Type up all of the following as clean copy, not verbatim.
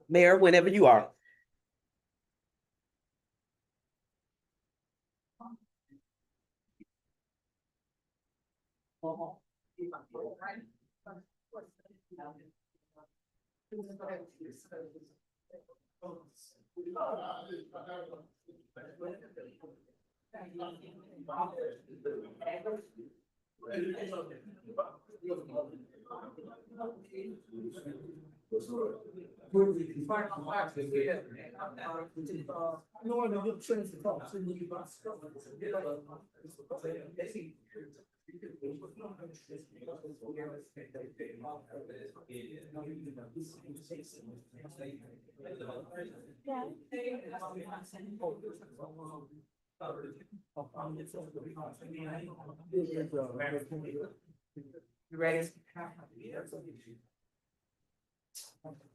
Mayor, whenever you are. You ready?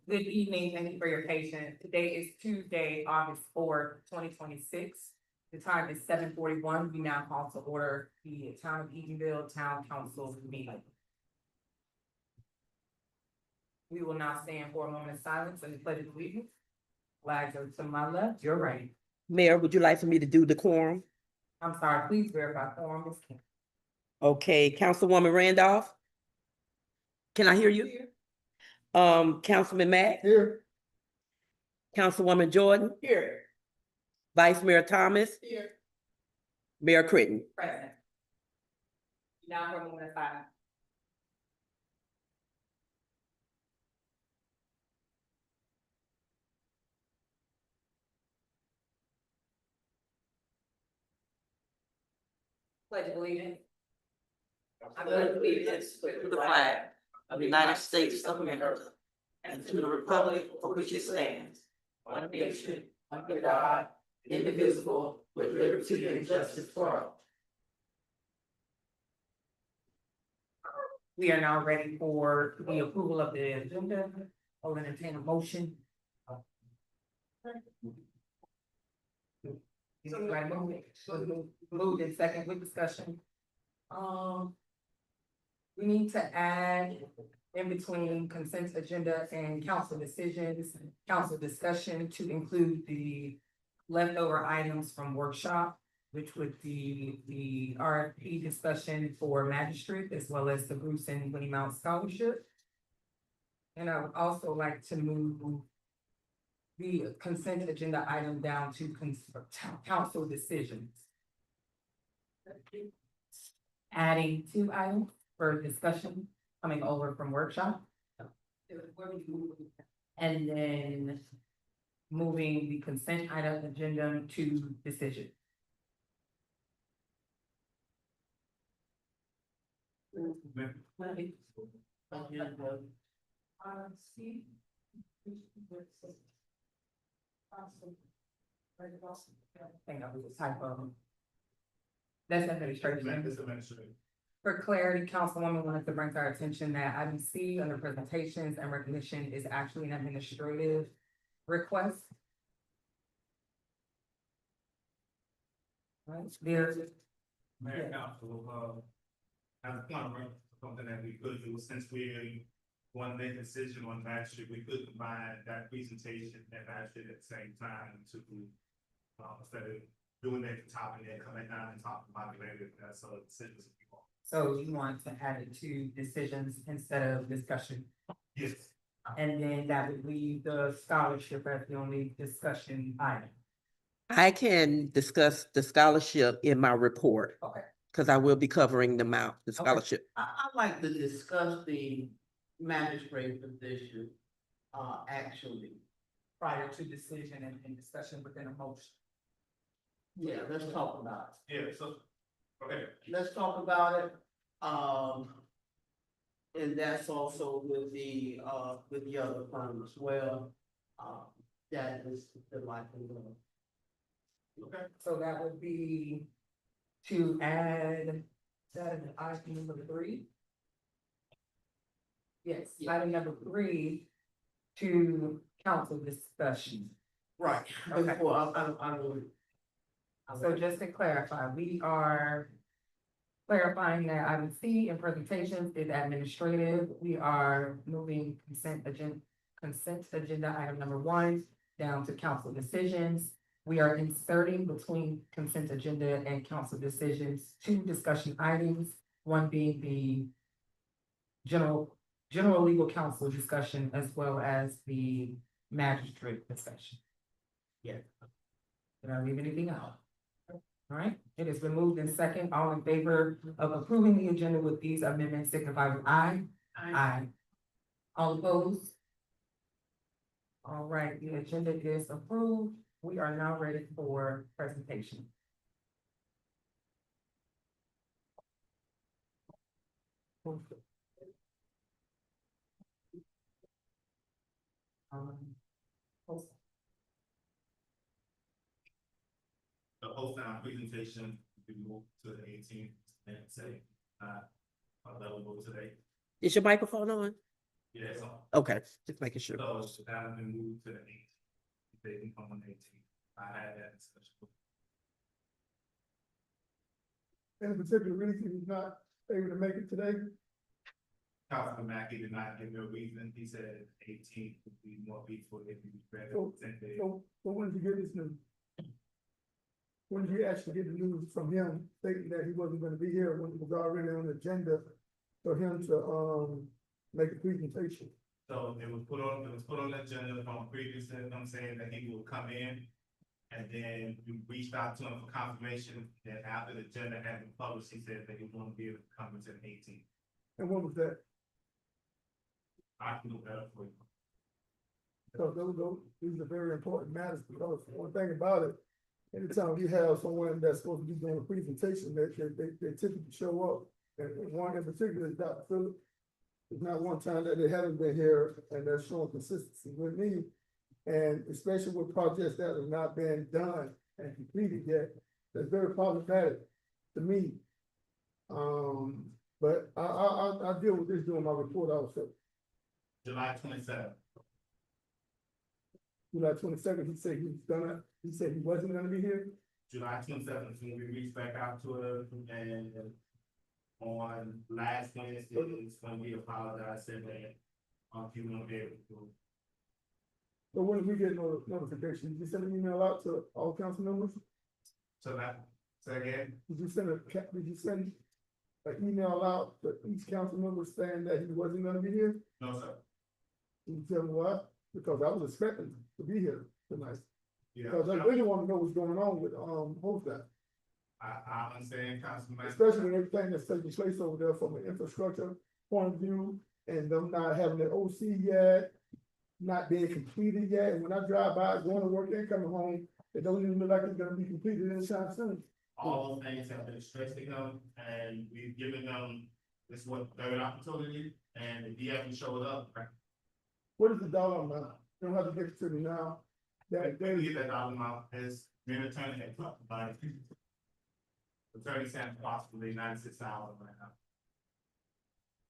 Good evening, thank you for your patience. Today is Tuesday, August 4th, 2026. The time is 7:41. We now call to order the Town of Eatonville Town Council meeting. We will now stand for a moment of silence and the pledge of allegiance. Flags are to my left, your right. Mayor, would you like for me to do the quorum? I'm sorry, please verify quorum is Kim. Okay, Councilwoman Randolph? Can I hear you? Councilman Mack? Here. Councilwoman Jordan? Here. Vice Mayor Thomas? Here. Mayor Critton? Present. Now for a moment of silence. Pledge of allegiance. I pledge allegiance to the flag of the United States of America and to the republic for which it stands, one nation, under God, indivisible, with liberty and justice for all. We are now ready for the approval of the agenda. I'll entertain a motion. Moved in second with discussion. We need to add in between consent agenda and council decisions, council discussion to include the leftover items from workshop, which would be the RFP discussion for magistrate as well as the Bruce and Winnie Mount Scholarship. And I would also like to move the consent agenda item down to council decisions. Adding 2 items for discussion coming over from workshop. And then moving the consent item agenda to decision. I think that was a typo. That's administration. For clarity, Councilwoman wanted to bring to our attention that item C under presentations and recognition is actually an administrative request. Right, there's. Mayor Council, as a point of reference, something that we could do since we want to make a decision on magistrate, we could combine that presentation and magistrate at the same time to, instead of doing that at the top and then coming down and talking about it later, so decisions. So you want to add it to decisions instead of discussion? Yes. And then that would leave the scholarship as the only discussion item. I can discuss the scholarship in my report. Okay. Because I will be covering the scholarship. I'd like to discuss the magistrate position, actually. Prior to decision and discussion within a motion. Yeah, let's talk about Yeah, so, okay. it. Let's talk about it. And that's also with the other firm as well. That is the likelihood. Okay. So that would be to add, that is item number 3. Yes, Yeah. item number 3 to council discussion. Right. Okay. Before, I don't. So just to clarify, we are Clarifying that item C in presentations is administrative. We are moving consent agenda item number 1 down to council decisions. We are inserting between consent agenda and council decisions 2 discussion items, one being the general legal counsel discussion as well as the magistrate discussion. Yeah. Did I leave anything out? All right, it has been moved in second. All in favor of approving the agenda with these amendments signify with aye. Aye. All opposed? All right, the agenda is approved. We are now ready for presentation. The whole time presentation, we move to the 18th and say, available today. Is your microphone on? Yes, Okay, just making sure. so that has been moved to the 18th. They can come on the 18th. I had that discussion. Any particular reason he's not able to make it today? Councilman Mackey did not give me a reason. He said 18th would be more peaceful if he was ready So, 10 days. so when did you get this news? When did you actually get the news from him stating that he wasn't gonna be here when it was already on the agenda for him to, make a presentation? So it was put on the agenda from previous, I'm saying that he will come in. And then we reached out to him for confirmation, that after the agenda had been published, he said that he won't be able to come until the 18th. And when was that? I can look that up for you. So these are very important matters, because one thing about it, anytime you have someone that's supposed to be doing a presentation, they typically show up. And one in particular is Dr. Phillip. There's not one time that they haven't been here, and they're showing consistency with me. And especially with projects that have not been done and completed yet, that's very problematic to me. But I deal with this during my report also. July 27th. July 22nd, he said he wasn't gonna be here. July 27th, when we reached back out to him, and on last Wednesday, it's when we apologized, said that, he won't be able to. So when did we get notification? Did you send an email out to all council members? So that, say again, Did you send an email out to each council member saying that he wasn't gonna be here? no, sir. Did you tell me what? Because I was expecting to be here tonight. Yeah, Because I really want to know what's going on with, HOSAP, I understand, Councilman. especially when everything that's taking place over there from an infrastructure point of view, and them not having their OC yet, not being completed yet, and when I drive by, going to work and coming home, it don't even look like it's gonna be completed anytime soon. All those things have been stressed to him, and we've given them, this is what, third opportunity, and if he hasn't showed up, What is the dollar amount? You don't have to give it to me now. That we they, get that dollar amount, as me and attorney had talked about it. Attorney said possibly 96,000 right now.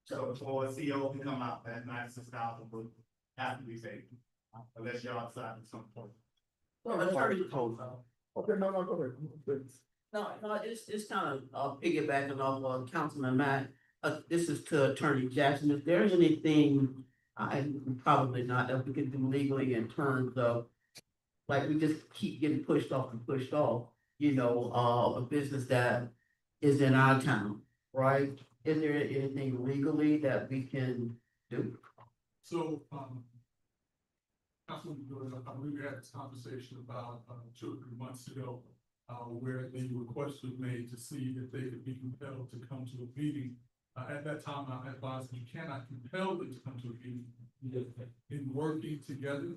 So before a CO can come out, that 96,000 would have to be paid, unless y'all decide at some point. Well, attorney proposal. okay, no, go ahead, please. No, it's kind of piggybacking off Councilman Matt. This is to Attorney Jackson. If there's anything, probably not, that we can do legally in terms of, like, we just keep getting pushed off and pushed off, a business that is in our town, right? Is there anything legally that we can do? So, Councilman Jordan, I believe we had this conversation about, 2 or 3 months ago, where the request was made to see if they could be compelled to come to a meeting. At that time, I advised you cannot compel them to come to a meeting. In working together,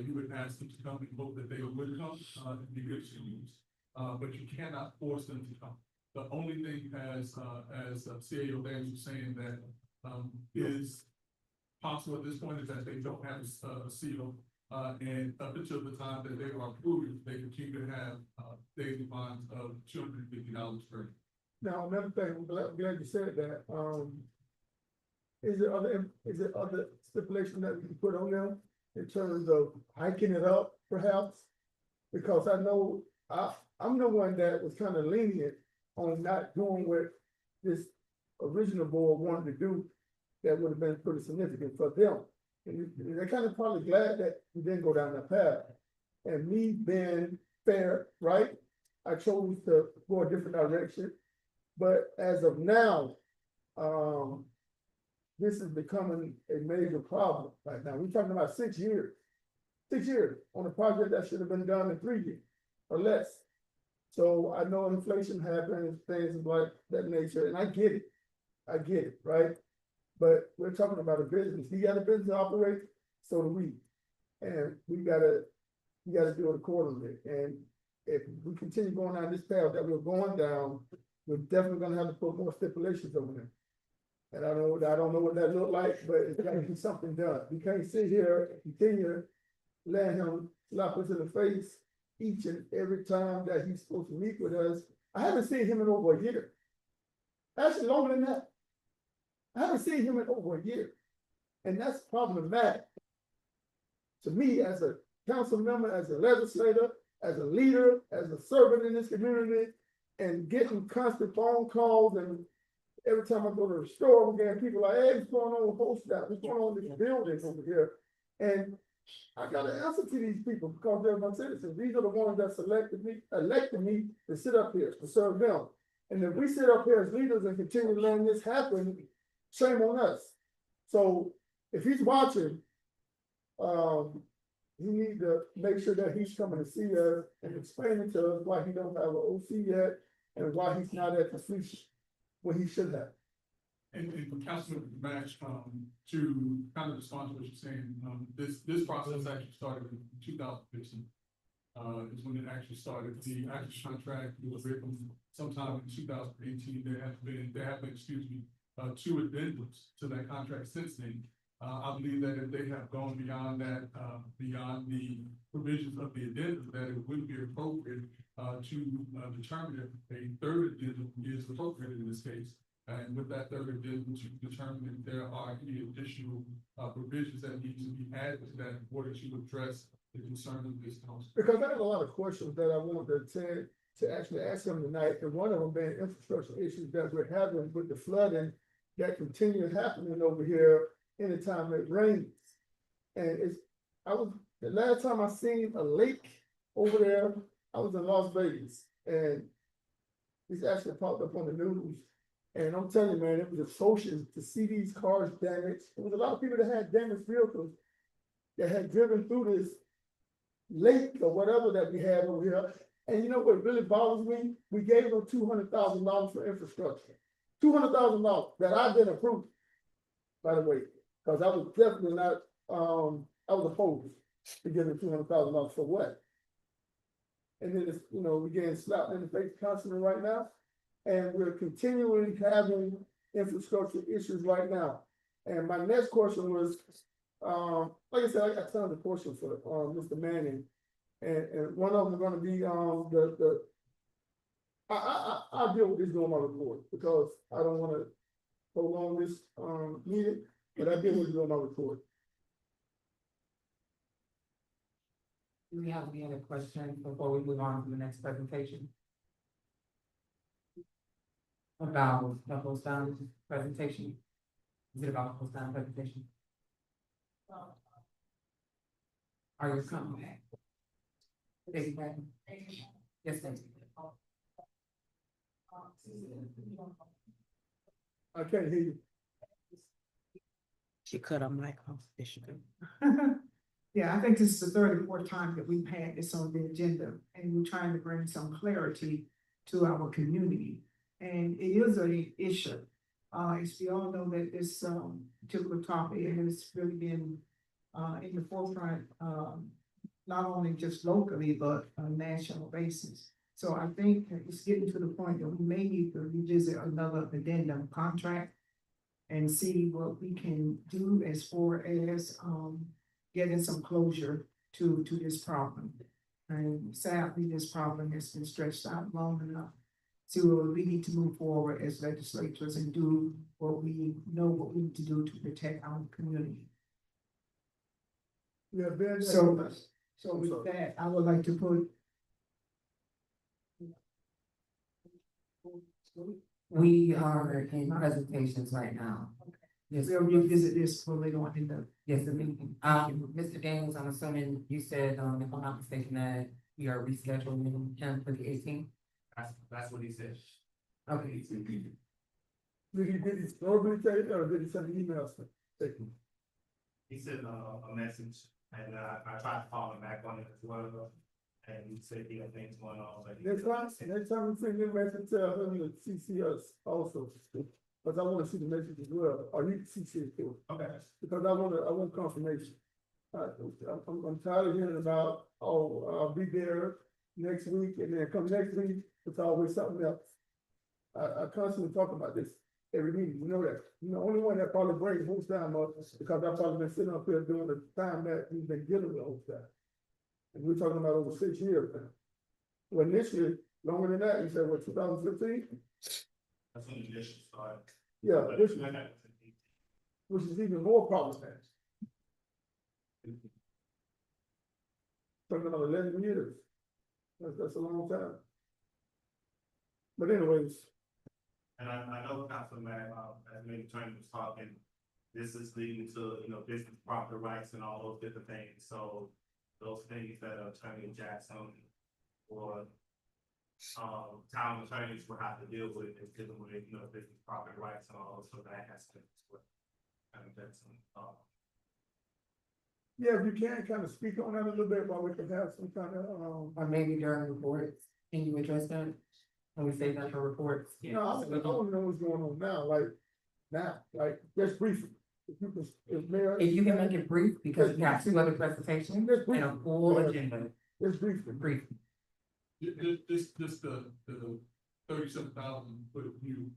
you would ask them to come and hope that they would come, and be good students. But you cannot force them to come. The only thing as CAO Dan was saying that, is possible at this point is that they don't have a CO. And up until the time that they are approved, they continue to have, daily bonds of $250 per. Now, another thing, I'm glad you said that, is there other stipulation that we can put on them in terms of hiking it up, perhaps? Because I know, I'm the one that was kind of lenient on not doing what this original board wanted to do that would have been pretty significant for them. And they're kind of probably glad that we didn't go down that path. And me being fair, right? I chose to go a different direction. But as of now, this is becoming a major problem right now. We're talking about 6 years. 6 years on a project that should have been done in 3 years or less. So I know inflation happens, things like that nature, and I get it, right? But we're talking about a business. He got a business to operate, so do we. And we gotta do it accordingly. And if we continue going down this path that we're going down, we're definitely gonna have to put more stipulations over there. And I don't know what that look like, but it's gotta be something done. We can't sit here and continue letting him slap us in the face each and every time that he's supposed to meet with us. I haven't seen him in over a year. Actually, longer than that. I haven't seen him in over a year. And that's problematic. To me, as a council member, as a legislator, as a leader, as a servant in this community, and getting constant phone calls, and every time I go to the store, I'm getting people like, hey, what's going on with Holstat? What's going on with this building over here? And I got to answer to these people because they're my citizens. These are the ones that elected me to sit up here, to serve them. And if we sit up here as leaders and continue letting this happen, shame on us. So if he's watching, he needs to make sure that he's coming to see us and explaining to us why he don't have an OC yet and why he's not at the suite where he should have. And for Councilman Match, to kind of respond to what you're saying, this process actually started in 2015. Is when it actually started. The actual contract was written sometime in 2018. There have been, excuse me, 2 addendums to that contract since then. I believe that if they have gone beyond that, beyond the provisions of the addendum, that it would be appropriate to determine if a third addendum is appropriate in this case. And with that third addendum, to determine if there are any additional provisions that need to be added to that in order to address the concern of this council. Because I have a lot of questions that I wanted to actually ask him tonight, and one of them being infrastructure issues that we're having with the flooding that continue happening over here anytime it rains. And the last time I seen a lake over there, I was in Las Vegas, and this actually popped up on the news. And I'm telling you, man, it was atrocious to see these cars damaged. There was a lot of people that had damaged vehicles that had driven through this lake or whatever that we have over here. And you know what really bothers me? We gave them $200,000 for infrastructure. $200,000 that I didn't approve, by the way, because I was definitely not, I was opposed to giving $200,000 for what? And then it's, we're getting slapped in the face constantly right now. And we're continuing having infrastructure issues right now. And my next question was, like I said, I got tons of questions for Mr. Manning. And one of them is gonna be I'll deal with this during my report because I don't wanna prolong this meeting, but I deal with it during my report. Do we have any other questions before we move on to the next presentation? About the host down presentation? Is it about the host down presentation? Are you coming back? Yes, thank you. I can't hear you. She cut her mic off. There she go. Yeah, I think this is the third or fourth time that we've had this on the agenda, and we're trying to bring some clarity to our community. And it is an issue. As we all know that this particular topic has really been in the forefront, not only just locally, but on a national basis. So I think it's getting to the point that we may need to revisit another addendum contract and see what we can do as far as getting some closure to this problem. And sadly, this problem has been stretched out long enough. So we need to move forward as legislators and do what we know what we need to do to protect our community. Yeah, Ben. So with that, I would like to put. We are in presentations right now. Yes, We'll revisit this when later on in the. yes, the meeting. Mr. Daniels, I'm assuming you said, if I'm not mistaken, that we are rescheduling him for the 18th. That's what he said. Okay. Did he verbally say it, or did he send an email? He sent a message, and I tried to call him back on it as well. And he said he had things going on, but. Next time we send him a message, tell him to CC us also, because I wanna see the message as well, or you can CC it too, Okay. because I want confirmation. I'm tired of hearing about, oh, I'll be there next week, and then come next week, it's always something else. I constantly talk about this every meeting, you know that, you're the only one that probably brings most time up, because I've probably been sitting up here doing the time that we've been dealing with all time. And we're talking about over 6 years now. Well, this year, longer than that, you said, what, 2015? That's when the initial started. Yeah, But which, I got- which is even more problematic. Talking about 11 years. That's a long time. But anyways, And I know Councilman, as Maybe Attorney was talking, this is leading to, business property rights and all those different things, so those things that Attorney Jackson or town attorneys will have to deal with is dealing with, business property rights and all, so that has to, that's, yeah, if you can kind of speak on that a little bit, while we can have some kind of, Or maybe during reports, can you address that? When we say that for reports? no, I wanna know what's going on now, just briefly. If Mayor. If you can make it brief, because we have 2 other presentations and a full agenda, Just briefly. brief. This, the 37,000 foot view,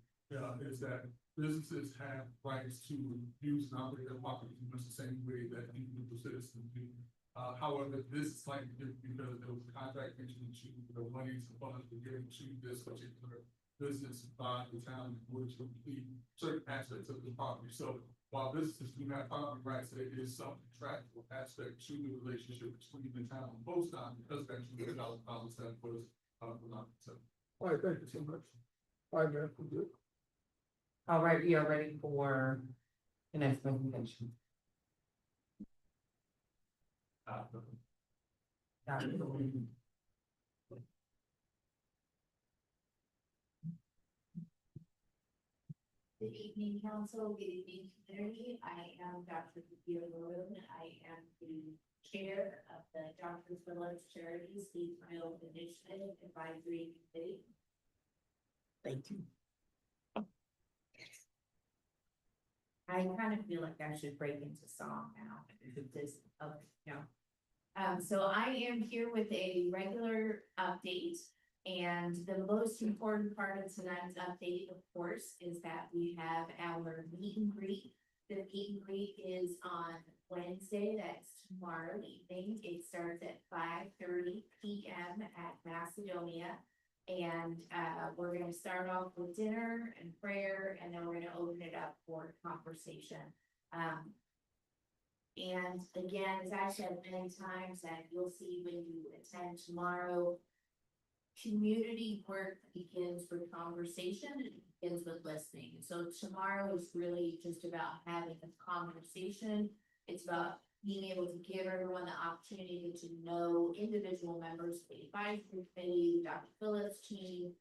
is that businesses have rights to use and operate their property in much the same way that individual citizens do. However, this is slightly different because there was a contract mentioned to the monies and funds were given to this particular business by the town in order to complete certain aspects of the property. So while businesses do have property rights, there is some contractual aspect to the relationship between the town and post time because that's what the $1,000 that was so. All right, thank you so much. All right, man, I'm good. All right, we are ready for the next presentation. Dr. Lee. Good evening, council. Good evening, community. I am Dr. Eatonville. I am the chair of the Doctors for Life Charities Eatonville Initiative Advisory Committee. Thank you. I kind of feel like I should break into song now. So I am here with a regular update. And the most important part of tonight's update, of course, is that we have our meet and greet. The meet and greet is on Wednesday, that's tomorrow evening. It starts at 5:30 p.m. at Macedonia. And we're gonna start off with dinner and prayer, and then we're gonna open it up for conversation. And again, as I said many times, and you'll see when you attend tomorrow, community work begins with conversation and it begins with listening. So tomorrow is really just about having a conversation. It's about being able to give everyone the opportunity to know individual members of the advisory committee, Dr. Phillips' team,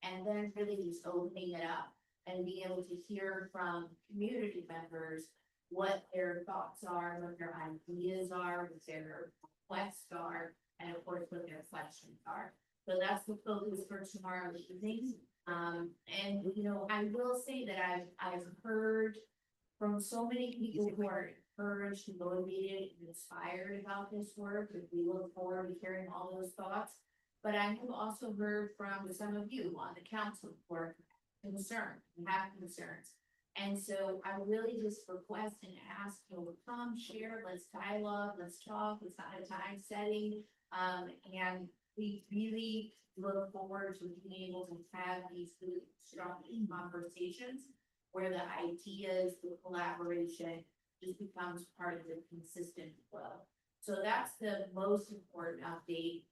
and then really just opening it up and being able to hear from community members what their thoughts are, what their ideas are, what their requests are, and of course what their questions are. So that's the focus for tomorrow evening. And I will say that I've heard from so many people who are encouraged, motivated, and inspired about this work, and we look forward to hearing all those thoughts. But I have also heard from some of you on the council who are concerned, and have concerns. And so I really just request and ask, come share, let's dialogue, let's talk, it's not a time setting. And we really look forward to being able to have these really strong conversations where the ideas, the collaboration just becomes part of the consistent flow. So that's the most important update.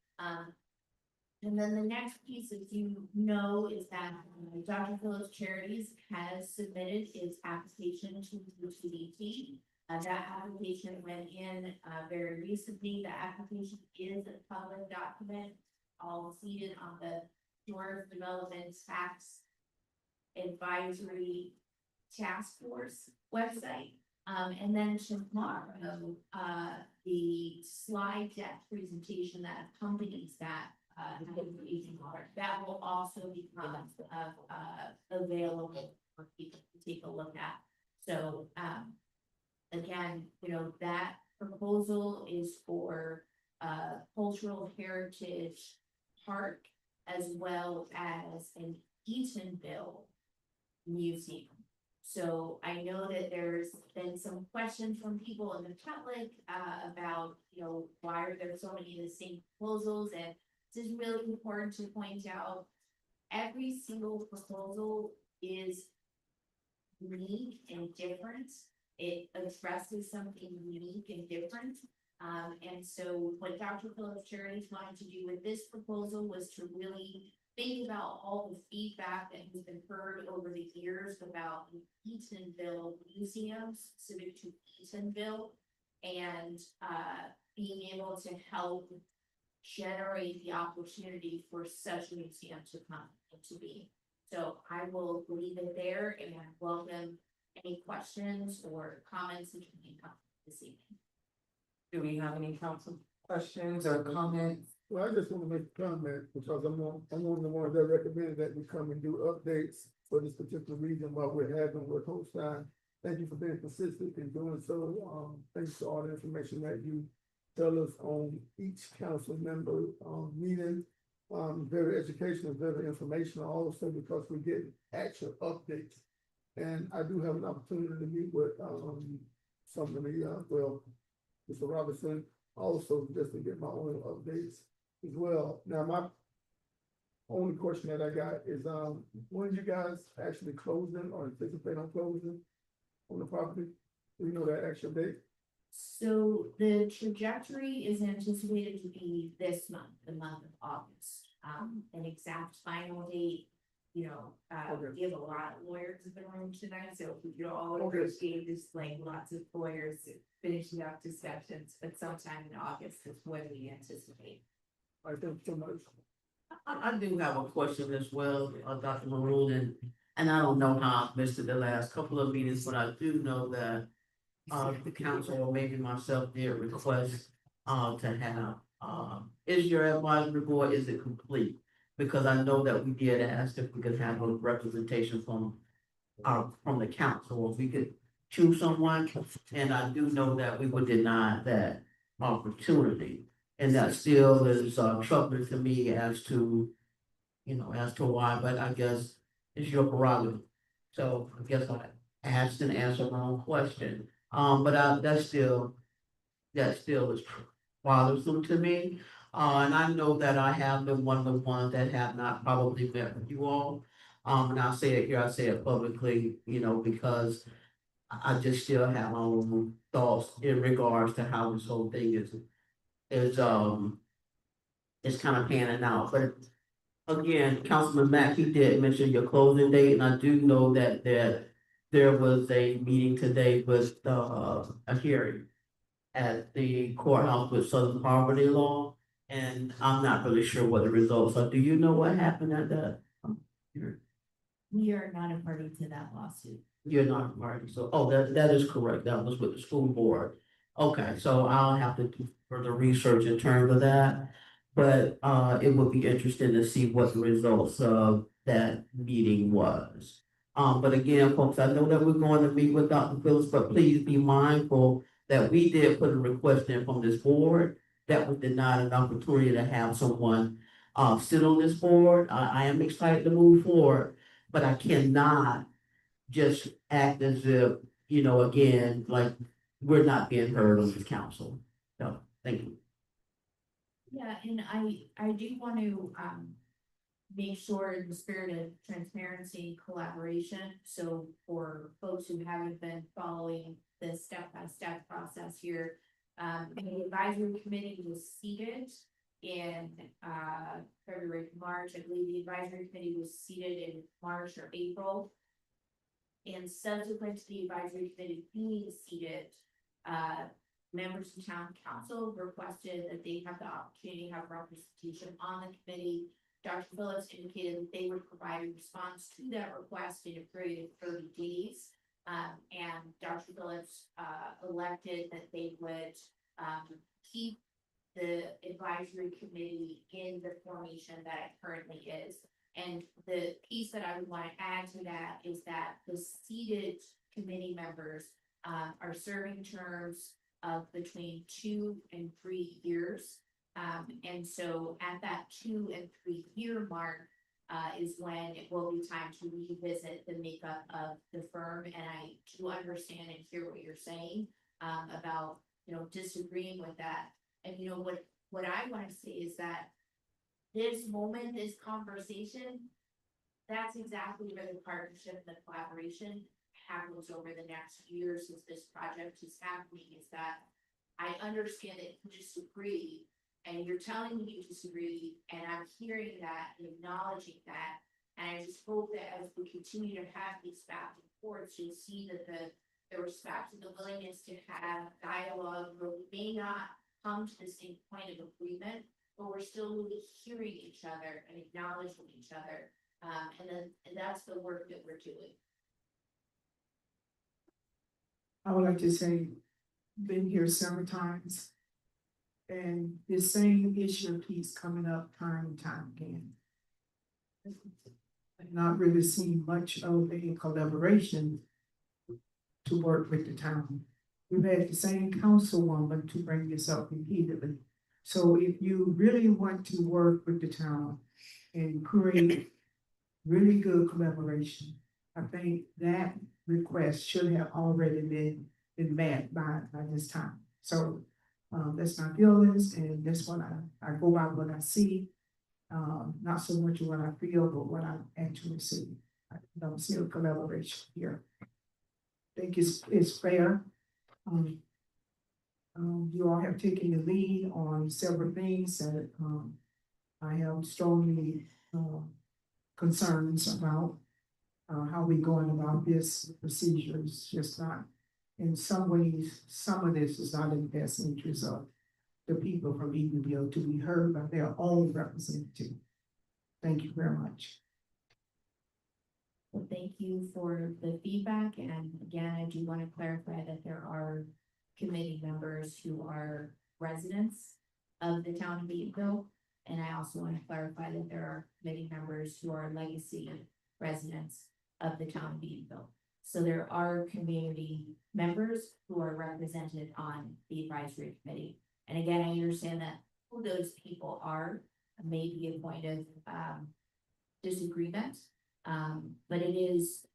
And then the next piece, as you know, is that Dr. Phillips Charities has submitted its application to the TDT. That application went in very recently. The application is a public document, all seated on the Tourist Development Tax Advisory Task Force website. And then tomorrow, the slide deck presentation that accompanies that that will also become available for people to take a look at. So again, that proposal is for cultural heritage park as well as an Eatonville museum. So I know that there's been some questions from people in the public about, why are there so many of the same proposals? And this is really important to point out. Every single proposal is unique and different. It addresses something unique and different. And so what Dr. Phillips Charities wanted to do with this proposal was to really think about all the feedback that has been heard over the years about the Eatonville Museum, specific to Eatonville, and being able to help generate the opportunity for such a museum to come into being. So I will leave it there and welcome any questions or comments that you can come this evening. Do we have any council questions or comments? Well, I just want to make a comment because I'm one of the ones that recommended that we come and do updates for this particular region while we're having with Holstein. Thank you for being consistent in doing so. Thanks for all the information that you tell us on each council member meeting. Very educational, very informational also because we're getting actual updates. And I do have an opportunity to meet with some of the, Mr. Robinson, also just to get my own updates as well. Now, my only question that I got is, when you guys actually closing or anticipate on closing on the property? Do you know that actual date? So the trajectory is anticipated to be this month, the month of August. An exact final date, we have a lot of lawyers in the room tonight, so all appreciate this, like lots of lawyers finishing up discussions, but sometime in August is when we anticipate. I think so much. I do have a question as well, Dr. Maroon, and I don't know how I've missed it the last couple of meetings, but I do know that the council or maybe myself did request to have, is your advisory board, is it complete? Because I know that we did ask if we could have a representation from the council, if we could choose someone, and I do know that we were denied that opportunity. And that still is troubling to me as to why, but I guess it's your prerogative. So I guess I asked and answered my own question. But that still is bothersome to me. And I know that I have been one of the ones that have not probably met with you all. And I'll say it here, I say it publicly, because I just still have my own thoughts in regards to how this whole thing is kind of panning out. But again, Councilman Mack, he did mention your closing date, and I do know that there was a meeting today with a hearing at the courthouse with Southern Poverty Law, and I'm not really sure what the results are. Do you know what happened at that hearing? We are not a party to that lawsuit. You're not a party, so, that is correct, that was with the school board. Okay, so I'll have to do further research in terms of that, but it would be interesting to see what the results of that meeting was. But again, folks, I know that we're going to meet with Dr. Phillips, but please be mindful that we did put a request in from this board that was denied an opportunity to have someone sit on this board. I am excited to move forward, but I cannot just act as if, again, like we're not being heard on this council. So, thank you. Yeah, and I do want to make sure in the spirit of transparency and collaboration. So for folks who haven't been following the step-by-step process here, the advisory committee was seated in, February, March. I believe the advisory committee was seated in March or April. And subsequent to the advisory committee being seated, members of town council requested that they have the opportunity to have representation on the committee. Dr. Phillips indicated that they would provide a response to that request in a period of 30 days. And Dr. Phillips, elected that they would, keep the advisory committee in the formation that it currently is. And the piece that I would want to add to that is that the seated committee members, are serving terms of between 2 and 3 years. And so at that 2 and 3 year mark, is when it will be time to revisit the makeup of the firm. And I do understand and hear what you're saying, about, disagreeing with that. And what I want to say is that this moment, this conversation, that's exactly where the partnership and the collaboration happens over the next years as this project is happening, is that I understand that you disagree and you're telling me you disagree, and I'm hearing that and acknowledging that. And I just hope that as we continue to have these back and forths, you'll see that the respect and the willingness to have dialogue, where we may not come to the same point of agreement, but we're still really hearing each other and acknowledging each other. And that's the work that we're doing. I would like to say, been here several times. And the same issue keeps coming up time and time again. I've not really seen much of a collaboration to work with the town. We've had the same councilwoman to bring this up repeatedly. So if you really want to work with the town and create really good collaboration, I think that request should have already been met by this time. So that's my feelings, and that's what I go by what I see, not so much what I feel, but what I actually see. I don't see a collaboration here. I think it's fair. You all have taken the lead on several things that I have strongly concerns about. How we going about this procedure is just not, in some ways, some of this is not in the best interest of the people from Eatonville to be heard by their own representative. Thank you very much. Well, thank you for the feedback. And again, I do want to clarify that there are committee members who are residents of the town of Eatonville. And I also want to clarify that there are committee members who are legacy residents of the town of Eatonville. So there are community members who are represented on the advisory committee. And again, I understand that who those people are may be a point of disagreement. But it is,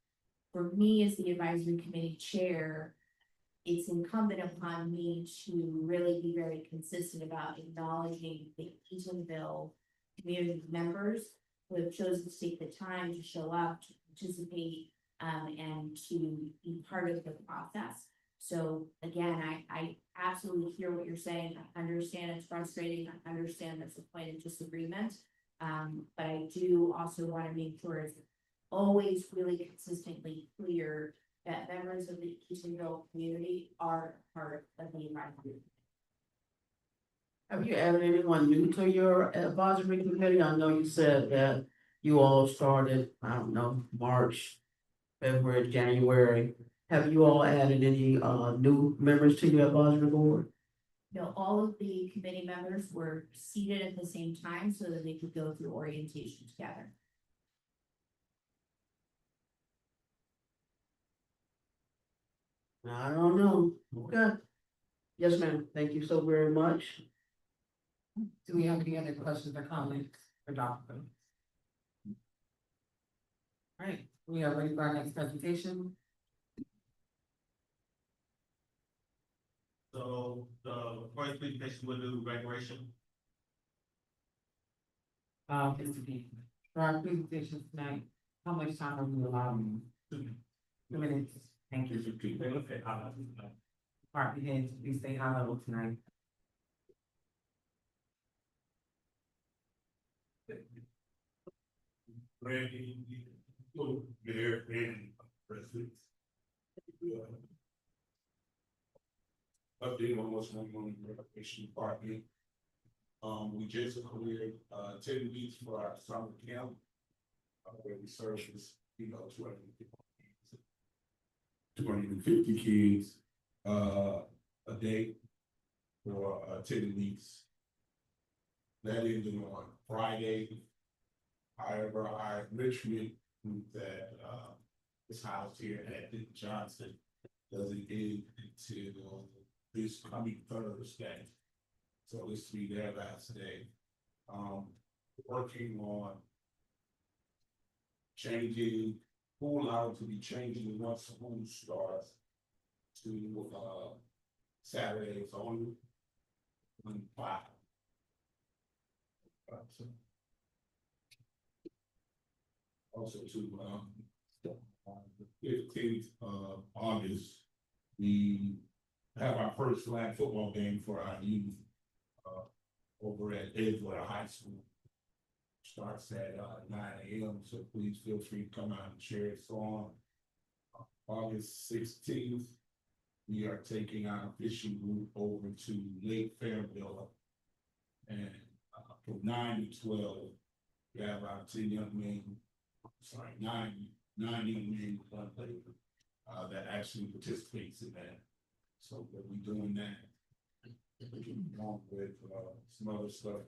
for me as the advisory committee chair, it's incumbent upon me to really be very consistent about acknowledging the Eatonville community members who have chosen to take the time to show up, to participate, and to be part of the process. So again, I absolutely hear what you're saying. I understand it's frustrating. I understand there's a point of disagreement. But I do also want to make sure it's always really consistently clear that members of the Eatonville community are part of the advisory. Have you added anyone new to your advisory committee? I know you said that you all started, I don't know, March, February, January. Have you all added any new members to your advisory board? No, all of the committee members were seated at the same time so that they could go through orientation together. I don't know. Okay. Yes, ma'am. Thank you so very much. Do we have any other questions or comments for Dr. Phillips? All right, we are ready for our next presentation. So the first presentation will do recreation. Mr. Dean, for our presentation tonight, how much time are we allowing? 2 minutes. Thank you. Department heads, please stay high level tonight. Randy, Mayor, and President. Update on what's going on in the recreation department. We just cleared 10 weeks for our summer camp. Where we service, 250 kids a day for 10 weeks. That ended on Friday. However, our enrichment group that is housed here at Dick Johnson doesn't end until this coming Thursday. So this will be their last day. Working on changing pool hours to be changing once school starts to Saturdays only. 5. Also to the 15th of August, we have our first flag football game for our youth over at Edgewater High School. Starts at 9 a.m. So please feel free to come out and share it. So on August 16th, we are taking our fishing group over to Lake Fairville, and from 9 to 12, we have our 10 young men. Sorry, 9 young men that actually participates in that. So we'll be doing that along with some other stuff.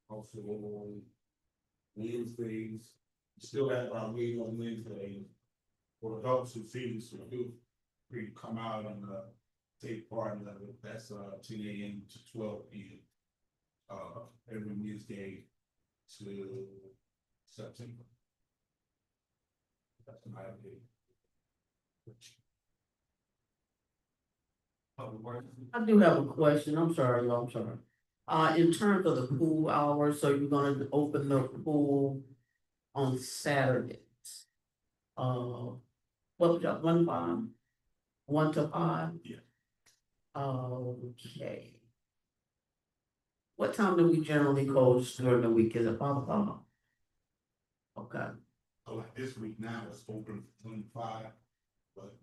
Also, Wednesdays, we still have our meeting on Wednesday for adults who feel feel free to come out and take part in it. That's 10 a.m. to 12 p.m. Every Wednesday to September. That's my update. I do have a question. I'm sorry, y'all, I'm sorry. In terms of the pool hours, so you're gonna open the pool on Saturdays? What was that, 1 to 5? 1 to 5? Yeah. Okay. What time do we generally close during the week? Is it 5 o'clock? Okay. So like this week now, it's open for 25, but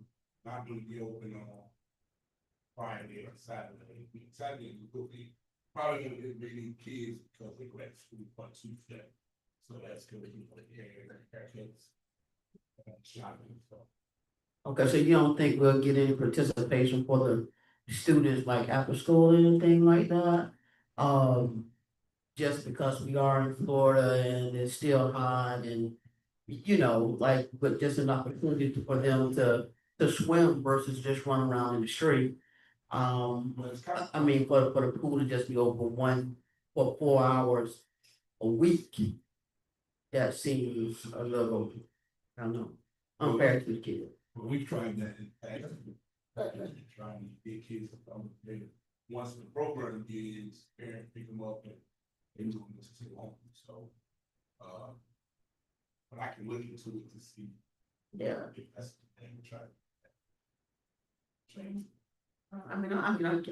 not gonna be open on Friday or Saturday. Saturday we will be probably gonna get many kids because they go back to school on Tuesday. So that's gonna be like haircuts, shopping, so. Okay, so you don't think we'll get any participation for the students like after school or anything like that? Just because we are in Florida and it's still hot and, like, but just an opportunity for them to swim versus just run around in the street. But it's kind of, I mean, for the pool to just be open for 4 hours a week, that seems a little, I don't know, unfair to the kids. but we tried that in the past. Trying to get kids to come. Once the program begins, parents pick them up and they move them to the home. So, but I can look into it to see. Yeah. If that's the thing to try.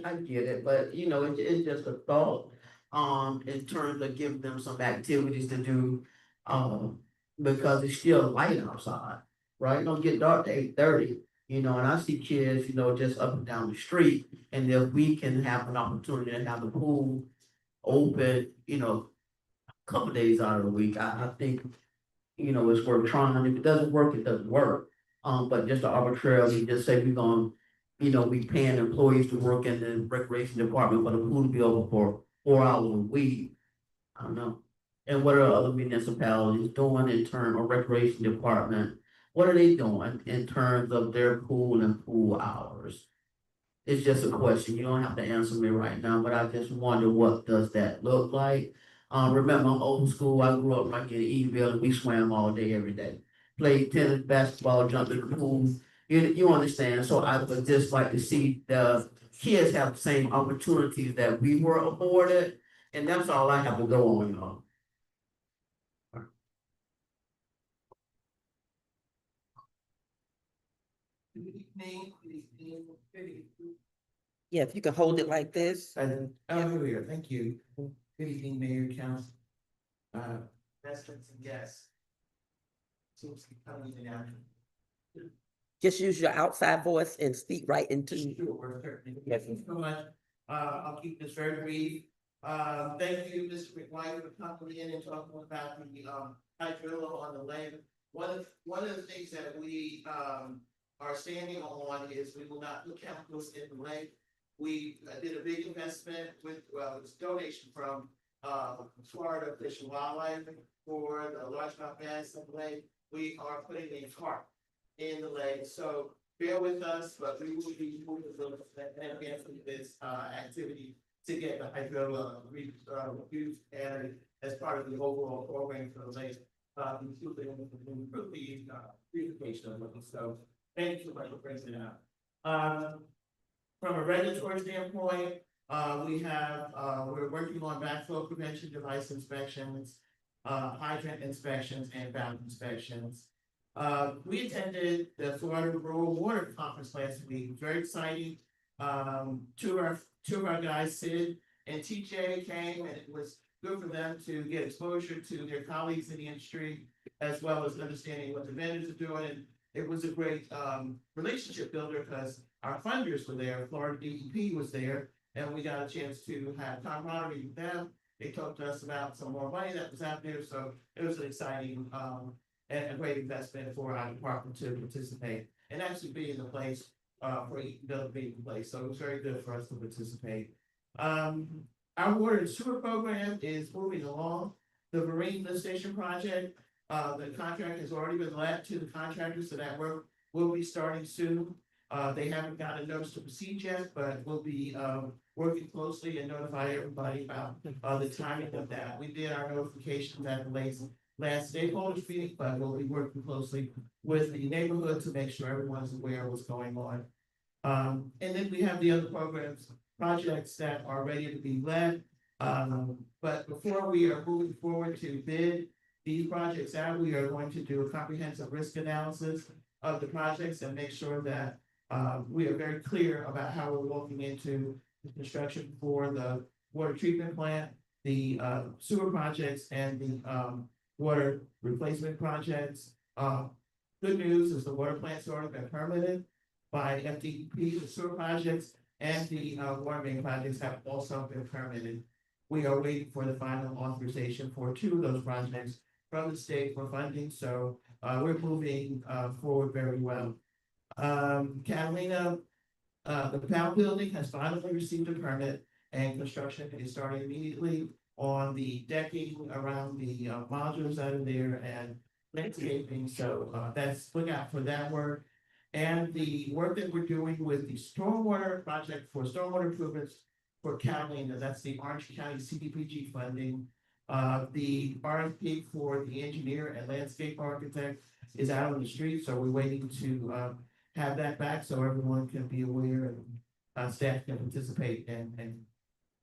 I get it, but it's just a thought, in terms of giving them some activities to do, because it's still light outside, right? It don't get dark to 8:30, and I see kids, just up and down the street, and if we can have an opportunity to have the pool open, a couple days out of the week, I think, it's worth trying. If it doesn't work, it doesn't work. But just to arbitrarily just say we're gonna, we paying employees to work in the recreation department, but the pool to be open for 4 hours a week. I don't know. And what are other municipalities doing in terms of recreation department? What are they doing in terms of their pool and pool hours? It's just a question. You don't have to answer me right now, but I just wonder what does that look like? Remember, I'm old school. I grew up right in Eatonville and we swam all day, every day. Played tennis, basketball, jumped in the pool. You understand? So I would just like to see the kids have the same opportunities that we were afforded. And that's all I have to go on, y'all. Yeah, if you can hold it like this. Here, thank you. Good evening, Mayor, Council. residents and guests. Seems to be coming in and out. Just use your outside voice and speak right into. Sure, certainly. Yes, thank you so much. I'll keep this very brief. Thank you, Mr. McWhite, for coming in and talking about the, hydrilla on the lake. One of the things that we, are standing on is we will not put chemicals in the lake. We did a big investment with, it's a donation from, Florida Fish and Wildlife for the largemouth bass in the lake. We are putting a tarp in the lake, so bear with us, but we will be moving and advancing this activity to get the hydrilla used and as part of the overall program for the lake, including the beautification of it. So thank you so much for bringing it up. From a regulatory standpoint, we have we're working on backflow prevention device inspections, hydrant inspections, and valve inspections. We attended the Florida Rural Water Conference last week, very exciting. Two of our guys, Sid and TJ, came, and it was good for them to get exposure to their colleagues in the industry, as well as understanding what the vendors are doing. And it was a great relationship builder because our funders were there, Florida DEP was there, and we got a chance to have camaraderie with them. They talked to us about some more money that was out there, so it was an exciting and a great investment for our department to participate and actually be in the place for Eatonville to be in place. So it was very good for us to participate. Our water and sewer program is moving along. The marine lift station project, the contract has already been let to the contractors, so that work will be starting soon. They haven't got a notice to proceed yet, but we'll be working closely and notify everybody about the timing of that. We did our notifications at the last stakeholders meeting, but we'll be working closely with the neighborhood to make sure everyone's aware of what's going on. And then we have the other projects that are ready to be led. But before we are moving forward to bid these projects out, we are going to do a comprehensive risk analysis of the projects and make sure that we are very clear about how we're looking into the construction for the water treatment plant, the sewer projects, and the water replacement projects. Good news is the water plant's already been permitted by FDP, the sewer projects, and the water main projects have also been permitted. We are waiting for the final authorization for 2 of those projects from the state for funding, so we're moving forward very well. Catalina, the PAL building has finally received a permit, and construction is starting immediately on the decking around the modules that are there and landscaping. So that's, look out for that work. And the work that we're doing with the stormwater project for stormwater improvements for Catalina, that's the Orange County CDPG funding. The RFP for the engineer and landscape architect is out on the street, so we're waiting to have that back so everyone can be aware and staff can participate and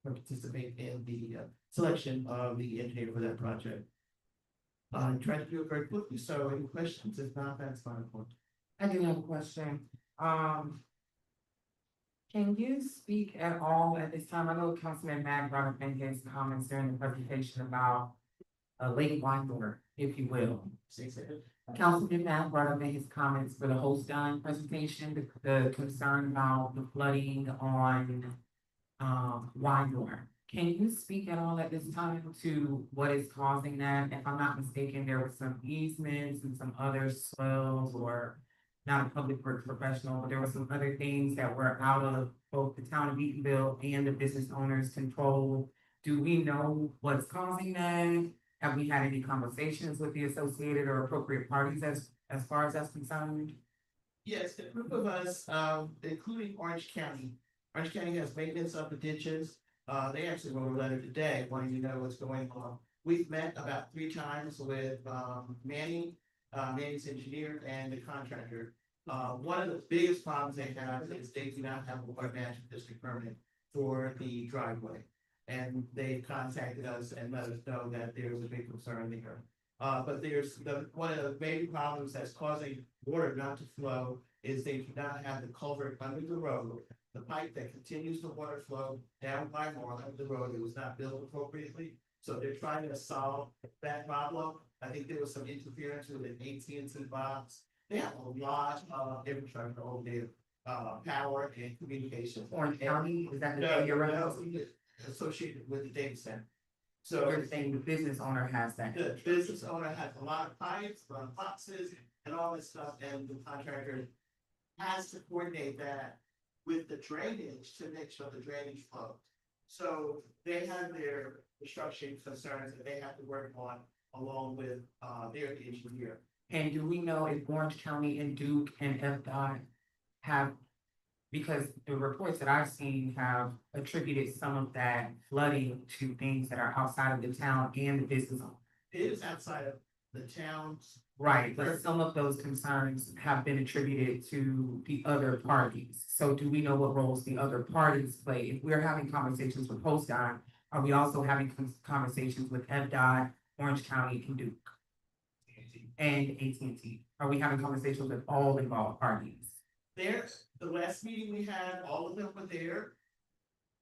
participate in the selection of the engineer for that project. I'm trying to do it very quickly, so any questions? If not, that's fine. I do have a question. Can you speak at all at this time? I know Councilman Matt brought up in his comments during the presentation about Lake Windor, if you will. Councilman Matt brought up in his comments for the host done presentation, the concern about the flooding on Windor. Can you speak at all at this time to what is causing that? If I'm not mistaken, there were some easements and some other swells, or not a public works professional, but there were some other things that were out of both the town of Eatonville and the business owner's control. Do we know what's causing that? Have we had any conversations with the associated or appropriate parties as far as that's concerned? Yes, a group of us, including Orange County. Orange County has maintenance of the ditches. They actually wrote a letter today wanting to know what's going on. We've met about 3 times with Manny's engineer and the contractor. One of the biggest problems they have is they do not have a water management district permit for the driveway. And they contacted us and let us know that there's a big concern there. But there's one of the major problems that's causing water not to flow is they do not have the culvert under the road, the pipe that continues the water flow down by more under the road. It was not built appropriately. So they're trying to solve that problem. I think there was some interference with an AT&T box. They have a lot of infrastructure over there, power and communication. Orange County, is that the No, area you're no, referencing? associated with the data center. So So you're saying the business owner has that? the business owner has a lot of pipes, a lot of boxes and all this stuff, and the contractor has to coordinate that with the drainage to make sure the drainage flows. So they have their construction concerns that they have to work on along with their engineer. And do we know if Orange County and Duke and FDOT have, because the reports that I've seen have attributed some of that flooding to things that are outside of the town and the business owner. It is outside of the towns. Right, but some of those concerns have been attributed to the other parties. So do we know what roles the other parties play? If we're having conversations with PostDOT, are we also having conversations with FDOT, Orange County, and Duke? And AT&T? Are we having conversations with all involved parties? There's, the last meeting we had, all of them were there.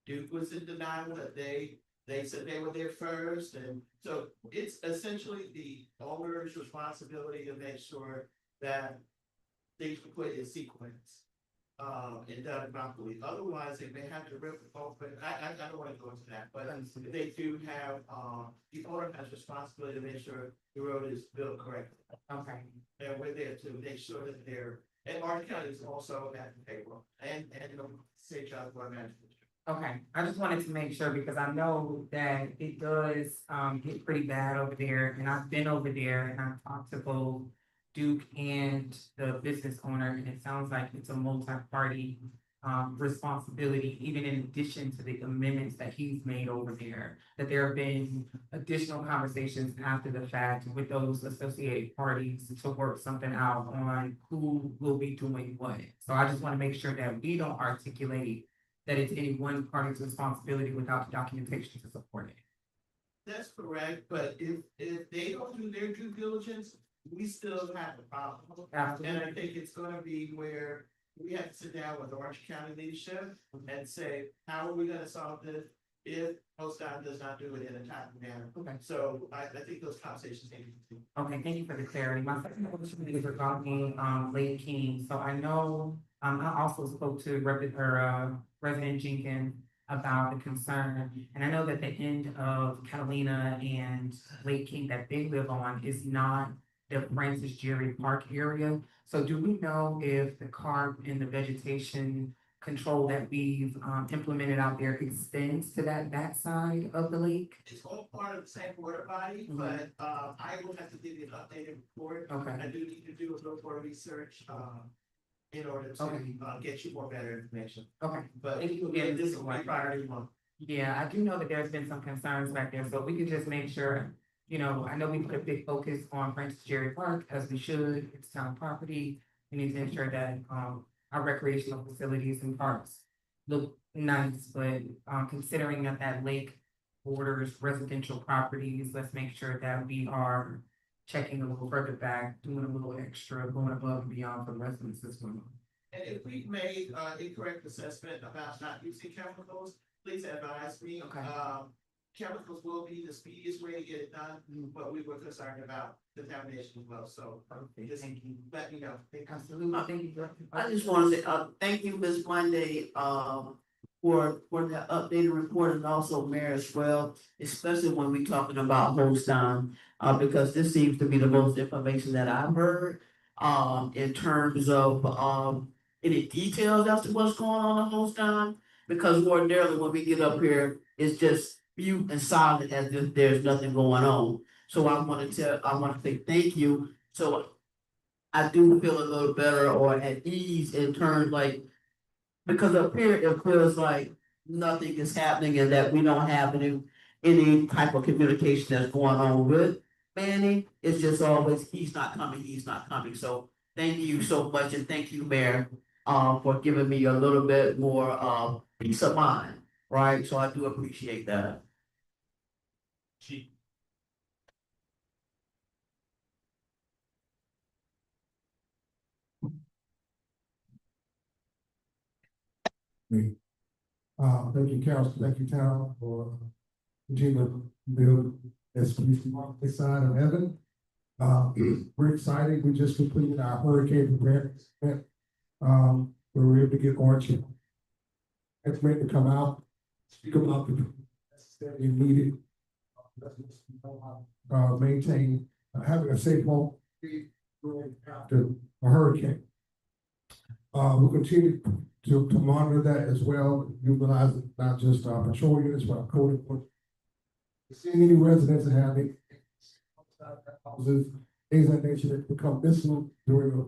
Duke was in denial that they said they were there first, and so it's essentially the owner's responsibility to make sure that things were put in sequence. And done properly, otherwise they may have to rip it open, I don't wanna go into that, but they do have, the owner has responsibility to make sure the road is built correctly. Okay. And we're there to make sure that they're, and Orange County is also at the payroll, and St. John's Water Management. Okay, I just wanted to make sure because I know that it does get pretty bad over there, and I've been over there and I've talked to both Duke and the business owner, and it sounds like it's a multi-party responsibility, even in addition to the amendments that he's made over there. That there have been additional conversations after the fact with those associated parties to work something out on who will be doing what. So I just want to make sure that we don't articulate that it's any one party's responsibility without the documentation to support it. That's correct, but if they don't do their due diligence, we still have a problem. And I think it's gonna be where we have to sit down with Orange County leadership and say, how are we gonna solve this if PostDOT does not do it in a timely manner? Okay. So I think those conversations need to continue. Okay, thank you for the clarity. My second question is regarding Lake King. So I know I also spoke to Resident Jenkins about the concern. And I know that the end of Catalina and Lake King that they live on is not the Francis Jerry Park area. So do we know if the carp and the vegetation control that we've implemented out there extends to that side of the lake? It's all part of the same water body, but I will have to give you an updated report. Okay. I do need to do a little more research in order to Okay. get you more better information. Okay. But Thank you again. this is my priority one. Yeah, I do know that there's been some concerns back there, so we could just make sure, you know, I know we put a big focus on Francis Jerry Park, as we should, it's town property. We need to ensure that, our recreational facilities and parks look nice, but, considering that that lake borders residential properties, let's make sure that we are checking a little further back, doing a little extra, going above and beyond for the residents as well. And if we've made incorrect assessment about not using chemicals, please advise me. Okay. Chemicals will be the speediest way to get it done, but we were concerned about contamination as well, so just Thank you. let me know. Absolutely, thank you. Director. I just want to say, thank you, Ms. Monday, for the updated report and also Mayor as well, especially when we talking about Holstein, because this seems to be the most information that I've heard, in terms of, any details as to what's going on in Holstein, because ordinarily when we get up here, it's just mute and silent as if there's nothing going on. So I want to say thank you. So I do feel a little better or at ease in terms like, because up here it feels like nothing is happening and that we don't have any type of communication that's going on with Manny. It's just always, he's not coming. So thank you so much, and thank you, Mayor, for giving me a little bit more peace of mind, right? So I do appreciate that. Thank you, council, thank you, town, for continue to build this police department this side of heaven. We're excited. We just completed our hurricane preparedness event. We were able to get orange expert to come out, speak about the necessary needed, maintain, having a safe home after a hurricane. We'll continue to monitor that as well, utilizing not just our patrol units, but our code enforcement. Seeing any residents that have any houses, things like that should become missing during a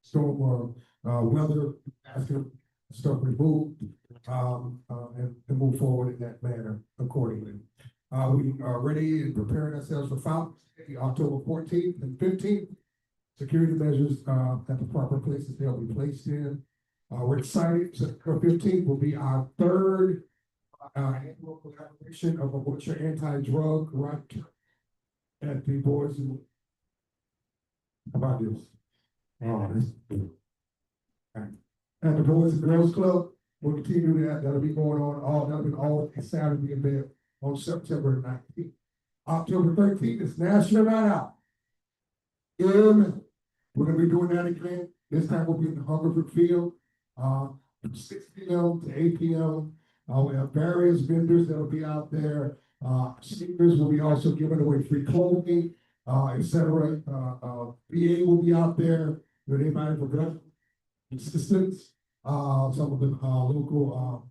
storm or weather, asking stuff removed, and move forward in that manner accordingly. We are ready and preparing ourselves for Fountain Day, October 14th and 15th. Security measures at the proper places they'll be placed in. We're excited. September 15th will be our third annual collaboration of a butcher anti-drug right at the Boys and how about this? At the Boys and Girls Club, we'll continue that. That'll be going on that'll be all Saturday event on September 19th. October 13th is National Night Out. We're gonna be doing that again. This time we'll be in the Hungerford Field, from 6 p.m. to 8 p.m. We have various vendors that'll be out there. Seniors will be also giving away free clothing, etc. VA will be out there with anybody for gun assistance. Some of the local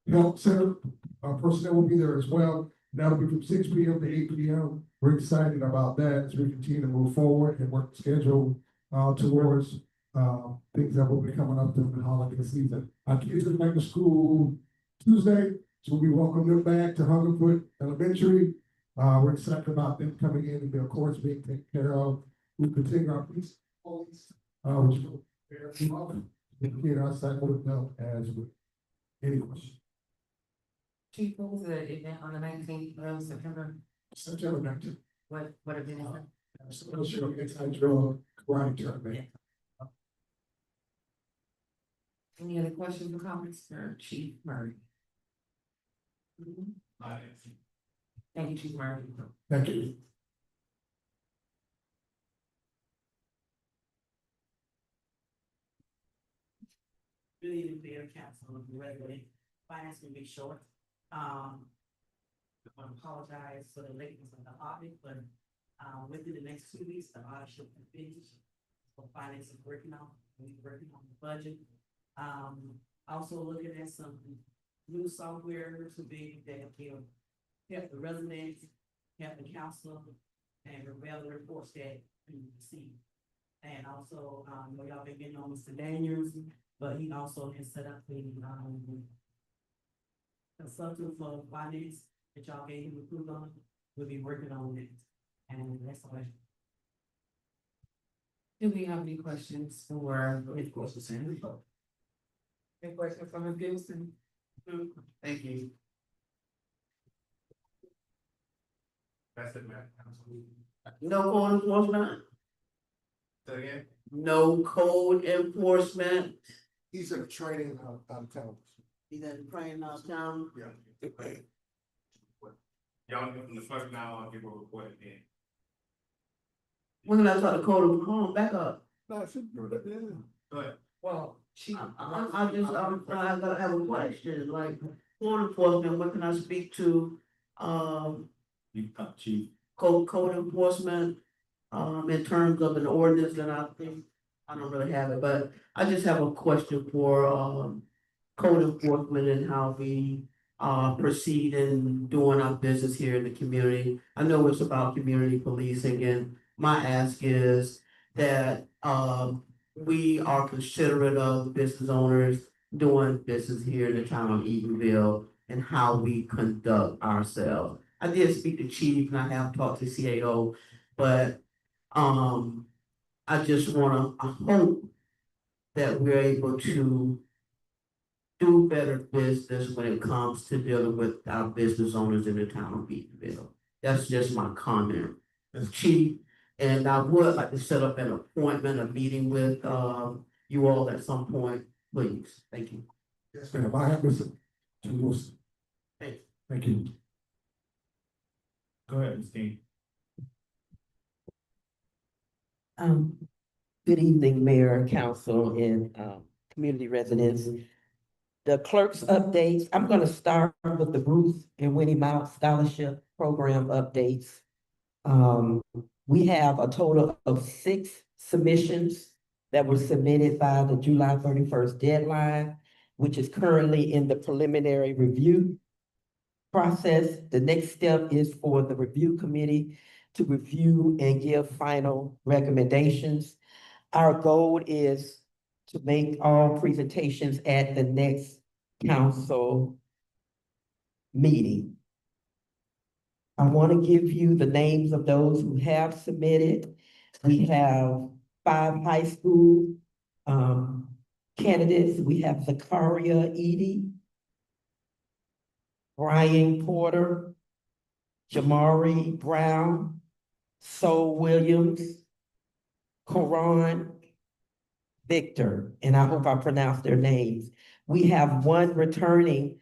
health center personnel will be there as well. That'll be from 6 p.m. to 8 p.m. We're excited about that as we continue to move forward and work schedule towards things that will be coming up during the holiday season. Our kids are back to school Tuesday, so we welcome them back to Hungerford Elementary. We're excited about them coming in and their course being taken care of. We continue our police, which will bear them up and get our cycle with them as well. Any questions? Chief, what was the event on the 19th of September? September 19th. What event is that? Social anti-drug karate tournament. Any other questions or comments for Chief Murray? Thank you, Chief Murray. Thank you. Good evening, Mayor, Council, and Regular Finance will be short. I want to apologize for the lateness of the audit, but within the next 2 weeks, the audit should be finished. So finance is working on the budget. Also looking at some new software to be that will help the residents, help the council, and reveal the reports that we receive. And also, y'all been getting on Mr. Daniels, but he also has set up the consultant for finance that y'all gave him approval on. We'll be working on it, and that's all. Do we have any questions for? Any questions from Ms. Gibson? Thank you. That's it, man. No code enforcement, Say again? no code enforcement. He's in training out of town. He's at the training out of town. Yeah. Y'all from the first now, I'll give a report again. When did I talk to code enforcement? Back up. No, I should do that, yeah. But Well, Chief. I gotta have a question, like, code enforcement, what can I speak to? you chief. Code enforcement, in terms of an ordinance that I think, I don't really have it, but I just have a question for, code enforcement and how we, proceed in doing our business here in the community. I know it's about community policing, and my ask is that, we are considerate of business owners doing business here in the town of Eatonville and how we conduct ourselves. I did speak to Chief and I have talked to CAO, but I just I hope that we're able to do better business when it comes to dealing with our business owners in the town of Eatonville. That's just my comment as Chief. And I would like to set up an appointment, a meeting with you all at some point, please. Thank you. Yes, ma'am. I have Mr. Wilson. Thank you. Thank you. Go ahead, Ms. King. Good evening, Mayor, Council, and, community residents. The clerk's updates, I'm gonna start with the Bruce and Winnie Mouse Scholarship Program updates. We have a total of 6 submissions that were submitted by the July 31st deadline, which is currently in the preliminary review process. The next step is for the review committee to review and give final recommendations. Our goal is to make all presentations at the next council meeting. I want to give you the names of those who have submitted. We have 5 high school candidates. We have Zakaria Edie, Brian Porter, Jamari Brown, Sol Williams, Coron Victor, and I hope I pronounced their names. We have 1 returning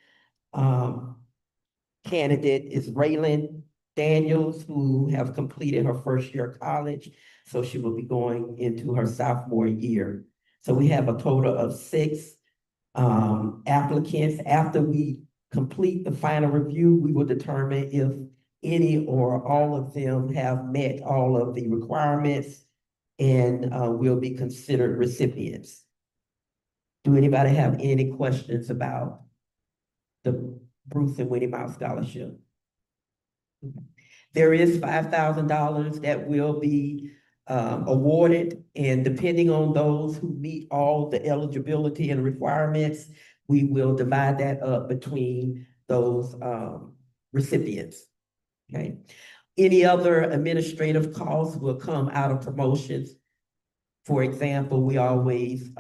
candidate is Raylan Daniels, who have completed her first year of college, so she will be going into her sophomore year. So we have a total of 6 applicants. After we complete the final review, we will determine if any or all of them have met all of the requirements and will be considered recipients. Do anybody have any questions about the Bruce and Winnie Mouse Scholarship? There is $5,000 that will be awarded, and depending on those who meet all the eligibility and requirements, we will divide that up between those recipients. Okay. Any other administrative costs will come out of promotions. For example, we always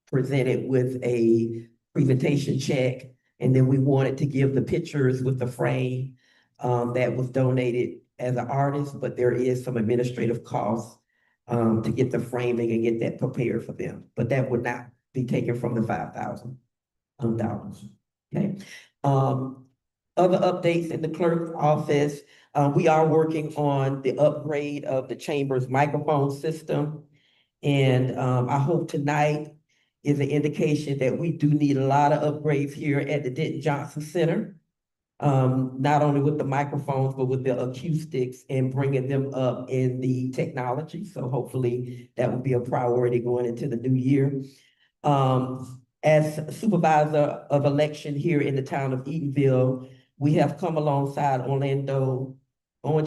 present it with a presentation check, and then we wanted to give the pictures with the frame that was donated as an artist, but there is some administrative costs to get the framing and get that prepared for them, but that would not be taken from the $5,000. Okay. Other updates in the clerk's office, we are working on the upgrade of the chamber's microphone system. And I hope tonight is an indication that we do need a lot of upgrades here at the Denton Johnson Center. Not only with the microphones, but with the acoustics and bringing them up in the technology. So hopefully that will be a priority going into the new year. As supervisor of election here in the town of Eatonville, we have come alongside Orange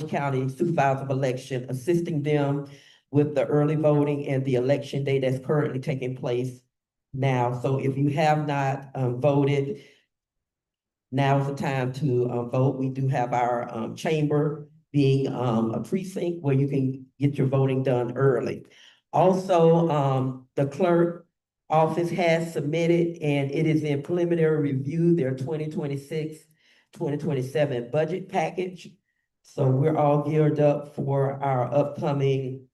County Supervisor of Election, assisting them with the early voting and the election day that's currently taking place now. So if you have not voted, now is the time to vote. We do have our chamber being a precinct where you can get your voting done early. Also, the clerk office has submitted, and it is in preliminary review, their 2026-2027 budget package. So we're all geared up for our upcoming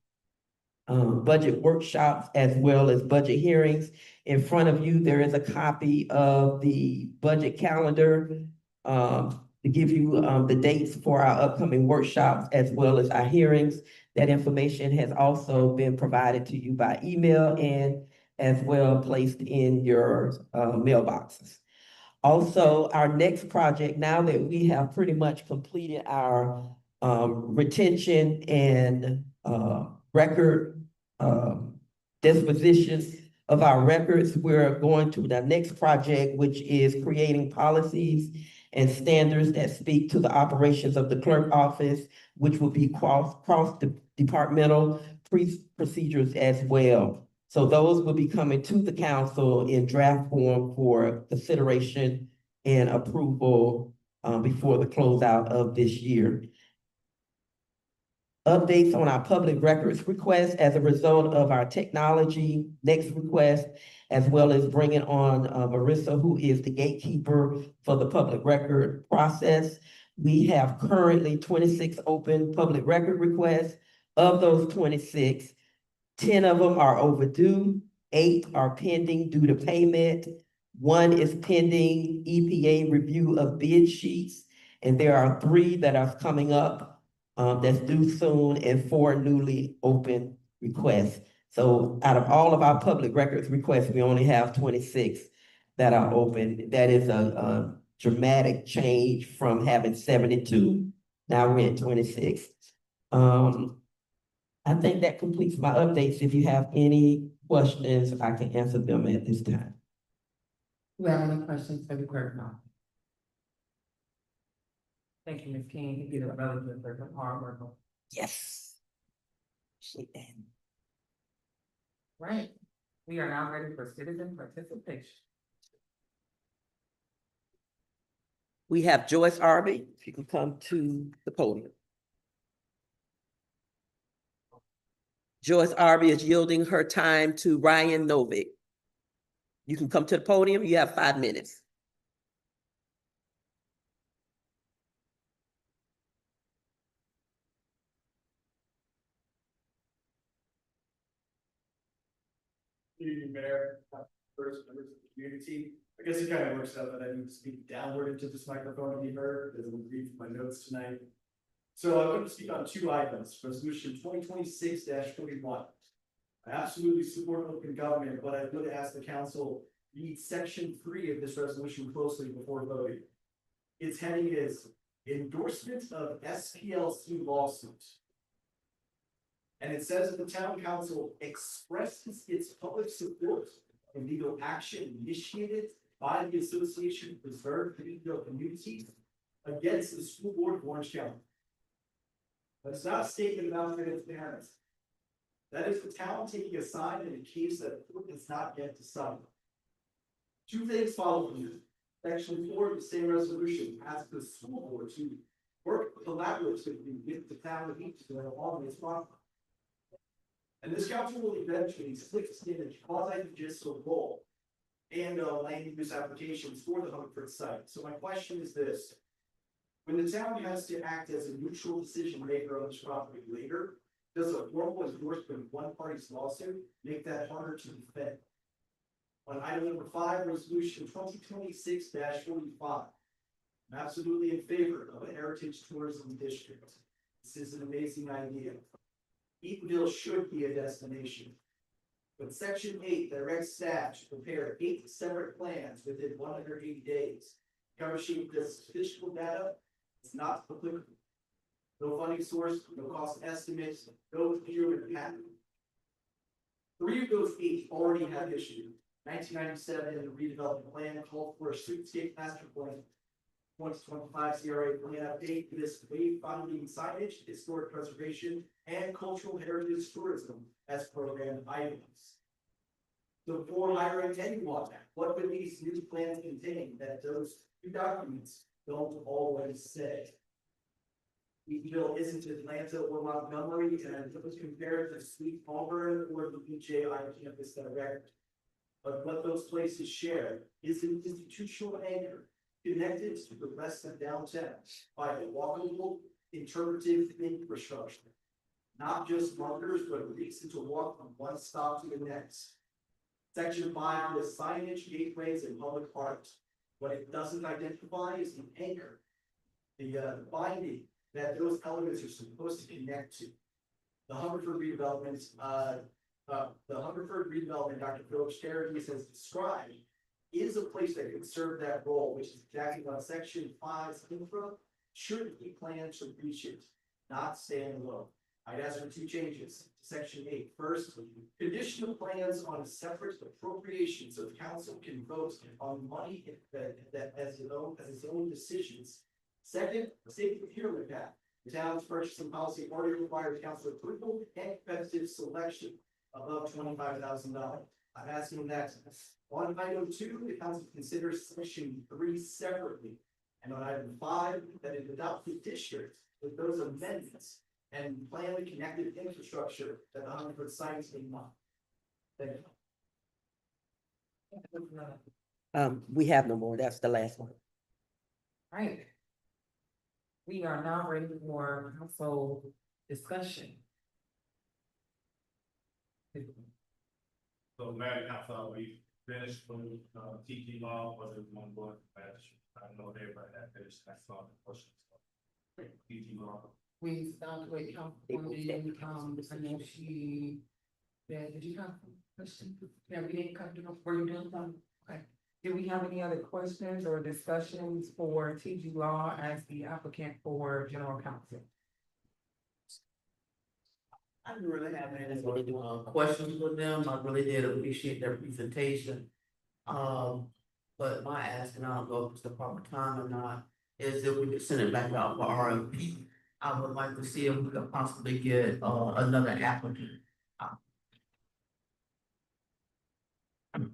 budget workshops as well as budget hearings. In front of you, there is a copy of the budget calendar to give you the dates for our upcoming workshops as well as our hearings. That information has also been provided to you by email and as well placed in your mailboxes. Also, our next project, now that we have pretty much completed our retention and record dispositions of our records, we're going to the next project, which is creating policies and standards that speak to the operations of the clerk office, which will be cross-departmental procedures as well. So those will be coming to the council in draft form for consideration and approval before the closeout of this year. Updates on our public records request as a result of our technology next request, as well as bringing on Marissa, who is the gatekeeper for the public record process. We have currently 26 open public record requests. Of those 26, 10 of them are overdue, 8 are pending due to payment, 1 is pending EPA review of bid sheets, And there are 3 that are coming up, that's due soon, and 4 newly open requests. So out of all of our public records requests, we only have 26 that are open. That is a dramatic change from having 72. Now we're at 26. I think that completes my updates. If you have any questions, I can answer them at this time. Do you have any questions for the clerk now? Thank you, Ms. King. You did a really good work, hard work. Yes. She did. Right, we are now ready for citizen participation. We have Joyce Arby, if you can come to the podium. Joyce Arby is yielding her time to Ryan Novick. You can come to the podium, you have 5 minutes. Good evening, Mayor, first members of the community. I guess it kind of works out that I need to speak downward into this microphone to be heard, because I'm reading my notes tonight. So I'm going to speak on 2 items, resolution 2026-41. I absolutely support open government, but I would ask the council read section 3 of this resolution closely before voting. Its heading is endorsement of SPLC lawsuit. And it says that the town council expresses its public support of legal action initiated by the Association of Preserved Eatonville Communities against the school board of Orange County. That's not a statement about transparency. That is the town taking a side in a case that the court has not yet decided. 2 things follow from this. Section 4 of the same resolution asks the school board to work collaboratively with the town of Eatonville on this property. And this council will eventually split in a quasi-judicial role and land use applications for the Hungerford site. So my question is this: when the town has to act as a neutral decision maker on this property later, does a formal endorsement of one party's lawsuit make that harder to defend? On item number 5, resolution 2026-45, I'm absolutely in favor of a heritage tourism district. This is an amazing idea. Eatonville should be a destination. But section 8 directs staff to prepare 8 separate plans within 180 days. Cover sheet with statistical data, it's not applicable. No funding source, no cost estimates, no procurement pattern. 3 of those 8 already have issued. 1997, the redevelopment plan called for a streetscape master plan. 2025 CRA plan update this wayfinding signage, historic preservation, and cultural heritage tourism as program items. So before hiring anyone, what would these new plans contain that those 2 documents don't always say? Eatonville isn't Atlanta or Montgomery, and it was compared to Sweet Auburn or the BJI campus direct. But what those places share is an institutional anchor connected to the rest of downtown by a walkable, interpretive infrastructure. Not just markers, but a reason to walk from one stop to the next. Section 5 lists signage, gateways, and public art. What it doesn't identify is the anchor, the binding that those elements are supposed to connect to. The Hungerford redevelopment, Dr. Phillips Charities has described, is a place that could serve that role, which is exactly what section 5's infra should be planned to reach it, not stand alone. I'd ask for 2 changes to section 8. First, conditional plans on a separate appropriation so the council can vote on money that as its own decisions. Second, a safe procurement path. The town's purchasing policy already requires council approval and competitive selection above $25,000. I'm asking that on item 2, the council considers section 3 separately, and on item 5, that it adopt the district with those amendments and plan the connected infrastructure that the Hungerford sites in mind. Thank you. We have no more, that's the last one. Right. We are now ready for council discussion. So, Mayor, Council, we finished with, TG law, was it one board? I know everybody had finished, that's all the questions. TG law. We started with Councilwoman, I know she, yeah, did you have a question? Yeah, we didn't come to, were you doing something? Okay. Do we have any other questions or discussions for TG Law as the applicant for general counsel? I didn't really have any questions with them. I really did appreciate their presentation. But my asking, I don't know if it's the proper time or not, is if we could send it back out for RFP. I would like to see if we could possibly get another applicant.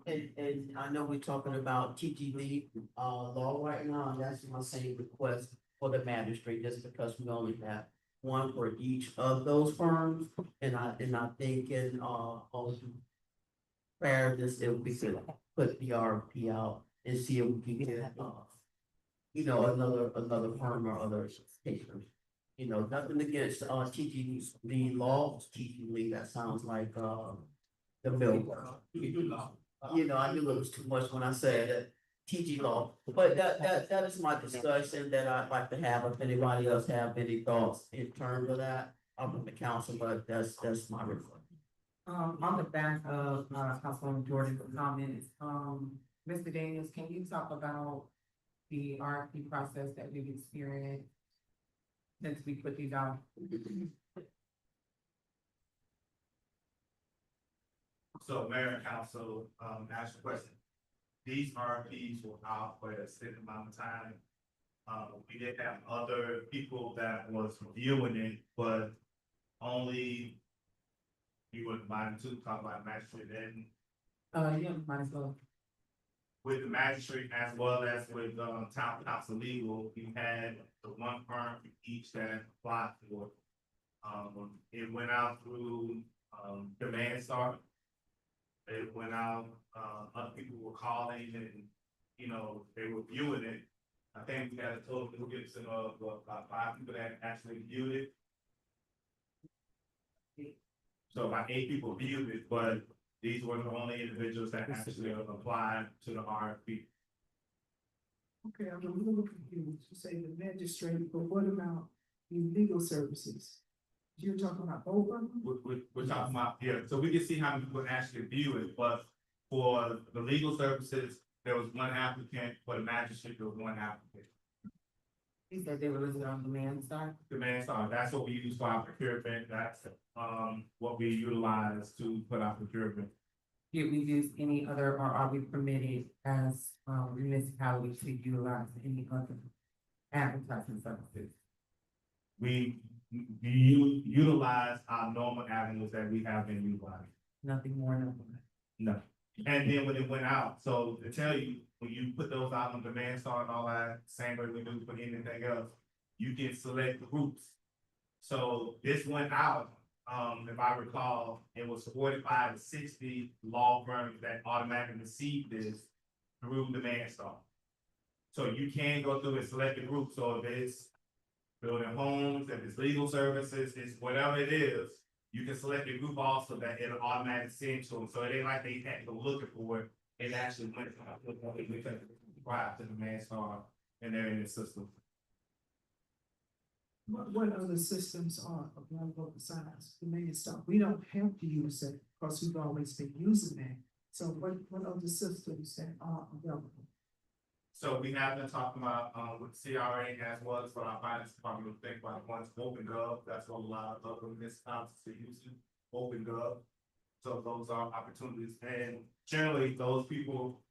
And I know we're talking about TGV law right now, and that's my same request for the magistrate, just because we only have one for each of those firms. And I think in fairness, if we could put the RFP out and see if we can get another firm or other papers. Nothing against TGV law, TGV, that sounds like the bill. I knew it was too much when I said it, TG law, but that is my discussion that I'd like to have. If anybody else have any thoughts in terms of that, I'm with the council, but that's my report. On the back of, Councilwoman Jordan's comments, Mr. Daniels, can you talk about the RFP process that we've experienced since we put these out? So Mayor and Council, asked a question. These RFPs were out for a certain amount of time. We did have other people that was reviewing it, but only you wouldn't mind to talk about magistrate and Yeah, might as well. with the magistrate as well as with town council legal, we had the one firm for each that applied for. It went out through Demand Star. It went out, other people were calling and, they were viewing it. I think we had a total of about 5 people that actually viewed it. So about 8 people viewed it, but these were the only individuals that actually applied to the RFP. Okay, I'm a little confused. You say the magistrate, but what about the legal services? You're talking about both of them? We're talking about, yeah, so we can see how many people actually view it, but for the legal services, there was one applicant, for the magistrate, there was one applicant. He said they were listed on Demand Star. Demand Star, that's what we use for our procurement, that's what we utilize to put our procurement. Did we use any other, or are we permitted as municipalities to utilize any other advertising services? We utilize our normal avenues that we have been utilizing. Nothing more, nothing less. No. And then when it went out, so to tell you, when you put those out on Demand Star and all that, same way we do for anything else, you can select the groups. So this went out, if I recall, it was 45 to 60 law firms that automatically received this through Demand Star. So you can go through and select the group, so if it's building homes, if it's legal services, it's whatever it is, you can select your group also that it'll automatically send to them. So it ain't like they had to go looking for it. It actually went right to Demand Star and they're in the system. What other systems are available besides the main stuff? We don't have to use it because we've always been using that. So what other systems that are available? So we have been talking about with CRA as well as what our finance department would think about once OpenGov. That's what a lot of local municipalities are using, OpenGov. So those are opportunities, and generally those people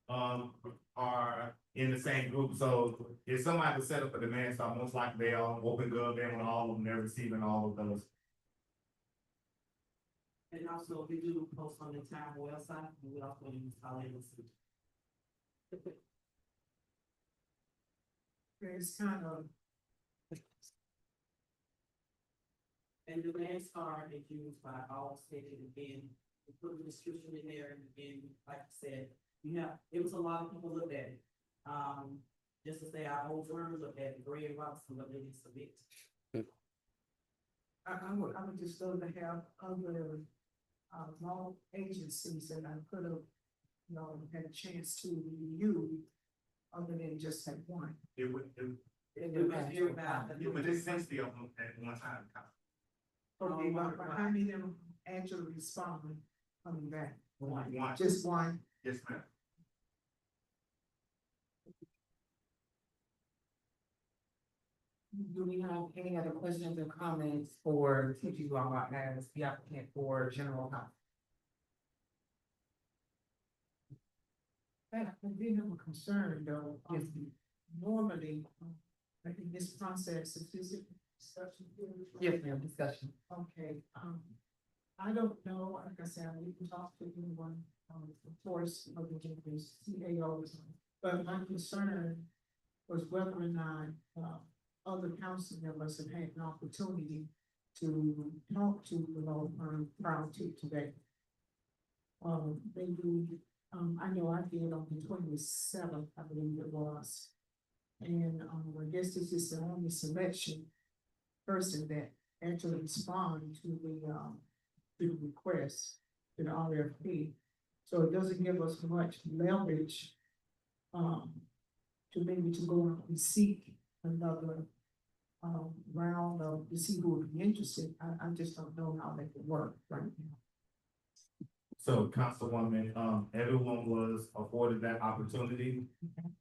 are in the same group. So if somebody was set up a Demand Star, most likely they all OpenGov, they're on all of them, they're receiving all of those. And also, we do post on the town website, we also use our agency. It's kind of. And the Demand Star is used by all stations, and we put the description in there, and like I said, it was a lot of people looked at it. Just to say our old firm looked at the Gray Rocks and what they need to submit. I would just love to have other law agencies, and I could have had a chance to review other than just that one. It would, just 60 of them at one time. Okay, but how many of them actually respond coming back? One. Just one? Yes, ma'am. Do we have any other questions or comments for TG Law as the applicant for general health? I did have a concern though, normally, like in this process, if this is discussion. Yes, ma'am, discussion. Okay, I don't know, like I said, we can talk to anyone, of course, of the CAOs, but my concern was whether or not, other council members have had an opportunity to talk to the law firm prior to today. Maybe, I know I did on the 27th, I believe it was. And, I guess this is the only selection person that actually respond to the request, to the RFP. So it doesn't give us much leverage, to maybe to go out and seek another, round of, to see who would be interested. I just don't know how that could work right now. So Councilwoman, everyone was afforded that opportunity.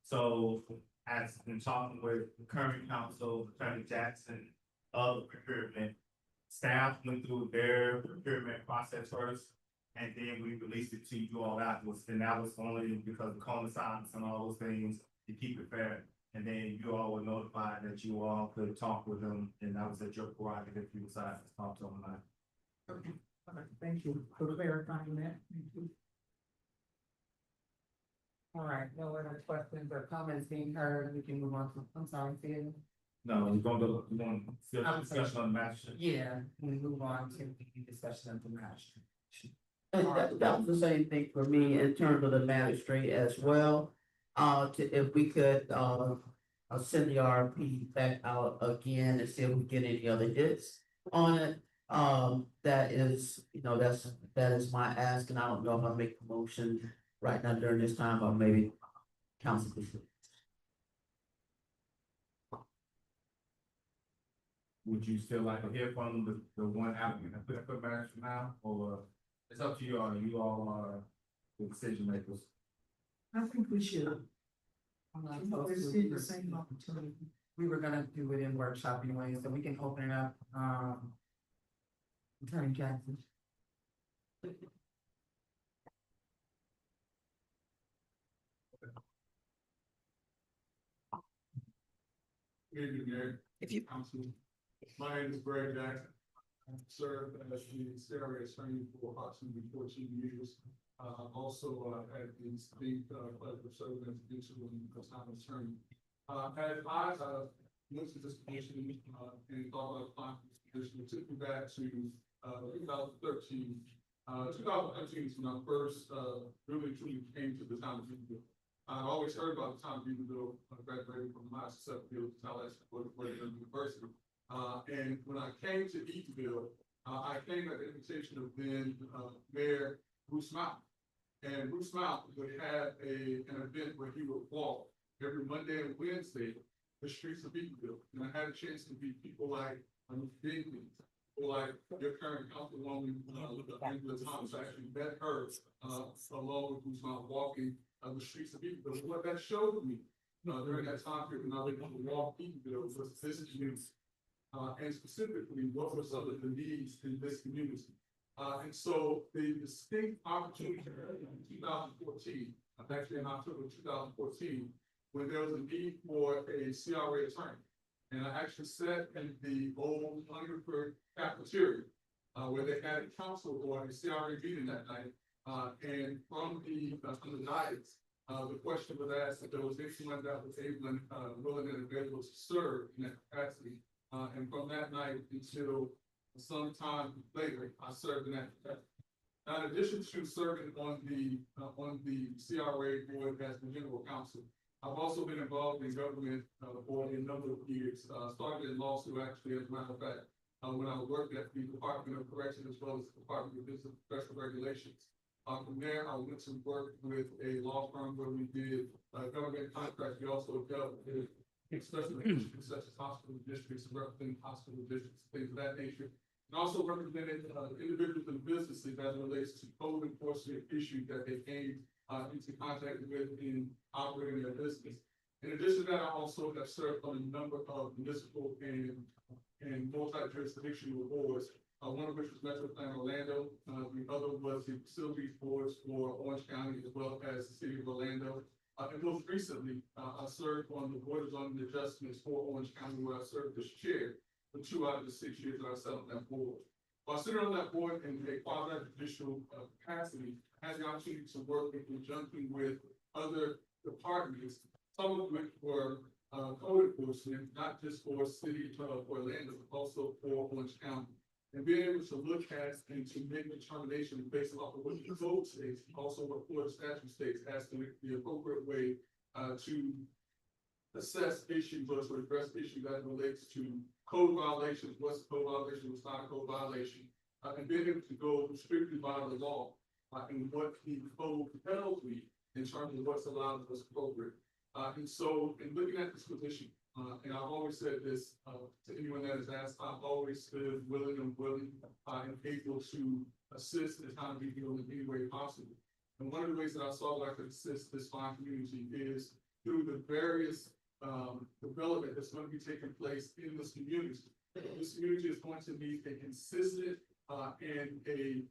So as in talking with the current council, Attorney Jackson, of procurement, staff went through their procurement process first. And then we released it to you all afterwards, and that was only because of coincidence and all those things to keep it fair. And then you all were notified that you all could talk with them, and that was at your prerogative if you decided to talk to them or not. Okay, all right, thank you for clarifying that. Thank you. All right, no other questions or comments being heard, we can move on to, I'm sorry, Phil. No, we're going to still discussion on the master. Yeah, we move on to the discussion of the matter. And that was the same thing for me in terms of the magistrate as well. If we could, send the RFP back out again and see if we get any other hits on it. That is, that is my ask, and I don't know if I make the motion right now during this time, or maybe council. Would you still like to hear from the one applicant that put up a match now, or it's up to you all, you all are the decision makers? I think we should. It's still the same opportunity. We were gonna do it in workshop anyway, so we can open it up, Attorney Jackson. Good evening, Mayor. If you, Council. My name is Greg Jackson. I've served as the area attorney for approximately 14 years. Also, had the distinct pleasure of serving as the interim attorney. As I went to this position and thought about applying for this position, it took me back to 2013. 2013 is when I first really truly came to the town of Eatonville. I've always heard about the town of Eatonville. I graduated from the Master Field of University. And when I came to Eatonville, I came at the invitation of then Mayor Bruce Mount. And Bruce Mount would have an event where he would walk every Monday and Wednesday the streets of Eatonville. And I had a chance to meet people like Bigby, people like your current councilwoman, Angela Thomas. I actually met her along with Bruce Mount walking the streets of Eatonville. What that showed me during that time period when I was able to walk Eatonville was this community. And specifically, what were some of the needs in this community? And so the distinct opportunity in 2014, actually in October 2014, when there was a need for a CRA attorney. And I actually sat in the old Hungerford cafeteria, where they had a council or a CRA meeting that night. And from the dais, the question was asked if there was anyone that was able and willing and available to serve in that capacity. And from that night until some time later, I served in that capacity. Now, in addition to serving on the CRA board as the general counsel, I've also been involved in government for a number of years. Started in law school, actually, as a matter of fact, when I worked at the Department of Correction as well as the Department of Business and Professional Regulations. From there, I went to work with a law firm where we did, government contracts. We also dealt with special issues such as hospital districts, representing hospital districts, things of that nature. And also represented, individuals and businesses as it relates to code enforcement issues that they came, into contact with in operating their business. In addition to that, I also have served on a number of municipal and multi-jurisdictional boards. One of which was Metro Plan Orlando, the other was the facilities boards for Orange County as well as the city of Orlando. And most recently, I served on the Board of Zoning Adjustments for Orange County, where I served as chair for 2 out of the 6 years that I sat on that board. While sitting on that board in a quasi-judicial capacity, I had the opportunity to work in conjunction with other departments, some of which were code enforcement, not just for city of Orlando, but also for Orange County. And being able to look at and to make determinations based off of what the code states, also what Florida statute states, as to the appropriate way to assess issues or to address issues that relates to code violations, what's a code violation, what's not a code violation, and being able to go strictly by the law and what the code tells me in terms of what's allowed and what's appropriate. And so, in looking at this position, and I've always said this to anyone that has asked, I've always stood willing and and able to assist in time of healing in any way possible. And one of the ways that I saw that I could assist this fine community is through the various development that's going to be taking place in this community. This community is going to need a consistent and a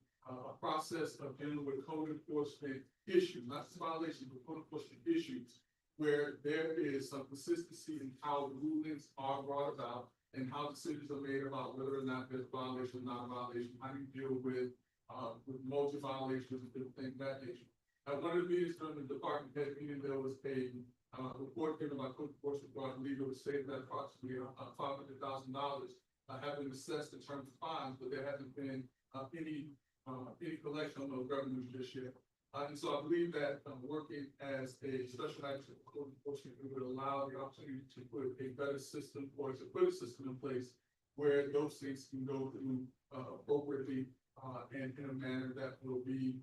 process of dealing with code enforcement issues, not just violations, but code enforcement issues, where there is some consistency in how rulings are brought about and how decisions are made about whether or not there's a violation or not a violation, how do you deal with multi violations and different things of that nature. One of the meetings during the department head meeting, there was a report given by code enforcement, I believe it was stated that approximately $500,000 have been assessed in terms of fines, but there hasn't been any collection on those revenues just yet. And so I believe that working as a special agent for code enforcement, it would allow the opportunity to put a better system or to put a system in place where those things can go through appropriately and in a manner that will be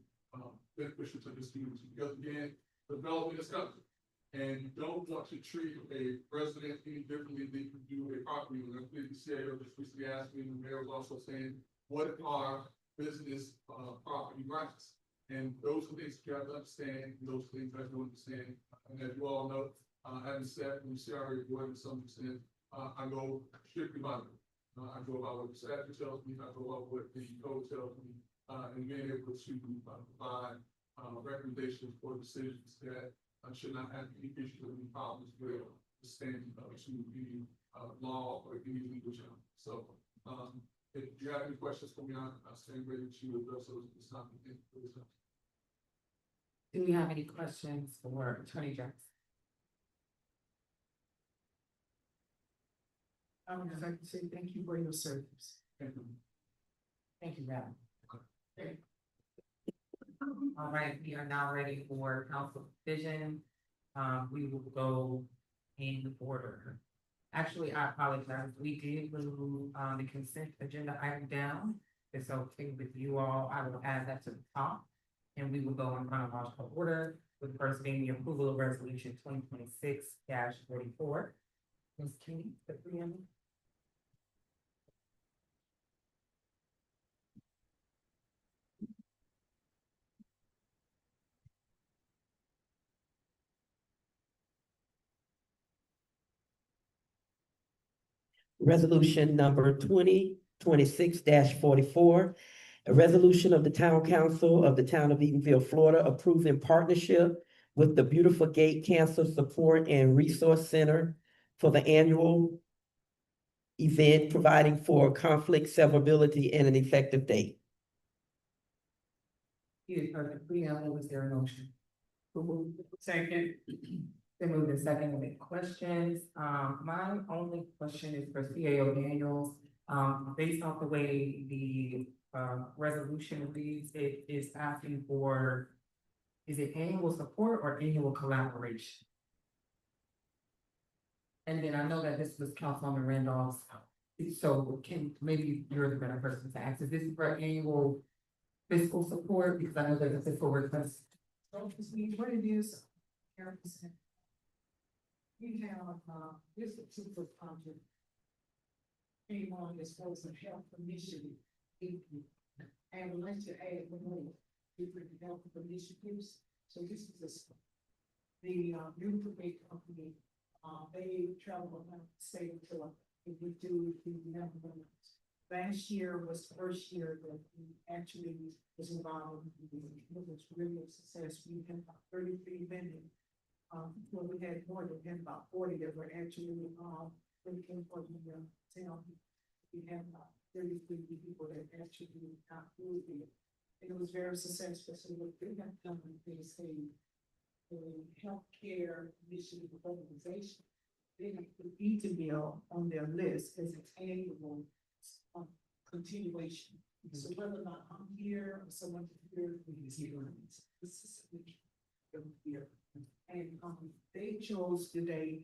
beneficial to the students. Because again, development is coming. And you don't want to treat a resident any differently than you do a property owner. I believe the CIO just recently asked me, and the mayor was also saying, what are business property rights? And those are things you have to understand, those things I don't understand. And as you all know, having said from the CRA board to some extent, I go strictly by it. I go about what the statute tells me, I go about what the code tells me, and being able to provide recommendations for decisions that should not have any issues or any problems with the standing to any law or any legal challenge. So if you have any questions for me, I'll stand ready to address those at this time. Do we have any questions for Attorney Jackson? I would just like to say thank you for your service. Thank you. Thank you, Madam. All right, we are now ready for council decision. We will go in order. Actually, I apologize. We did move the consent agenda item down. If it's okay with you all, I will add that to the top. And we will go in chronological order, with first being the approval of resolution 2026-44. Ms. Kenny, the preamble. Resolution number 2026-44, a resolution of the Town Council of the Town of Eatonville, Florida, approving partnership with the Beautiful Gate Cancer Support and Resource Center for the annual event, providing for conflict severability and an effective date. You heard the preamble, was there a motion? Second. Then moved in second, with questions. My only question is for CAO Daniels. Based off the way the resolution reads, it is asking for, is it annual support or annual collaboration? And then I know that this was Councilwoman Randolph's, so maybe you're the better person to ask, is this for annual fiscal support, because I know there's a fiscal request. So, what it is, Karen said, we have, this particular project came on as far as a health initiative. And we'd like to add more different health initiatives. So this is the beautiful big company, they travel around the state tour. If we do the numbers. Last year was the first year that we actually was involved. It was really a success. We had about 33 women. Well, we had more than about 40 that were actually, when came for the town. We had about 33 people that actually got through it. And it was very successful. So what they have done is a healthcare initiative organization. They have put Eatonville on their list as an annual continuation. So whether or not I'm here or someone here is here, this is here. And they chose the day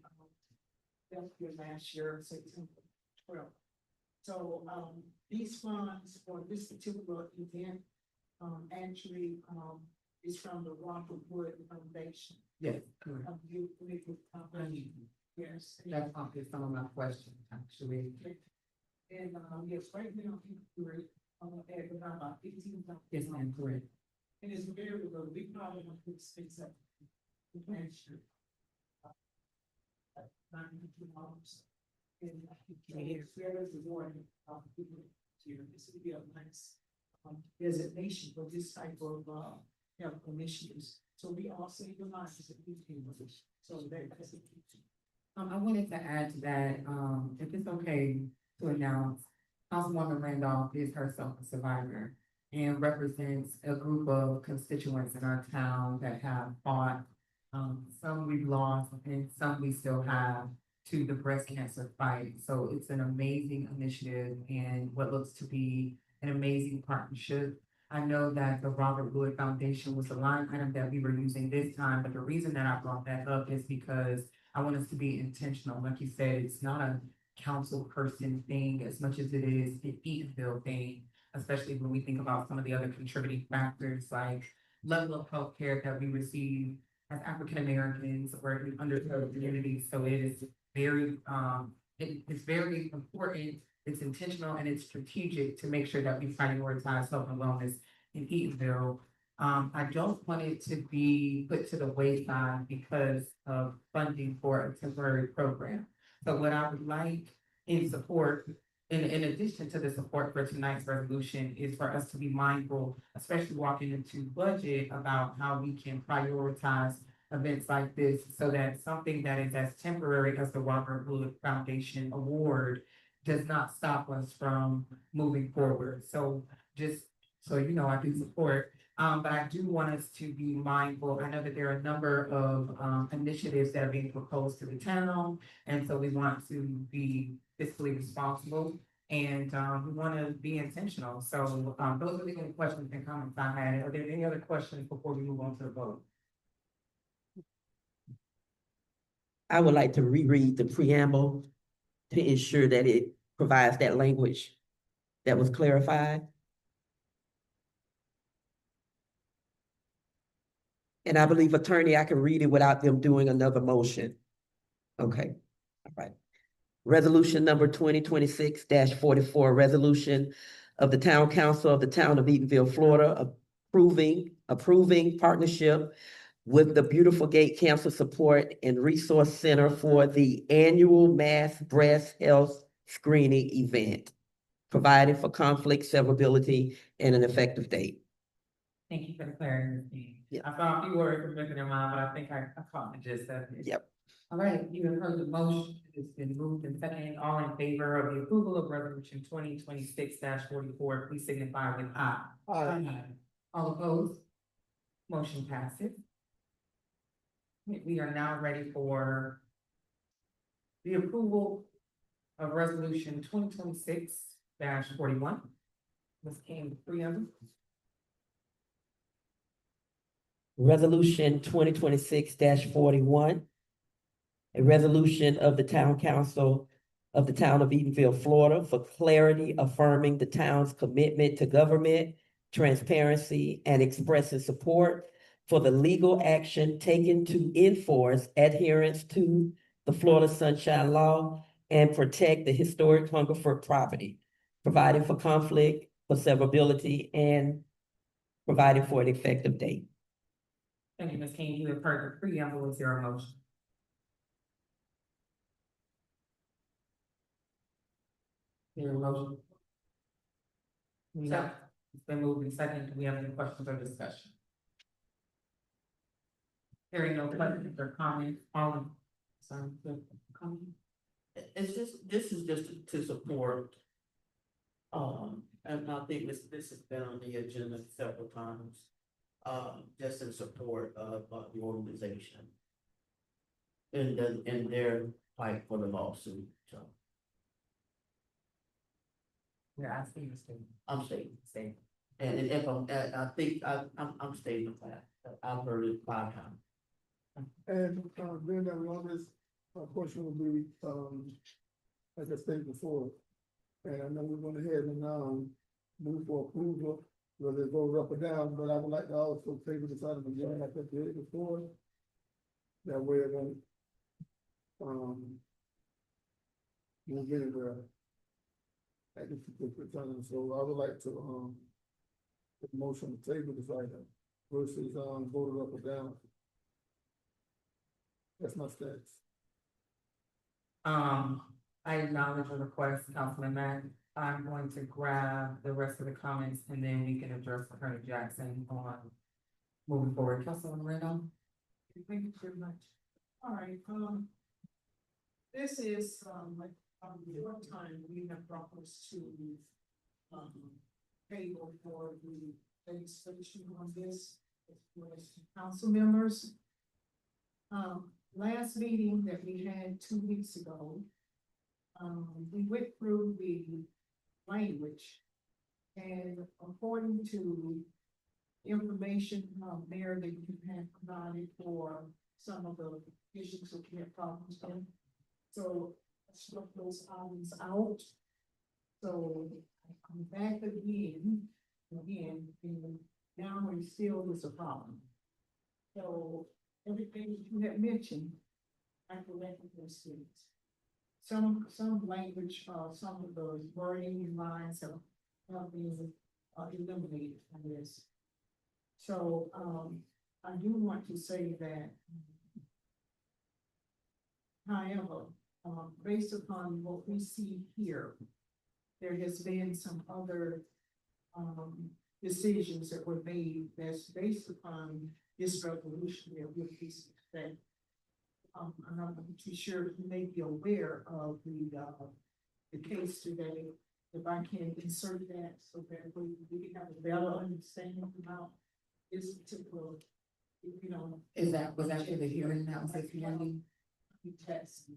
last year, September 12th. So these funds for this particular event actually is from the Robert Wood Foundation. Yes, correct. Yes. That's some of my questions, actually. And yes, right now, we're at about 15,000. Yes, ma'am, correct. And it's very low. We probably want to expense up. Next year. $900. And it's very rewarding. People here. This would be a nice designation for this type of health initiatives. So we all save the lives of people. So that's a key. I wanted to add to that, if it's okay to announce, Councilwoman Randolph is herself a survivor and represents a group of constituents in our town that have fought, some we've lost and some we still have, to the breast cancer fight. So it's an amazing initiative and what looks to be an amazing partnership. I know that the Robert Wood Foundation was the line item that we were using this time, but the reason that I brought that up is because I want us to be intentional. Like you said, it's not a council person thing as much as it is an Eatonville thing, especially when we think about some of the other contributing factors like level of healthcare that we receive as African Americans or in underserved communities. So it is very, it's very important, it's intentional, and it's strategic to make sure that we prioritize health and wellness in Eatonville. I don't want it to be put to the wayside because of funding for a temporary program. So what I would like in support, in addition to the support for tonight's resolution, is for us to be mindful, especially walking into budget, about how we can prioritize events like this so that something that is as temporary as the Robert Wood Foundation Award does not stop us from moving forward. So just so you know, I do support. But I do want us to be mindful. I know that there are a number of initiatives that are being proposed to the town, and so we want to be fiscally responsible and we want to be intentional. So those are the only questions and comments I had. Are there any other questions before we move on to the vote? I would like to reread the preamble to ensure that it provides that language that was clarified. And I believe, attorney, I can read it without them doing another motion. Okay, all right. Resolution number 2026-44, resolution of the Town Council of the Town of Eatonville, Florida, approving partnership with the Beautiful Gate Cancer Support and Resource Center for the annual mass breast health screening event, providing for conflict severability and an effective date. Thank you for the clarity. Yeah. I found a few words missing in mine, but I think I caught the gist of it. Yep. All right, you have heard the motion. It's been moved and seconded. All in favor of the approval of resolution 2026-44, please signify with aye. Aye. All opposed? Motion passes. We are now ready for the approval of resolution 2026-41. Ms. King, preamble. Resolution 2026-41, a resolution of the Town Council of the Town of Eatonville, Florida, for clarity affirming the town's commitment to government, transparency, and expressing support for the legal action taken to enforce adherence to the Florida Sunshine Law and protect the historic Hungerford property, providing for conflict, for severability, and providing for an effective date. Thank you, Ms. King. You have heard the preamble. Is there a motion? There a motion? No. It's been moved and seconded. Do we have any questions or discussion? Hearing no questions or comments, sorry, comment? It's just, this is just to support. And I think this has been on the agenda several times. Just in support of the organization. And their fight for the lawsuit, so You're asking your statement. I'm stating. And if I think I'm stating that, I've heard it 5 times. And, being that we're on this, portion will be, like I stated before. And I know we went ahead and, move for approval, whether it goes up or down, but I would like to also table this item again, like I did before. That way it won't, move anywhere. At this particular time, so I would like to, put a motion to table this item versus, vote it up or down. That's my stance. I acknowledge your request, Councilman Mack. I'm going to grab the rest of the comments and then we can address Attorney Jackson on moving forward. Councilman Randall? Thank you very much. All right, this is, your time we have brought us to, table for the legislation on this, as well as council members. Last meeting that we had 2 weeks ago, we went through the language, and according to information, there that you had provided for some of the issues that we had problems with. So I struck those items out. So I'm back again, and now we still is a problem. So everything that you had mentioned, I corrected those things. Some language, some of those wording and lines have been eliminated from this. So, I do want to say that, however, based upon what we see here, there has been some other, decisions that were made that's based upon this resolution that we're facing today. I'm not too sure you may be aware of the case today. If I can insert that so that we have a better understanding about this particular, Was that for the hearing that was this morning? test.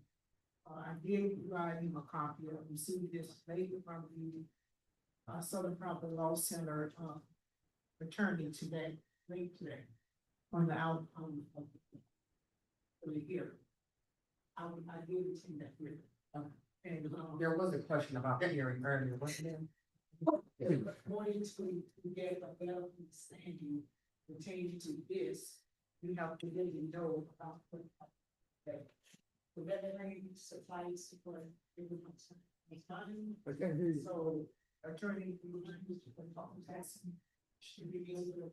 I did provide him a copy of received this later from the Southern Property Law Center attorney today, late today, on the outcome of the hearing. I did attend that hearing. And There was a question about the hearing earlier, wasn't there? according to get a better understanding pertaining to this, you have to really know about what that. So that range suffice for everyone's time. I can't hear you. So attorney, should be able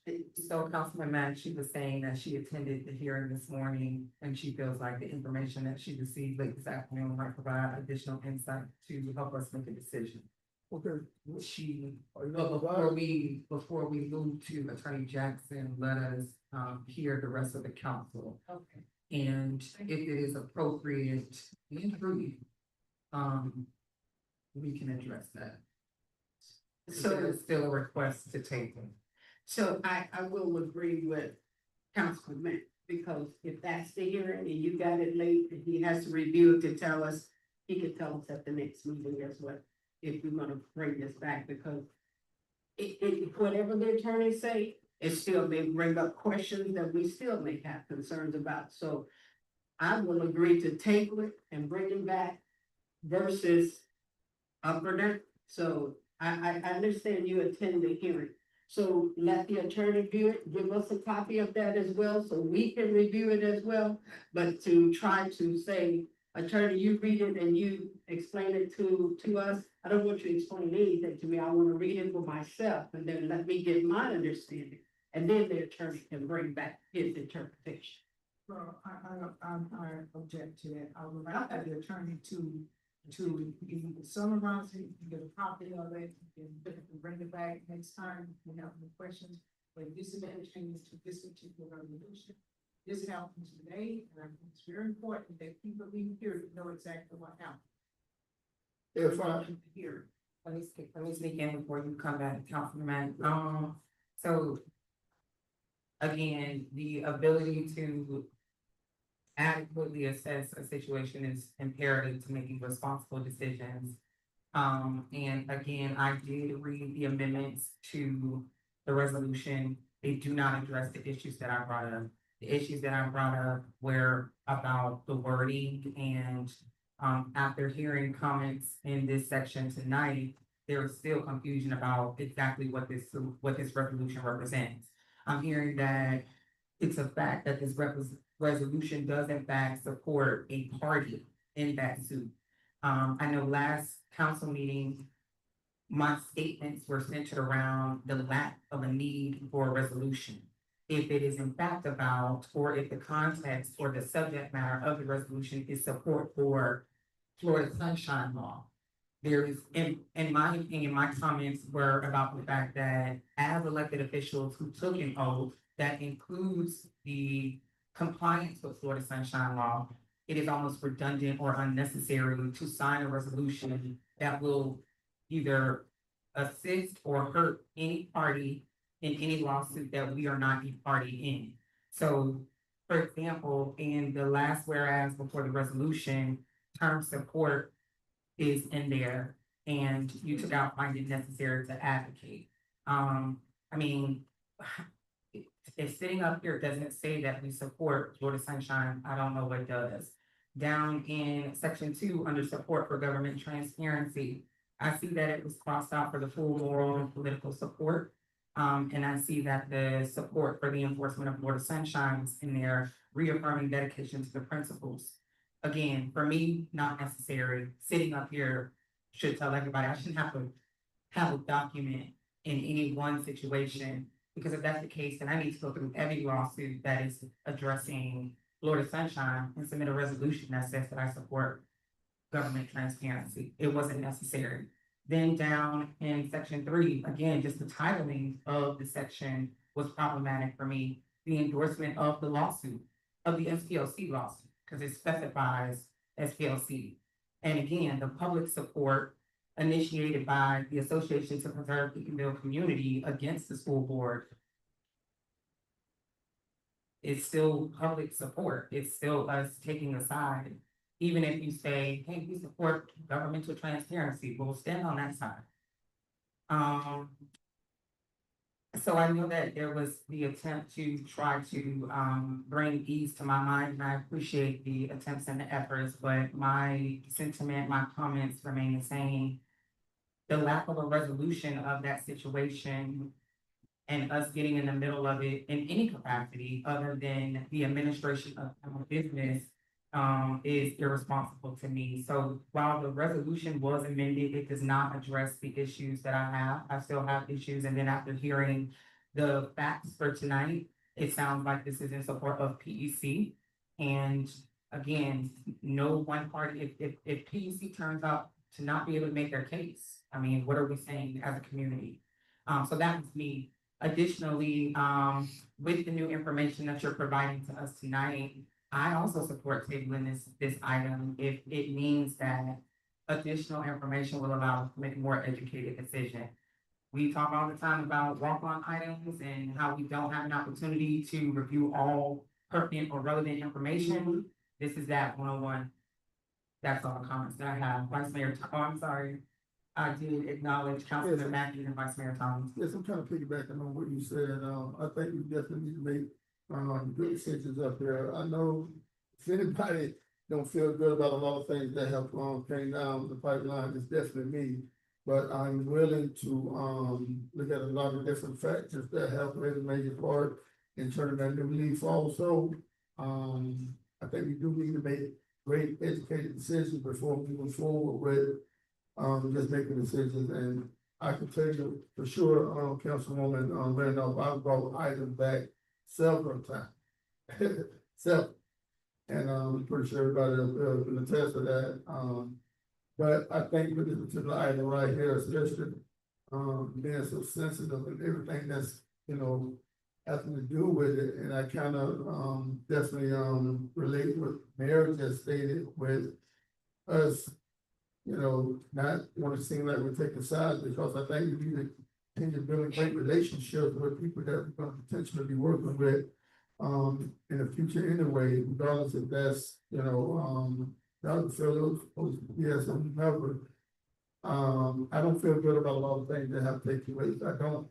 to. So Councilman Mack, she was saying that she attended the hearing this morning and she feels like the information that she received late this afternoon might provide additional insight to help us make a decision. Okay. She, Are you but gonna before we move to Attorney Jackson, let us hear the rest of the council. Okay. And if it is appropriate and brief, we can address that. So there's still a request to table. So I will agree with Councilman Mack, because if that's the hearing and you got it late, and he has to review it to tell us, he could tell us at the next meeting as well, if we want to bring this back, because whatever the attorneys say, it still may bring up questions that we still may have concerns about. So I will agree to table it and bring it back versus up or down. So I understand you attend the hearing. So let the attorney view it, give us a copy of that as well, so we can review it as well. But to try to say, attorney, you read it and you explain it to us, I don't want you to explain anything to me. I want to read it for myself and then let me get my understanding. And then the attorney can bring back his interpretation. Well, I object to that. I would like the attorney to either summarize it, get a copy of it, and bring it back next time we have any questions. But this is the change to this particular resolution. This happened today, and I think it's very important that people being here know exactly what happened. If I, Here. Let me sneak in before you come back, Councilman. So again, the ability to adequately assess a situation is imperative to making responsible decisions. And again, I did read the amendments to the resolution. They do not address the issues that I brought up. The issues that I brought up were about the wording and, after hearing comments in this section tonight, there is still confusion about exactly what this resolution represents. I'm hearing that it's a fact that this resolution does in fact support a party in that suit. I know last council meeting, my statements were centered around the lack of a need for a resolution. If it is in fact about, or if the context or the subject matter of the resolution is support for Florida Sunshine Law, there is, in my opinion, my comments were about the fact that as elected officials who took an oath that includes the compliance with Florida Sunshine Law, it is almost redundant or unnecessary to sign a resolution that will either assist or hurt any party in any lawsuit that we are not a party in. So, for example, in the last whereas before the resolution, term support is in there, and you took out find it necessary to advocate. I mean, if sitting up here doesn't say that we support Florida Sunshine, I don't know what does. Down in section 2, under support for government transparency, I see that it was crossed out for the full moral and political support. And I see that the support for the enforcement of Florida Sunshine is in there, reaffirming dedication to the principles. Again, for me, not necessary. Sitting up here should tell everybody I shouldn't have to have a document in any one situation, because if that's the case, then I need to go through every lawsuit that is addressing Florida Sunshine and submit a resolution that says that I support government transparency. It wasn't necessary. Then down in section 3, again, just the titling of the section was problematic for me. The endorsement of the lawsuit, of the SPLC lawsuit, because it specifies SPLC. And again, the public support initiated by the Association to Preserve Eatonville Community against the school board is still public support. It's still us taking a side. Even if you say, hey, we support governmental transparency, we'll stand on that side. So I know that there was the attempt to try to bring ease to my mind, and I appreciate the attempts and the efforts, but my sentiment, my comments remain the same. The lack of a resolution of that situation and us getting in the middle of it in any capacity other than the administration of our business is irresponsible to me. So while the resolution was amended, it does not address the issues that I have. I still have issues, and then after hearing the facts for tonight, it sounds like this is in support of PEC. And again, no one party, if PEC turns out to not be able to make their case, I mean, what are we saying as a community? So that was me. Additionally, with the new information that you're providing to us tonight, I also support tabling this item if it means that additional information will allow us to make a more educated decision. We talk all the time about walk-on items and how we don't have an opportunity to review all pertinent or relevant information. This is that 101. That's all the comments that I have. Vice Mayor, I'm sorry. I did acknowledge Councilman Matthews and Vice Mayor Thomas. yes, I'm kind of piggybacking on what you said. I think we definitely need to make good decisions up there. I know if anybody don't feel good about a lot of things that have came down the pipeline, it's definitely me. But I'm willing to, look at a lot of different factors that have played a major part in turning that new leaf also. I think we do need to make great educated decisions before moving forward with, just making decisions. And I can tell you for sure, Councilwoman, Randolph, I've brought items back several times. Several. And I'm pretty sure everybody will attest to that. But I think with this particular item right here, especially, being so sensitive and everything that's, having to do with it, and I kind of, definitely, relate what Mayor just stated with us, not want to seem like we're taking sides, because I think we need to continue building great relationships with people that we're going to potentially be working with, in the future anyway, regardless if that's, Dr. Phillips, yes, or whomever. I don't feel good about a lot of things that have taken place. I don't,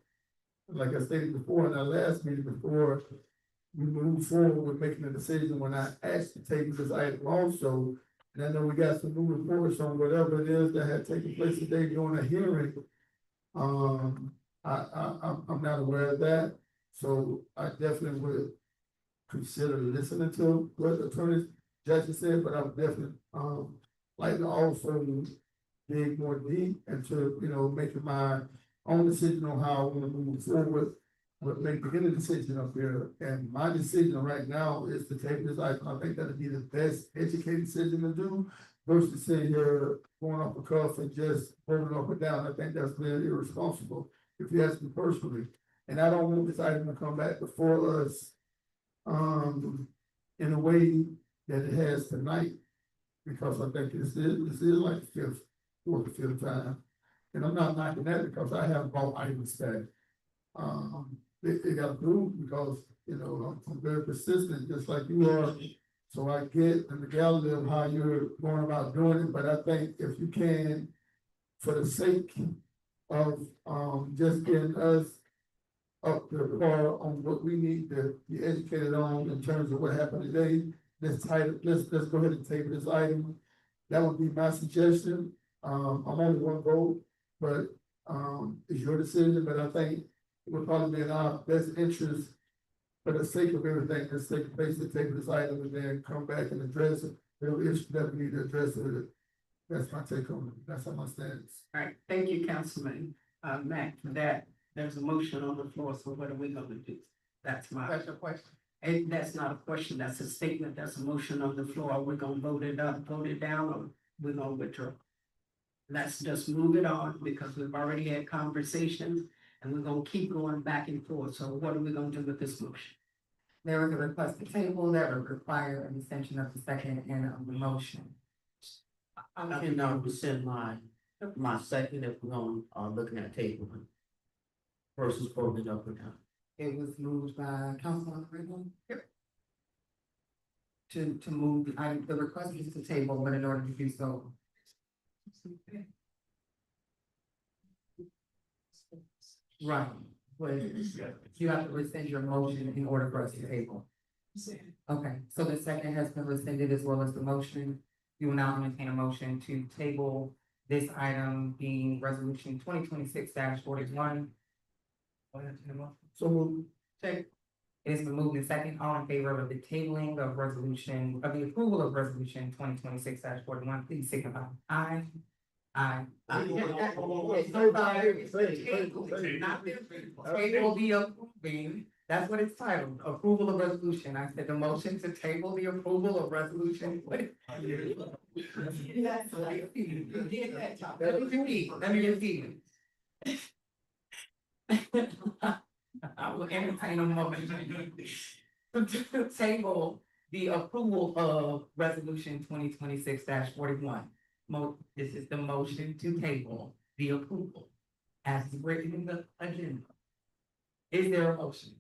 like I stated before in our last meeting, before we move forward with making a decision, when I asked to take this item also, and I know we got some new reports on whatever it is that had taken place today during a hearing. I'm not aware of that, so I definitely would consider listening to what the attorney judge said, but I would definitely, like to also dig more deep into, making my own decision on how I want to move forward, but making any decision up here. And my decision right now is to take this item. I think that'd be the best educated decision to do versus sitting here going off the cuff and just voting up or down. I think that's very irresponsible, if you ask me personally. And I don't want this item to come back before us, in a way that it has tonight, because I think this is like the fifth or the fifth time. And I'm not knocking that because I have bought items back. It got approved because, I'm very persistent, just like you are. So I get the legality of how you're going about doing it, but I think if you can, for the sake of, just getting us up to par on what we need to be educated on in terms of what happened today, let's go ahead and table this item. That would be my suggestion. I'm only one vote, but, it's your decision, but I think it would probably be in our best interest, for the sake of everything that's taking place, to table this item and then come back and address it. There are issues that we need to address with it. That's my take on it. That's how my stance. All right, thank you, Councilman, Mack, for that. There's a motion on the floor, so what are we gonna do? That's my. That's your question. And that's not a question, that's a statement, that's a motion on the floor. We're gonna vote it up, vote it down, or we're gonna withdraw. Let's just move it on, because we've already had conversations, and we're gonna keep going back and forth. So what are we gonna do with this motion? There was a request to table that would require an extension of the second and of the motion. I can, rescind my second if we're on, looking at table versus voting up or down. It was moved by Councilman Greenwood. To move, the request is to table, but in order to do so. Right, but you have to rescind your motion in order for us to table. Okay, so the second has been rescinded as well as the motion. You will now entertain a motion to table this item being resolution 2026-41. So moved. Check. It has been moved in second, all in favor of the tabling of resolution, of the approval of resolution 2026-41, please signify aye. Aye. Table the approving, that's what it's titled, approval of resolution. I said the motion to table the approval of resolution. That's right. You did that, Tom. Let me repeat. I will entertain a moment to table the approval of resolution 2026-41. This is the motion to table the approval as written in the agenda. Is there a motion?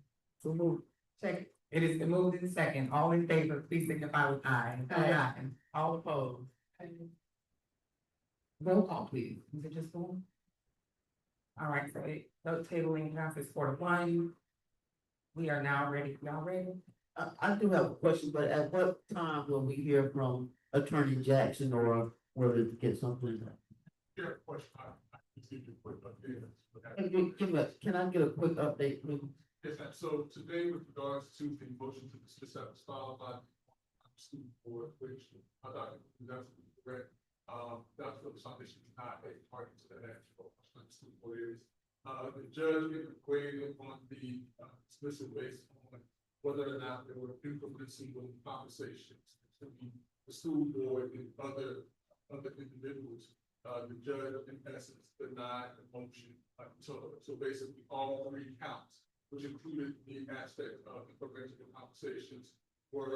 So moved. Second. It is been moved in second. All in favor, please signify with aye. Aye. All opposed. Roll call, please. Is it just one? All right, so tabling passes 4-1. We are now ready. Y'all ready? I do have a question, but at what time will we hear from Attorney Jackson, or will it get something? Here, question, give you a quick update. Can I get a quick update, please? Yes, ma'am. So today with regards to the motion to dismiss that was filed by the student board, which I thought was absolutely correct. That's what the foundation is not a party to that actual student board is. The judge graded on the dismissal based on whether or not there were incomprehensible conversations between the school board and other individuals. The judge in essence denied the motion. So basically all three counts, which included the aspect of incomprehensible conversations, were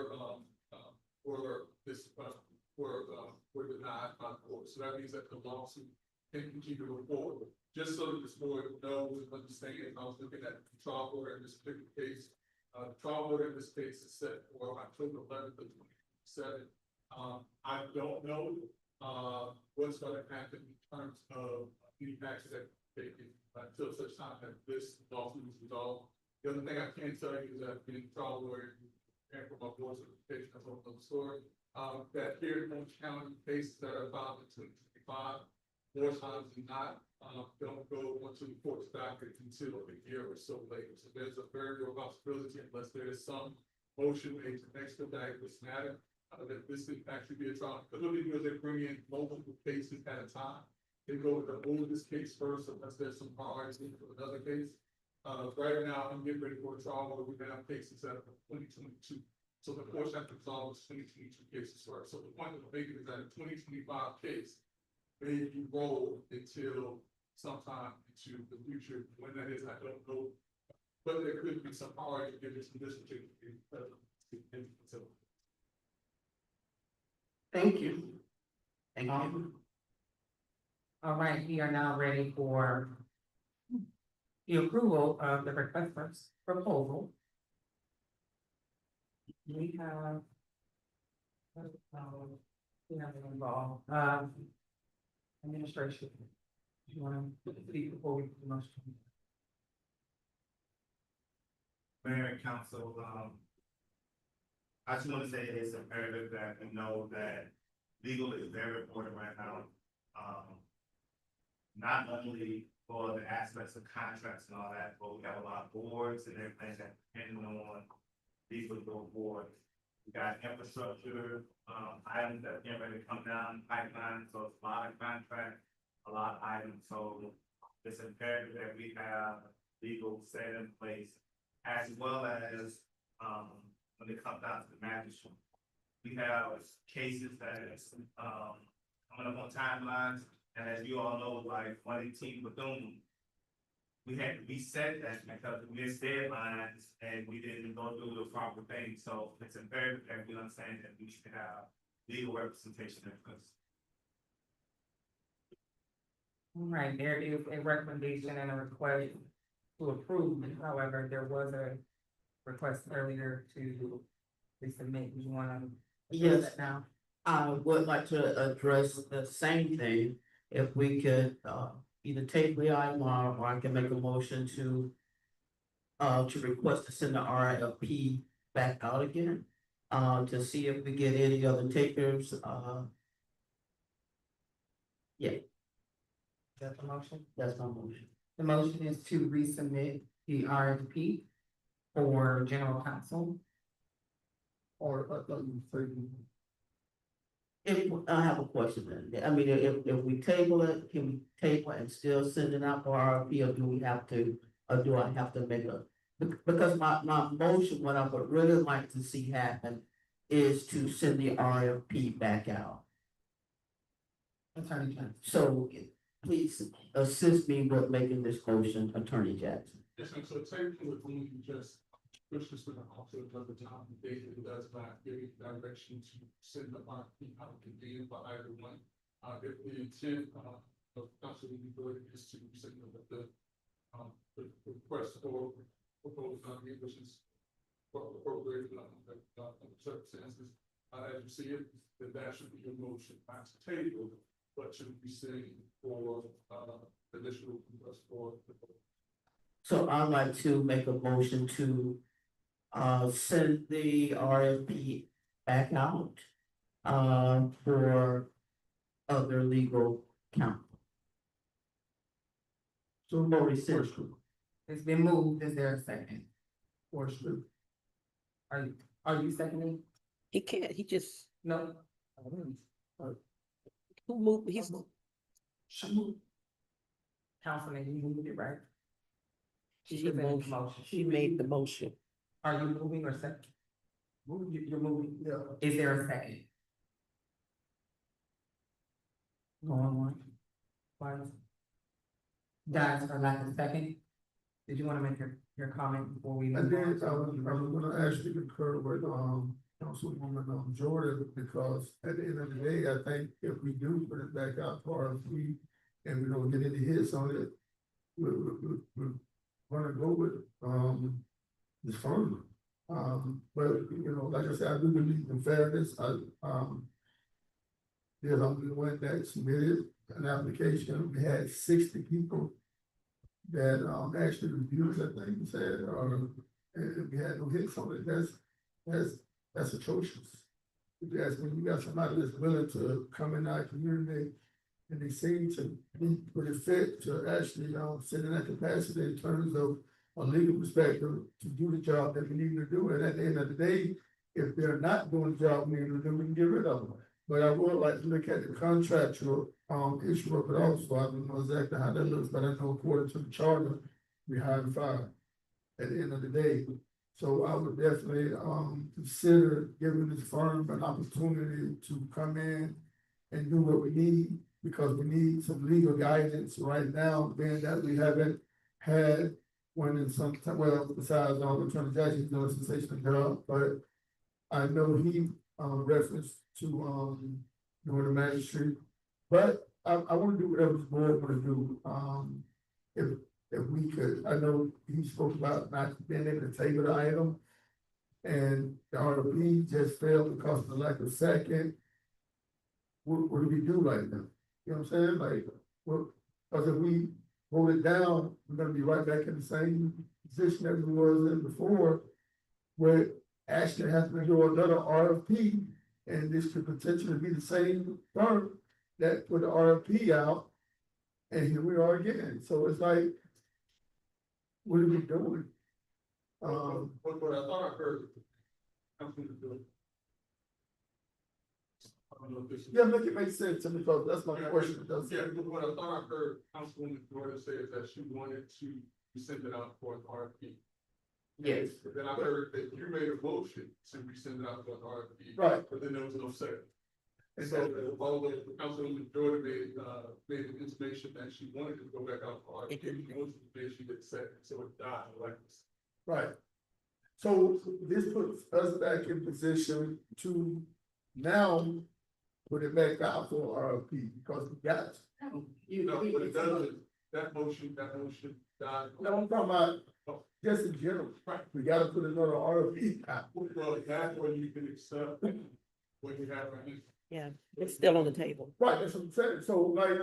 denied by the court. So that means that the lawsuit can continue to go forward. Just so that this board knows and understands, I was looking at the trial order in this particular case. The trial order in this case is set for October 11th of 2027. I don't know what's going to happen in terms of any action that taken until such time that this lawsuit is resolved. The other thing I can tell you is that being a trial lawyer and from my board's certification, I don't know the story, that here in Orange County, cases that are filed in 2025, more times than not, don't go onto the court's docket until a year or so later. So there's a very real possibility, unless there is some motion made to expedite this matter, that this could actually be a trial. Because what they do is they bring in multiple cases at a time. They go with the oldest case first, unless there's some priority for another case. Right now, I'm getting ready for a trial where we have cases that are from 2022. So the courts have to resolve 2022 cases first. So the point of the making is that a 2025 case may be rolled until sometime into the future. When that is, I don't know. But there could be some priority given to this particular Thank you. Thank you. All right, we are now ready for the approval of the request for proposal. We have it involved, administration. Do you want to speak before we do the motion? Mayor and council, I just want to say it's imperative that we know that legal is very important right now. Not only for the aspects of contracts and all that, but we have a lot of boards and everything that depend on legal going forward. We got infrastructure, items that are ready to come down the pipeline, so it's a lot of contracts, a lot of items, so it's imperative that we have legal set in place, as well as, when it comes down to the magistrate. We have cases that is, coming up on timelines, and as you all know, like 118 Bethune, we had to reset that because we missed deadlines and we didn't go through the proper thing. So it's imperative that we understand that we should have legal representation in place. All right, there is a recommendation and a request to approve. However, there was a request earlier to resubmit. You want to? Yes, now, I would like to address the same thing. If we could, either take the item or I can make a motion to request to send the RFP back out again, to see if we get any other takers, yeah. That's the motion. That's my motion. The motion is to resubmit the RFP for general counsel. Or, If, I have a question then, I mean, if we table it, can we table it and still send it out for RFP, or do we have to, or do I have to make a? Because my motion, what I would really like to see happen is to send the RFP back out. Attorney Johnson. So please assist me with making this motion, Attorney Jackson. Yes, and so technically, we're going to just push this with an also another time, date that does not give you direction to send the RFP out again for either one. If the intent of council board is to send the request for proposed funding, which is appropriate circumstances, as you see it, that should be a motion not to table, but should be seen for additional request for. So I'd like to make a motion to send the RFP back out for other legal counsel. So no rescission. It's been moved, is there a second? Or should. Are you seconding? He can't, he just, No? who moved, he's, Councilman, you moved it, right? she presented the moved, motion. she made the motion. Are you moving or second? You're moving. Yeah. Is there a second? Going one. One. Guys, for lack of a second, did you wanna make your comment before we? I move on did, to- I was gonna actually concur with, Councilwoman, Jordan, because at the end of the day, I think if we do put it back out for RFP and we don't get any hits on it, we're gonna go with, this firm. But, you know, like I said, I do believe in fairness, there's only one that submitted an application, we had 60 people that, actually reviewed, I think you said, and we had no hits on it, that's atrocious. If you ask me, you got somebody that's willing to come in our community and they seem to be pretty fit to actually, sit in that capacity in terms of a legal perspective to do the job that we need to do. And at the end of the day, if they're not doing the job we need to do, we can get rid of them. But I would like to look at the contractual, issue of it also. I don't know exactly how that looks, but I know according to the charter, we hire and fire at the end of the day. So I would definitely, consider giving this firm an opportunity to come in and do what we need, because we need some legal guidance right now, being that we haven't had one in some time, well, besides, Attorney Jackson's doing a sensational job, but I know he, referenced to, doing the magistrate, but I wanna do whatever the board wanna do, if we could, I know he spoke about not being able to table the item. And the RFP just failed because of the lack of second. What do we do right now? You know what I'm saying? Like, because if we vote it down, we're gonna be right back in the same position that we was in before. Where Ashton has to do another RFP, and this could potentially be the same firm that put the RFP out. And here we are again, so it's like, what are we doing? But I thought I heard. Councilman Jordan. I don't know if this is. Yeah, make it make sense to me, because that's my question. Yeah, but what I thought I heard Councilwoman Jordan say is that she wanted to send it out for an RFP. Yes. But then I heard that you made a motion to resend it out for an RFP. Right. But then there was no second. And so, although Councilwoman Jordan made an intimation that she wanted to go back out for RFP, the motion that she did second, so it died like this. Right. So this puts us back in position to now put it back out for RFP, because we got. No, but it doesn't, that motion died. No, I'm talking about just in general, Right. we gotta put another RFP out. Well, that's when you can accept what you have right now. Yeah, it's still on the table. Right, that's what I'm saying, so like,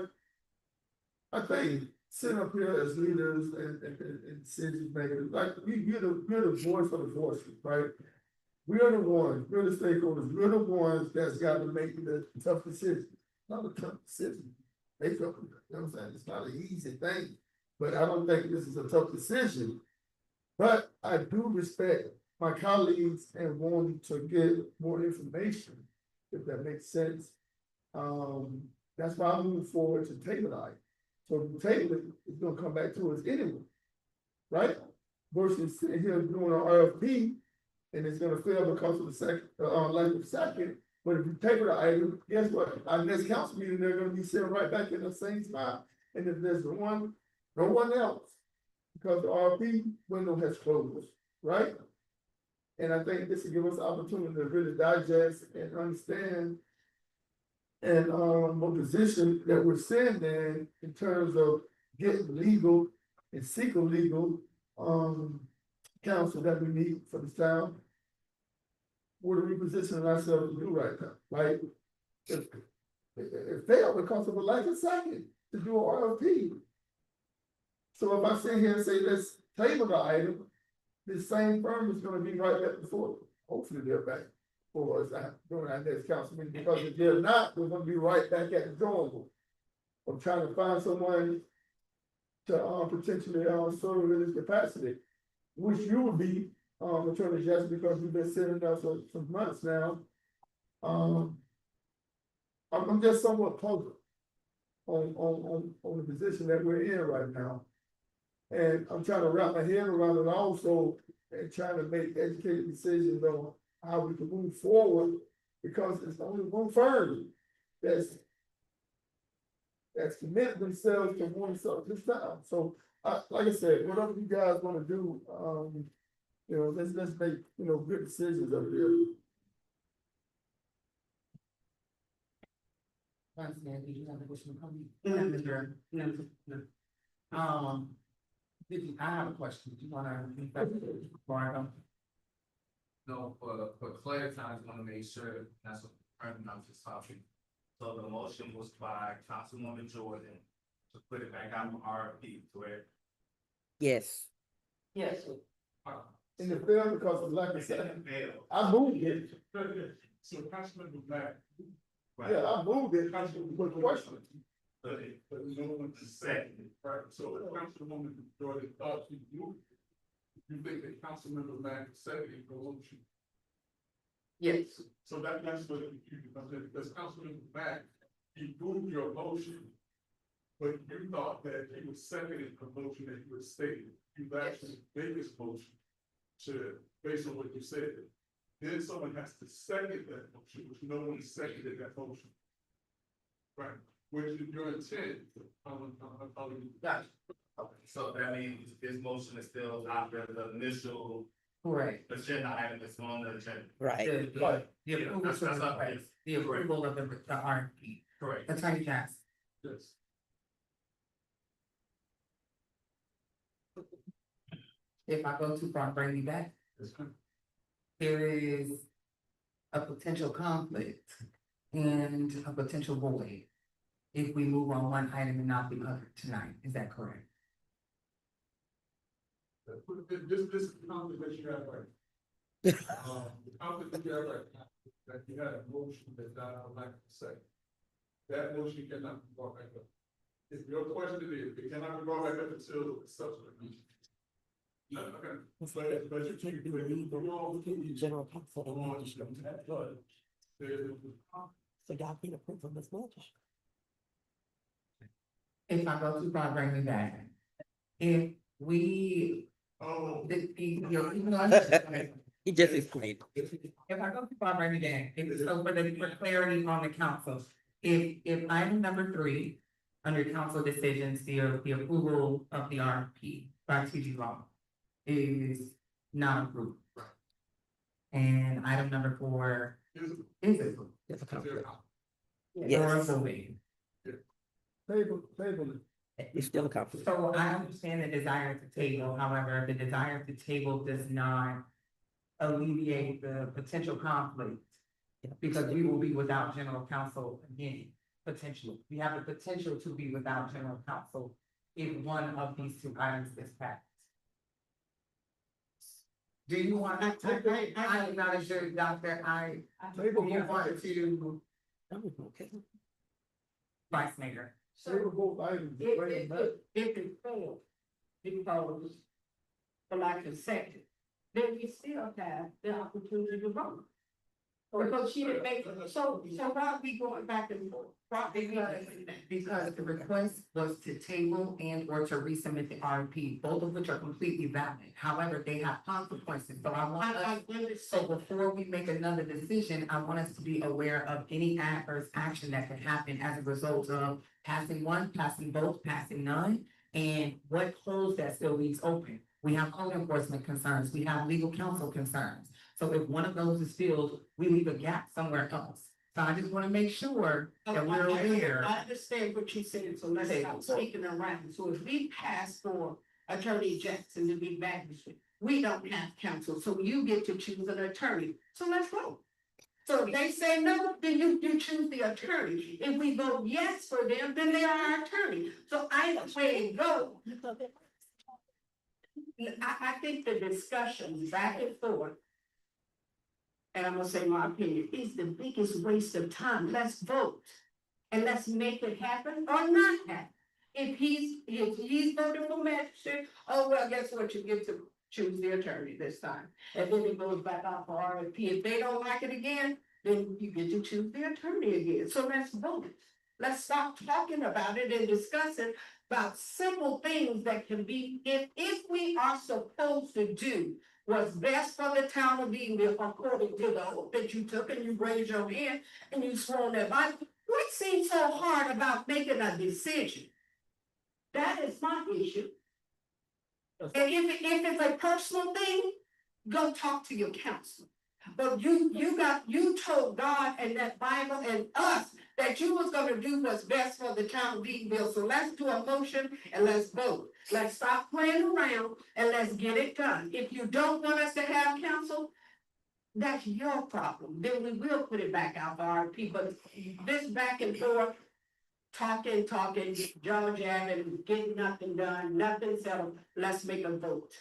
I think sitting up here as leaders and decision makers, like, we're the voice of the voices, right? We are the ones, we're the stakeholders, we're the ones that's got to make the tough decision, not a tough decision. Make up, you know what I'm saying, it's not an easy thing, but I don't think this is a tough decision. But I do respect my colleagues and wanting to get more information, if that makes sense. That's why I move forward to table it. So if we table it, it's gonna come back to us anyway. Right? Versus sitting here doing an RFP and it's gonna fail because of the second, lack of second. But if you table the item, guess what? Our next council meeting, they're gonna be sitting right back in the same spot. And if there's no one else, because the RFP window has closed, right? And I think this will give us the opportunity to really digest and understand. And what position that we're sitting in terms of getting legal and seeking legal counsel that we need for the town. What are we positioning ourselves to do right now, right? It failed because of a lack of second to do an RFP. So if I sit here and say, let's table the item, this same firm is gonna be right back before, hopefully they're back for us during our next council meeting, because if they're not, we're gonna be right back at the drawing board. I'm trying to find someone to, potentially, serve in this capacity. Which you would be, Attorney Jackson, because you've been sitting there for some months now. I'm just somewhat puzzled on the position that we're in right now. And I'm trying to wrap my head around it also, and trying to make educated decisions on how we can move forward, because it's only one firm that's committed themselves to one sort this time. So, like I said, whatever you guys wanna do, let's make, good decisions over here. Once again, did you have a question to come? I have a question, do you wanna? No, for clarity, I just wanna make sure that's what I'm just talking. So the motion was by Councilwoman Jordan to put it back out for RFP, correct? Yes. Yes. In the film, because like I said, Fail. I moved it, So Councilman Black, Right. yeah, I moved it, with question. But no one to second. right, so if Councilwoman Jordan thought she moved, you think that Councilmember Mack seconded the motion? Yes. So that's what the confusion comes in, because Councilmember Mack, he moved your motion. But you thought that he was seconding the motion that you had stated, you actually made this motion to, based on what you said. Then someone has to second that motion, which no one seconded that motion. Right, which is your intent, Gotcha. Okay, so that means this motion is still after the initial Correct. agenda item that's on the agenda. Right. The approval That's to up there. request, the approval of the RFP. Correct. Attorney Jackson. yes. If I go too far, bring me back. Yes, ma'am. There is a potential conflict and a potential void if we move on one item and not the other tonight. Is that correct? This is the conflict that you have right. The conflict that you have right now, that you had a motion that died on lack of a second. That motion cannot be brought back up. If your question is, it cannot be brought back up until the subsequent meeting. No, okay. But you can't do it. General counsel. There's- So y'all can approve of this motion. If I go too far, bring me back. If we, Oh, He just explained. if I go too far, bring me back. So for clarity on the council, if item number 3, under council decisions, the approval of the RFP by TG Law is not approved. And item number 4 is approved. It's a conflict. Or Yes, voting. Table it. it's still a conflict. So I understand the desire to table, however, the desire to table does not alleviate the potential conflict. Because we will be without general counsel again, potentially. We have the potential to be without general counsel if one of these 2 items is passed. Do you want, I am not a jury doctor, Table do you both want items. to, Okay. Vice Mayor? Table both items. bring them back. If it fails, because for lack of second, then we still have the opportunity to vote. Because she didn't make, so why are we going back and forth? Why are we doing that? Because the request was to table and or to resubmit the RFP, both of which are completely valid. However, they have consequences, so I want us, so before we make another decision, I want us to be aware of any adverse action that could happen as a result of passing one, passing both, passing none, and what holes that still leaves open. We have code enforcement concerns, we have legal counsel concerns. So if one of those is filled, we leave a gap somewhere else. So I just wanna make sure that we're aware. I understand what you said, so let's stop speaking around. So if we pass for Attorney Jackson to be magistrate, we don't have counsel, so you get to choose an attorney. So let's vote. So if they say no, then you choose the attorney. If we vote yes for them, then they are our attorney. So either way it goes. I think the discussion back and forth, and I'm gonna say my opinion, is the biggest waste of time. Let's vote. And let's make it happen or not happen. if he's voting for magistrate, oh, well, guess what, you get to choose the attorney this time. And then it goes back out for RFP, if they don't like it again, then you get to choose the attorney again, so let's vote. Let's stop talking about it and discussing about simple things that can be, if we are supposed to do what's best for the town of Eatonville according to the oath that you took and you raised your hand and you swore that Bible, what seems so hard about making a decision? That is my issue. And if it's a personal thing, go talk to your counselor. But you told God and that Bible and us that you was gonna do what's best for the town of Eatonville. So let's do a motion and let's vote. Let's stop playing around and let's get it done. If you don't want us to have counsel, that's your problem. Then we will put it back out for RFP. But this back and forth, talking, jaw jabbing, getting nothing done, nothing settled. Let's make a vote.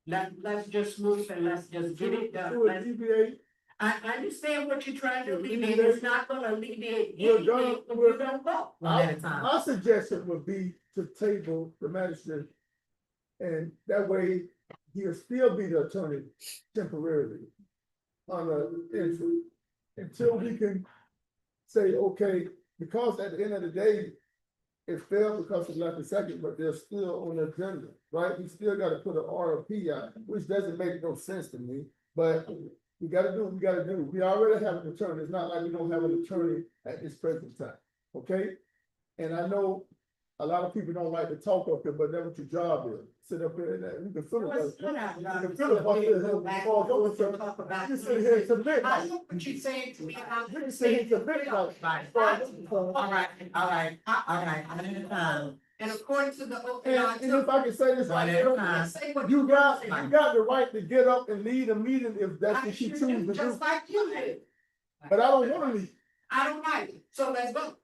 Let's just move and let's just get it done. To alleviate, I understand what you're trying to alleviate. It's not gonna alleviate We're anything gonna- if you don't vote. One at a time. my suggestion would be to table the magistrate. And that way, he'll still be the attorney temporarily. On the interim, until we can say, okay, because at the end of the day, it failed because it left a second, but they're still on the agenda, right? We still gotta put an RFP out, which doesn't make no sense to me, but we gotta do what we gotta do. We already have an attorney. It's not like we don't have an attorney at this present time, okay? And I know a lot of people don't like to talk up here, but that's what your job is. Sit up here and we can filibuster. Go back and forth and talk about You sit here and submit. I know what you're saying to me, and I'm You sit here and submit. All right. And according to the open. And if I can say this, One at a time. you got the right to get up and lead a meeting if that's what you choose to do, Just like you did. but I don't wanna lead. I don't like it, so let's vote.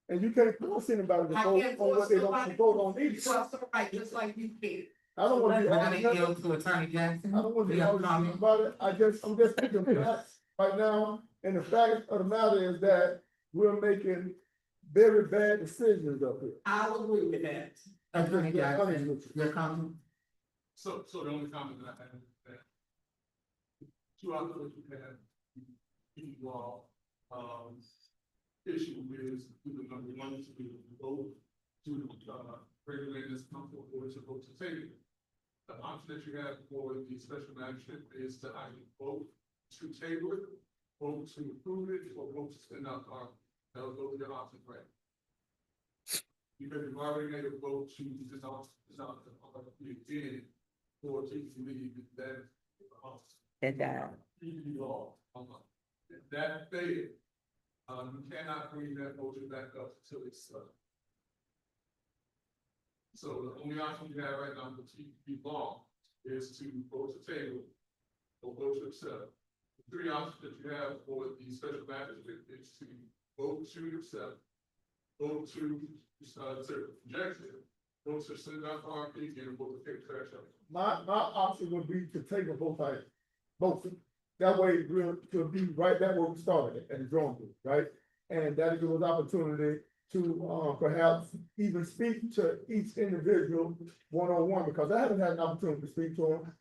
And you can't force anybody to I vote can't on what force they don't somebody vote on to either. trust the right, just like you did. I don't wanna be We're gonna arguing, yield to Attorney Jackson. I don't wanna We be have arguing comment. about it, I'm just thinking facts right now, and the fact of the matter is that we're making very bad decisions up here. I'll agree with that. Attorney Jackson, your comment? So the only comment that I have is that two out of those you have, you all, issue is either number one to be vote to, regulate this council or to vote to table. The option that you have for the special magistrate is to either vote to table it, vote to approve it, or vote to send out our, those are your options, right? Because you've already made a vote to dissolve the again, or to leave that. That died. That failed. You cannot bring that motion back up until it's. So the only option you have right now, which you be long, is to vote to table or vote to accept. The three options that you have for the special magistrate is to vote to accept, vote to reject it, vote to send out RFP, and vote to take trash out. My option would be to table both items, both. That way, we'll be right back where we started at the drawing board, right? And that gives us opportunity to, perhaps even speak to each individual one-on-one, because I haven't had an opportunity to speak to them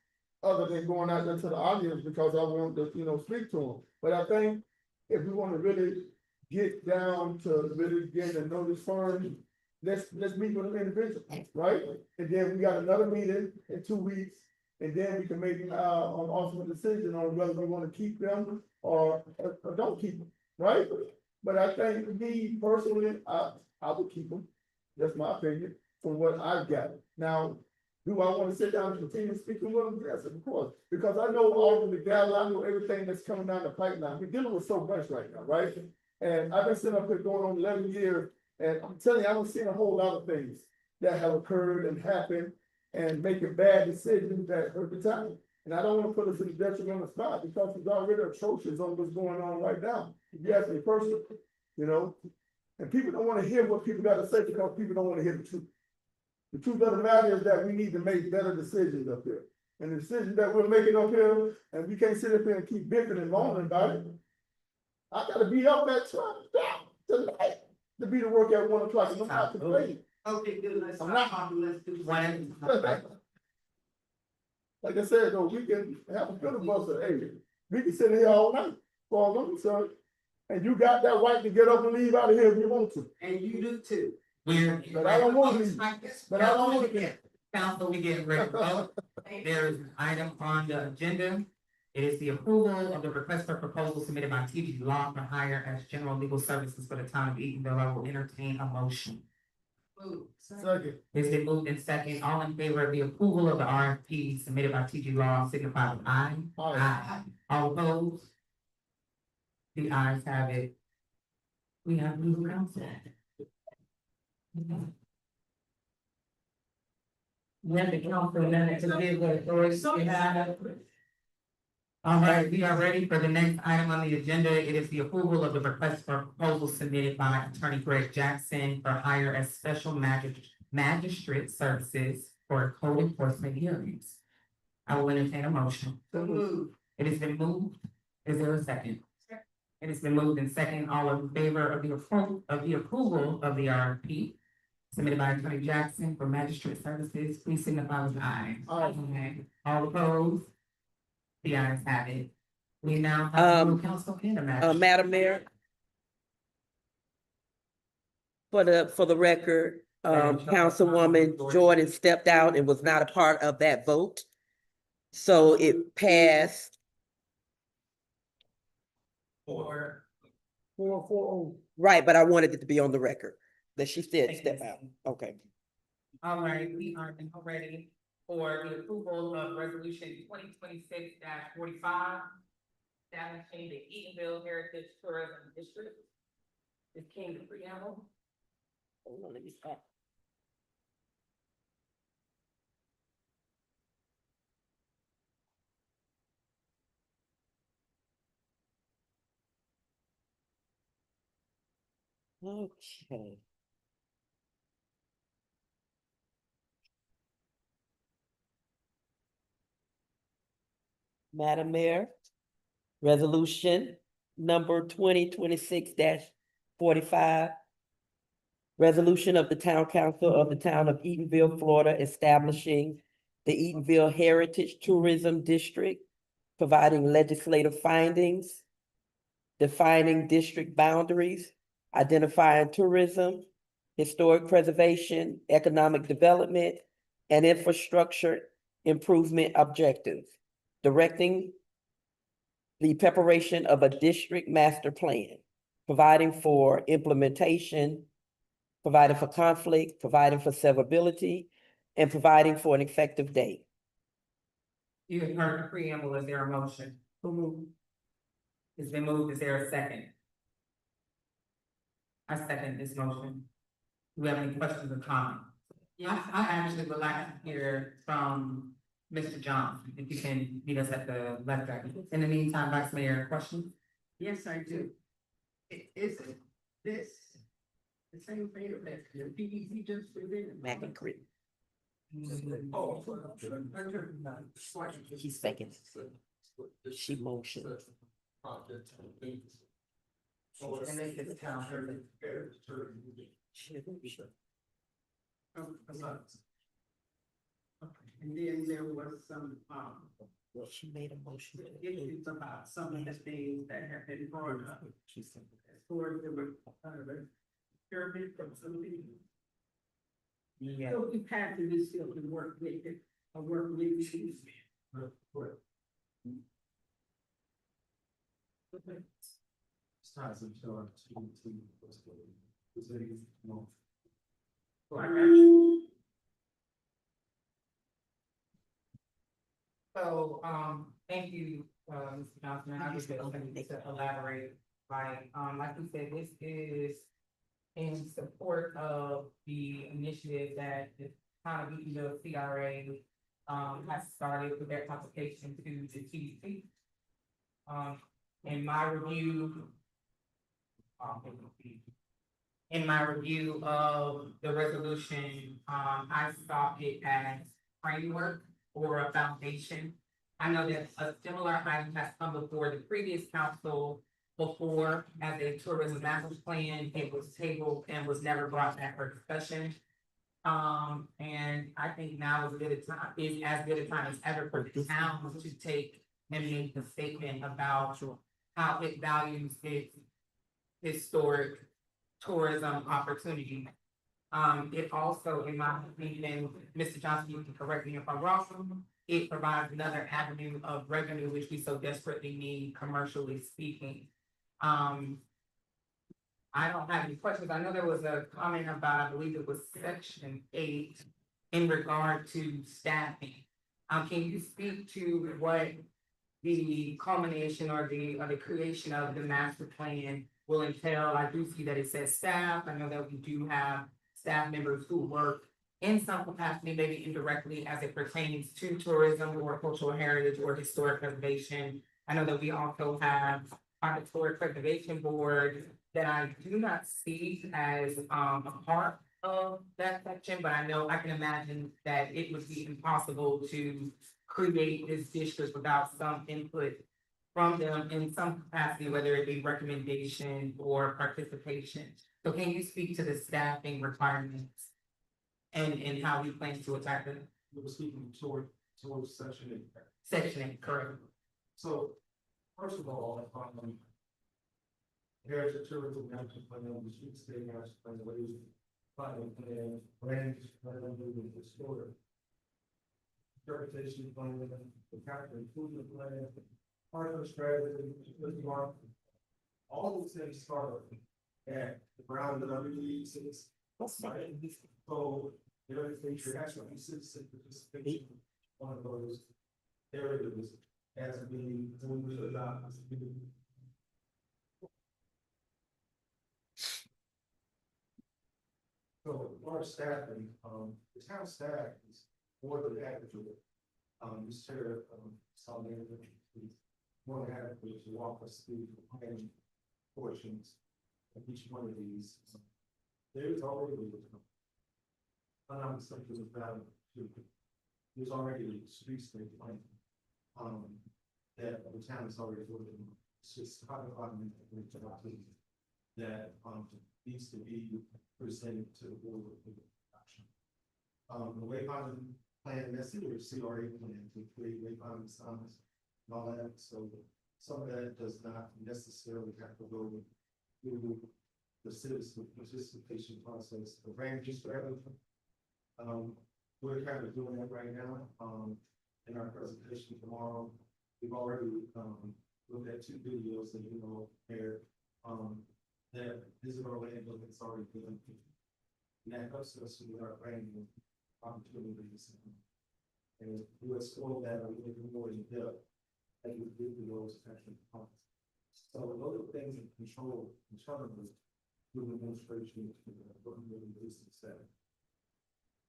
other than going out there to the audience because I want to, speak to them. But I think if we want to really get down to really getting to know this firm, let's meet with an individual, right? And then we got another meeting in 2 weeks. And then we can make an ultimate decision on whether we want to keep them or don't keep them, right? But I think me personally, I would keep them. That's my opinion from what I've got. Now, do I want to sit down and continue speaking with them? Yes, of course. Because I know all of the guys, I know everything that's coming down the pipeline. We're dealing with so much right now, right? And I've been sitting up here going on 11 years, and I'm telling you, I don't see a whole lot of things that have occurred and happened and making bad decisions that hurt the town. And I don't want to put us in a detrimental spot because it's already atrocious on what's going on right now. If you ask me personally, and people don't want to hear what people got to say because people don't want to hear the truth. The truth of the matter is that we need to make better decisions up here. And the decisions that we're making up here, and we can't sit up here and keep bickering and moaning about it. I gotta be up at 12 tonight. to be to work at 1 o'clock, and I'm not complaining. Okay, good, let's I'm not- stop, let's do. One, Like I said, though, we can have a filibuster, hey, we can sit here all night, for all I'm concerned. And you got that right to get up and leave out of here if you want to. And you do too. But I don't want to leave. But I don't want to. Council, we get ready to vote. There is an item on the agenda. It is the approval of the request for proposal submitted by TG Law for hire as general legal services for the town of Eatonville. I will entertain a motion. Move. Second. It's been moved in second. All in favor of the approval of the RFP submitted by TG Law signify with aye. Aye. All opposed? The ayes have it. We have legal counsel. When the council amendment to give the authority to have. All right, we are ready for the next item on the agenda. It is the approval of the request for proposal submitted by Attorney Greg Jackson for hire as special magistrate services for code enforcement hearings. I will entertain a motion. So move. It has been moved. Is there a second? It has been moved in second. All in favor of the approval of the RFP submitted by Attorney Jackson for magistrate services, please signify with aye. Aye. Okay. All opposed? The ayes have it. We now have a council and a magistrate. Madam Mayor. For the record, Councilwoman Jordan stepped out and was not a part of that vote. So it passed. 4-4-0. Right, but I wanted it to be on the record that she said step out. Okay. All right, we are now ready for the approval of resolution 2026-45. Establishing the Eatonville Heritage Tourism District. Is King the preamble? Hold on, let me stop. Okay. Madam Mayor, resolution number 2026-45. Resolution of the Town Council of the Town of Eatonville, Florida, establishing the Eatonville Heritage Tourism District, providing legislative findings, defining district boundaries, identifying tourism, historic preservation, economic development, and infrastructure improvement objectives, directing the preparation of a district master plan, providing for implementation, providing for conflict, providing for severability, and providing for an effective date. You have heard the preamble. Is there a motion? It's been moved. Is there a second? I second this motion. Do we have any questions or comments? Yes, I actually would like to hear from Mr. Johnson, if you can meet us at the left back. In the meantime, Vice Mayor, questions? Yes, I do. Is this the same thing that the PEC just presented? Mac and Creek. Oh. He's second. She motioned. And they said the town heard it. And then there was some, Well, she made a motion. issues about some of the things that have been brought up. As far as the pyramid from some people. Yeah. So we have to do still to work with it, or work with you. So, thank you, Mr. Johnson. I was just going to elaborate, like you said, this is in support of the initiative that the town of Eatonville CRA has started with their application to the TDC. In my review, of the resolution, I saw it as framework or a foundation. I know that a similar item has come before the previous council before as a tourism master plan. It was tabled and was never brought back for discussion. And I think now is as good a time as ever for the town to take and make a statement about how it values its historic tourism opportunity. It also, in my opinion, Mr. Johnson, you can correct me if I'm wrong, it provides another avenue of revenue, which we so desperately need commercially speaking. I don't have any questions. I know there was a comment about, I believe it was section 8 in regard to staffing. Can you speak to what the culmination or the creation of the master plan will entail? I do see that it says staff. I know that we do have staff members who work in some capacity, maybe indirectly, as it pertains to tourism or cultural heritage or historic preservation. I know that we also have our historic preservation board that I do not see as a part of that section, but I know I can imagine that it would be impossible to create this district without some input from them in some capacity, whether it be recommendation or participation. So can you speak to the staffing requirements and how we plan to attack them? We were speaking towards section 8. Section 8, correct. So, first of all, heritage tourism management plan, the street state master plan, the ways, planning plan, land, moving historic. Interpretation plan, the capital improvement plan, partner strategy, all those things start at the ground and underneath. So, you're actually citizen participation, one of those areas as being adopted. So our staffing, the town staff is more than adequate. The sheriff, Solomon, is more than adequate to walk us through the planning portions of each one of these. There's already something about there's already a street state plan that the town is already working. It's just codifying that needs to be presented to the board of action. The wayfinding plan, that's in your CRA plan to create wayfinding signs and all that. So some of that does not necessarily have to go through the citizen participation process. The range strategy. We're kind of doing that right now. In our presentation tomorrow, we've already looked at 2 videos that there. That visit our land book that's already been. And that helps us with our branding opportunities. And we explore that a little bit more in depth as we do those actual points. So those are things in control internally with administration to what really is to say.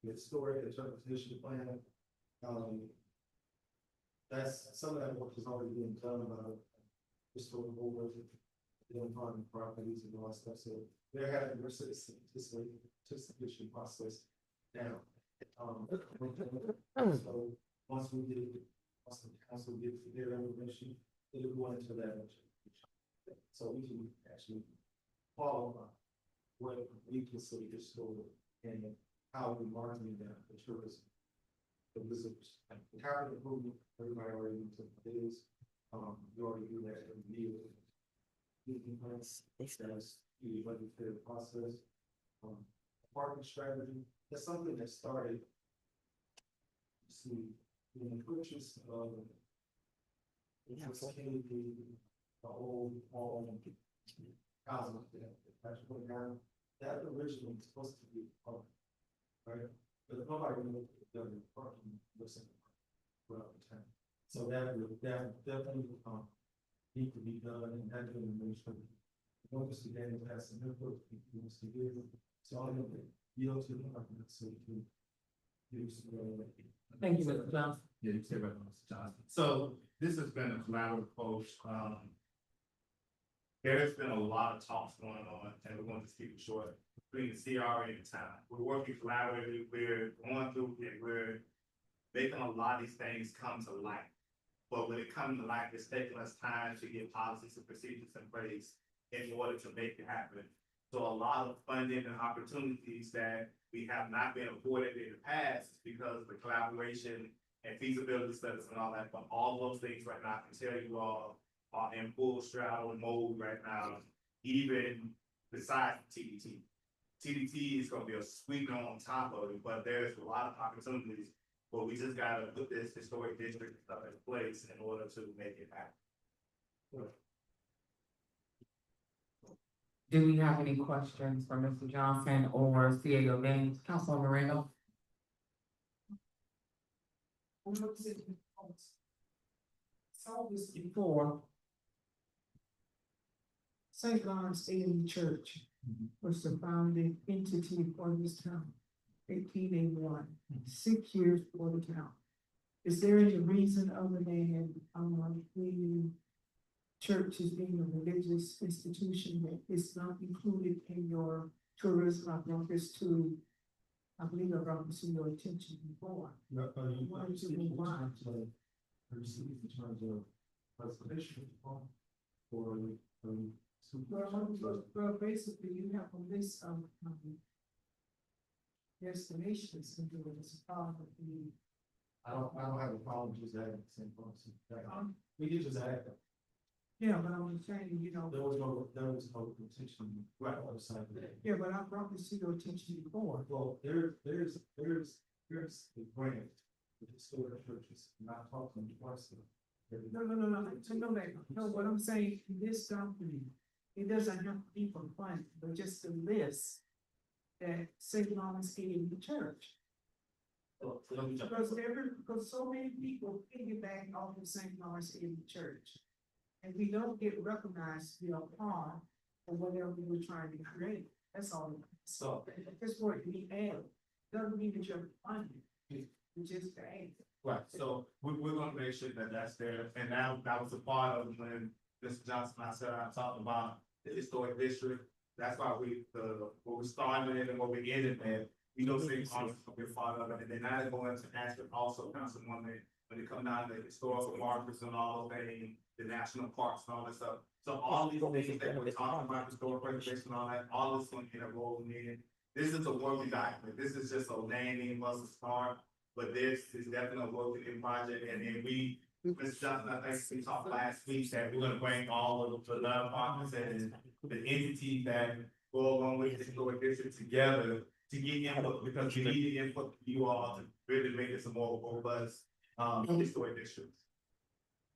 The historic interpretation plan, that's some of that work has already been done about historical work. On properties and all that stuff. So they're having their participation process now. So once the council gets their information, it'll go into that. So we can actually follow what we consider historical and how we marketing that for tourism. The visitors, the capital improvement, everybody already took days. You already do that every year. The budget process, parking strategy. That's something that started. See, in the purchase of the old housing that's put down. That originally was supposed to be park, right? But nobody really done parking throughout the town. So that definitely need to be done and had to be administered. Focus again to have some input, wants to give. So I'm going to yield to the argument so we can use the. Thank you, Mr. Johnson. Yeah, you say about Mr. Johnson. So this has been a collaborative approach. There has been a lot of talks going on, and we're going to keep it short between the CRA and the town. We're working collaboratively. We're going through and we're making a lot of these things come to light. But when it comes to like, it's taking us time to get policies and procedures in place in order to make it happen. So a lot of funding and opportunities that we have not been afforded in the past is because of the collaboration and feasibility studies and all that. But all those things right now, I can tell you all are in full straddle mode right now, even besides TDT. TDT is gonna be a sweetener on top of it, but there's a lot of opportunities. But we just gotta put this historic district stuff in place in order to make it happen. Do we have any questions for Mr. Johnson or CAO Gaines? Councilwoman Randall? Saw this before. St. Lawrence AME Church was the founding entity for this town, 1881, 6 years for the town. Is there any reason other than, the church is being a religious institution that is not included in your tourism? I brought this to, I believe I brought this to your attention before. Why did you move on? Received in terms of preservation or Well, basically, you have a list of, destinations and do it as a part of the. I don't have a problem just adding the same policy. We did just add that. Yeah, but I'm saying, There was no intention right on the side of that. yeah, but I brought this to your attention before. Well, there's a grant with historic churches, I'm not talking twice. No, to know that, no, what I'm saying, this document, it doesn't have to be for fun, but just a list that St. Lawrence gave the church. So let me jump. Because so many people piggyback off of St. Lawrence in the church. And we don't get recognized, par for whatever we're trying to create. That's all. So- That's what we add. Doesn't mean that you're funding. We just add. Right, so we're gonna make sure that that's there, and that was a part of when Mr. Johnson and I said, I talked about the historic district. That's why what we started and what we ended in, St. Lawrence will be a part of it, and then now they're going to Ashford also, Councilwoman, when it come down to the historical markers and all those things, the national parks and all that stuff. So all these things that we're talking about, historic preservation and all that, all this going to get enrolled in. This is a working document, this is just a landing, was a start. But this is definitely a working project, and then Mr. Johnson, I think we talked last week that we're gonna bring all of the nonprofits and the entities that go along with the historic district together to get input, because we need the input from you all to really make this a more robust, historic district.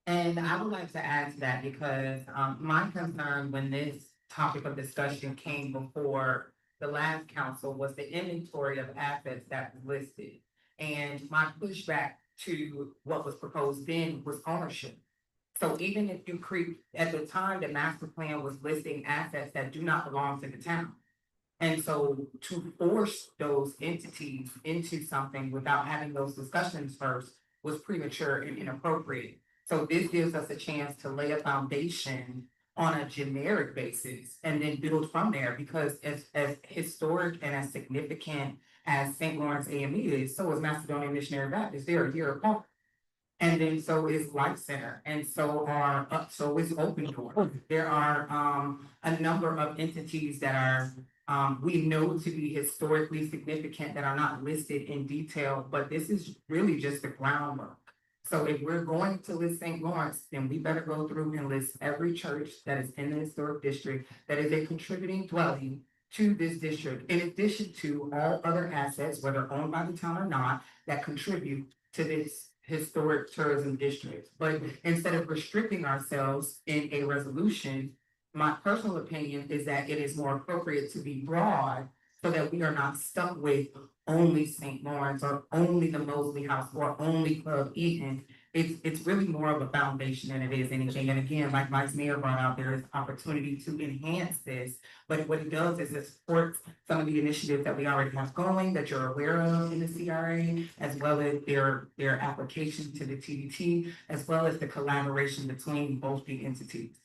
And I would like to add to that because my concern when this topic of discussion came before the last council was the inventory of assets that was listed. And my pushback to what was proposed then was ownership. So even if you at the time, the master plan was listing assets that do not belong to the town. And so to force those entities into something without having those discussions first was premature and inappropriate. So this gives us a chance to lay a foundation on a generic basis and then build from there, because as historic and as significant as St. Lawrence AME is, so is Macedonian Missionary Baptist. They're a year apart. And then so is Life Center, and so is Open Door. There are a number of entities that are we know to be historically significant that are not listed in detail, but this is really just the groundwork. So if we're going to list St. Lawrence, then we better go through and list every church that is in the historic district that is a contributing dwelling to this district, in addition to all other assets, whether owned by the town or not, that contribute to this historic tourism district. But instead of restricting ourselves in a resolution, my personal opinion is that it is more appropriate to be broad so that we are not stuck with only St. Lawrence or only the Mosley House or only Club Eaton. It's really more of a foundation than it is anything. And again, like Vice Mayor brought out, there is opportunity to enhance this. But what it does is it supports some of the initiatives that we already have going, that you're aware of in the CRA, as well as their application to the TDT, as well as the collaboration between both the entities.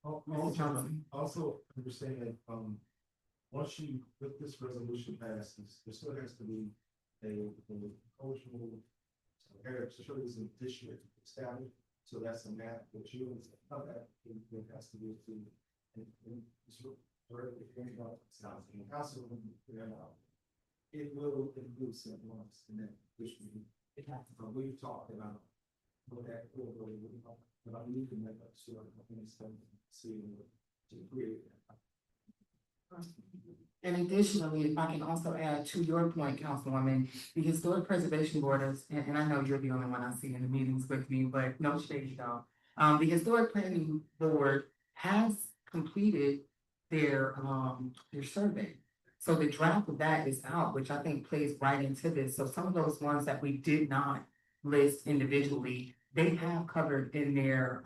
Also understand that, once you, with this resolution passes, there still has to be a cultural heritage tourism district established. So that's a map that you, okay, it has to be to. It will include some months in that, which we've talked about. What that will really, but we can make up sure, see, to create that. And additionally, if I can also add to your point, Councilwoman, the Historic Preservation Board is, and I know you're the only one I see in the meetings with me, but no shade, y'all. The Historic Planning Board has completed their survey. So the draft of that is out, which I think plays right into this. So some of those ones that we did not list individually, they have covered in their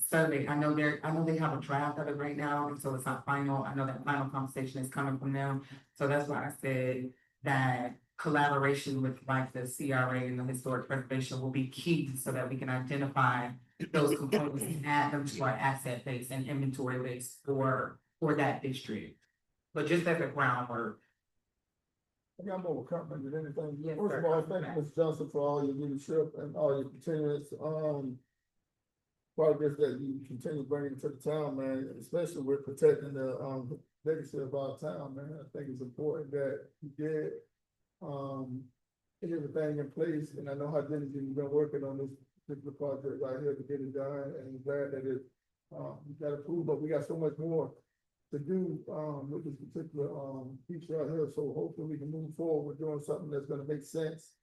survey. I know they have a draft of it right now, and so it's not final. I know that final conversation is coming from them. So that's why I said that collaboration with like the CRA and the historic preservation will be key so that we can identify those components and add them to our asset base and inventory base for that district. But just as a groundwork. I got more comment than anything. Yes, First sir. of all, thank you, Ms. Johnson, for all your leadership and all your continuous, progress that you continue bringing to the town, man, especially with protecting the, legacy of our town, man. I think it's important that you get, everything in place, and I know how diligently you've been working on this particular project right here to get it done, and I'm glad that it, got approved, but we got so much more to do, with this particular, feature out here, so hopefully we can move forward with doing something that's gonna make sense,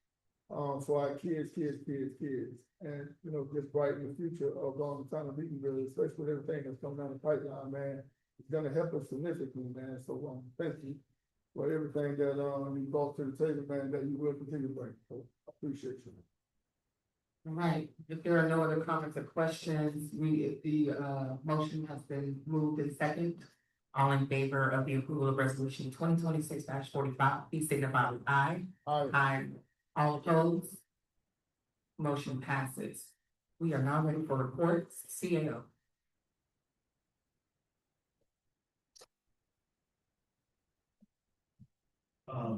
for our kids, and, you know, just brighten the future of, the town of Eatonville, especially with everything that's coming down the pipeline, man. It's gonna help us significantly, man, so, thank you for everything that, you brought to the table, man, that you will continue to bring, so I appreciate you. All right, if there are no other comments or questions, the motion has been moved and second. All in favor of the approval of resolution 2026-45, please signify with aye. Aye. All opposed? Motion passes. We are now ready for reports. CAO.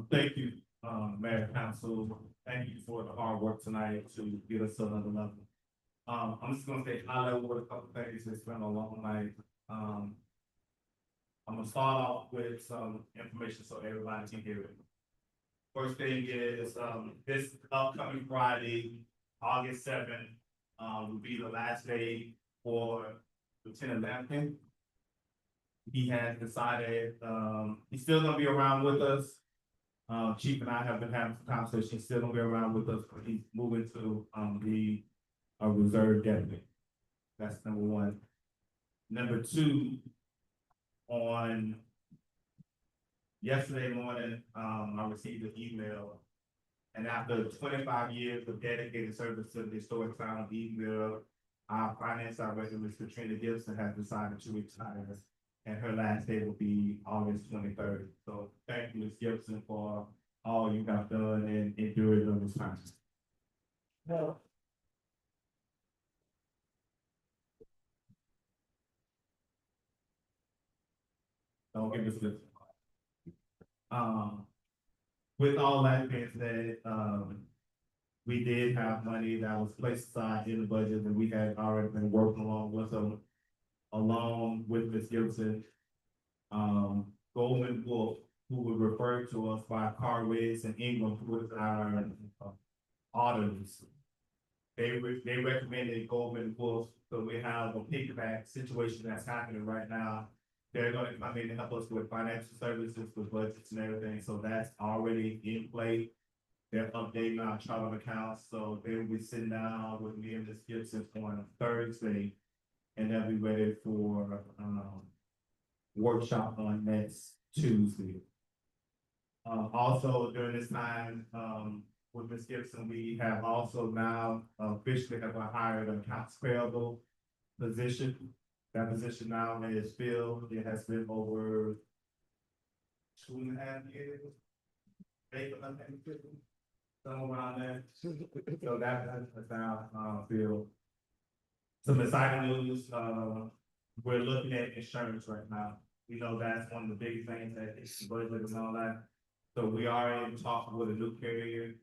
Thank you, Mayor Council. Thank you for the hard work tonight to get us to another level. I'm just gonna say high level with a couple things. It's been a long night. I'm gonna start off with some information so everybody can hear it. First thing is, this upcoming Friday, August 7th, will be the last day for Lieutenant Lampkin. He has decided, he's still gonna be around with us. Chief and I have been having some conversations. He's still gonna be around with us, but he's moving to, be a reserve deputy. That's number one. Number two, on yesterday morning, I received an email. And after 25 years of dedicated service to the historic town of Eatonville, our finance director, Ms. Katrina Gibson, has decided to retire. And her last day will be August 23rd. So thank you, Ms. Gibson, for all you have done and endured during this time. Don't give us this. With all that being said, we did have money that was placed aside in the budget, and we had already been working along with them, along with Ms. Gibson. Goldman Wolf, who was referred to us by Carways and Ingram, who was our auditors. They recommended Goldman Wolf, so we have a piggyback situation that's happening right now. They're gonna come in to help us with financial services, with budgets and everything, so that's already in play. They're updating our chart of accounts, so they will be sitting down with me and Ms. Gibson on Thursday, and they'll be ready for, workshop on next Tuesday. Also during this time, with Ms. Gibson, we have also now officially have hired an accounts payable position. That position now is filled. It has been over 2.5 years. Somewhere around there. So that has now filled. Some exciting news, we're looking at insurance right now. We know that's one of the big things that is the budget and all that. So we are in talks with a new carrier,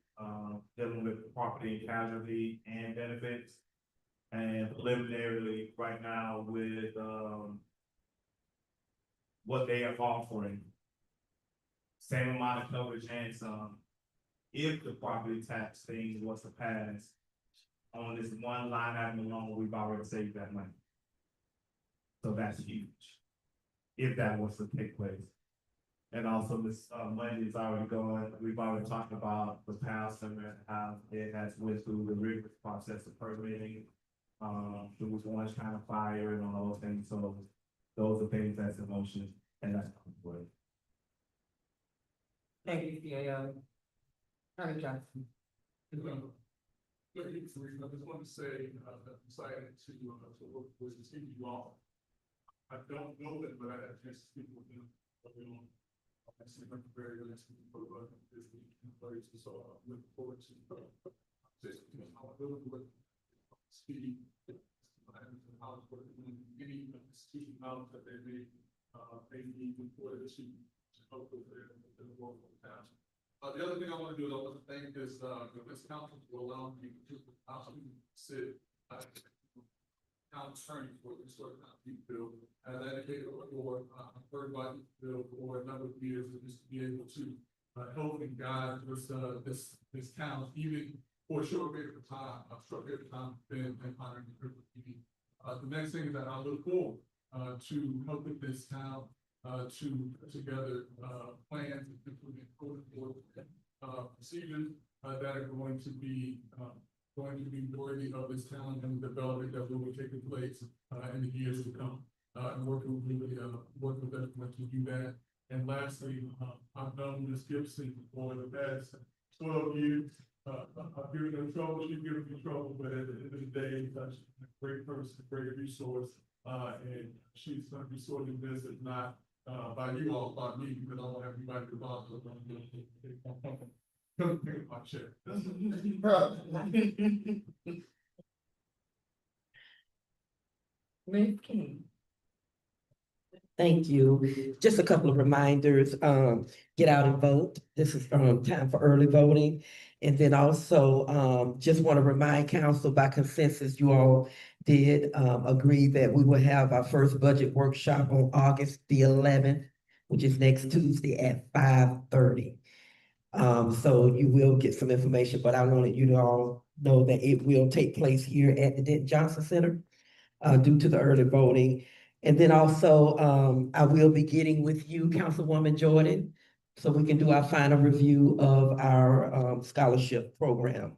dealing with property and casualty and benefits. And preliminarily, right now with, what they are offering, same amount of coverage and some, if the property tax thing was to pass, on this one line item alone, we've already saved that money. So that's huge, if that was to take place. And also this, money is already going, we've already talked about the power center, how it has went through the rigorous process of permitting. There was one kind of fire and all those things, so those are things that's in motion, and that's what. Thank you, CAO. Attorney Johnson. I just want to say, I'm excited to work with the city law. I don't know them, but I have just speak with them. I see them very interesting for this week in place, so I'm looking forward to just, how I really work. Speaking, and how it's working, any speaking knowledge that they need before the issue to help with the local town. The other thing I want to do is I want to thank this council for allowing me to sit town attorney for this sort of Eatonville. As I indicated before, I've heard about Eatonville for a number of years, and just to be able to help and guide this town, even for a short period of time, been an honor and privilege. The next thing is that I look forward to helping this town to put together plans and implement procedures that are going to be worthy of this town and the development that will be taking place in the years to come. And working with everyone to do that. And lastly, I've known Ms. Gibson for the past 12 years. I've given her trouble, she's given me trouble, but at the end of the day, she's a great person, a great resource. And she's going to be sorting this, if not by you all, by me, because I don't have anybody to bother. Come pick up my chair. Ms. King. Thank you. Just a couple of reminders, get out and vote. This is, time for early voting. And then also, just want to remind council by consensus, you all did, agree that we will have our first budget workshop on August the 11th, which is next Tuesday at 5:30. So you will get some information, but I wanted you to all know that it will take place here at the Denton Johnson Center, due to the early voting. And then also, I will be getting with you, Councilwoman Jordan, so we can do our final review of our, scholarship program.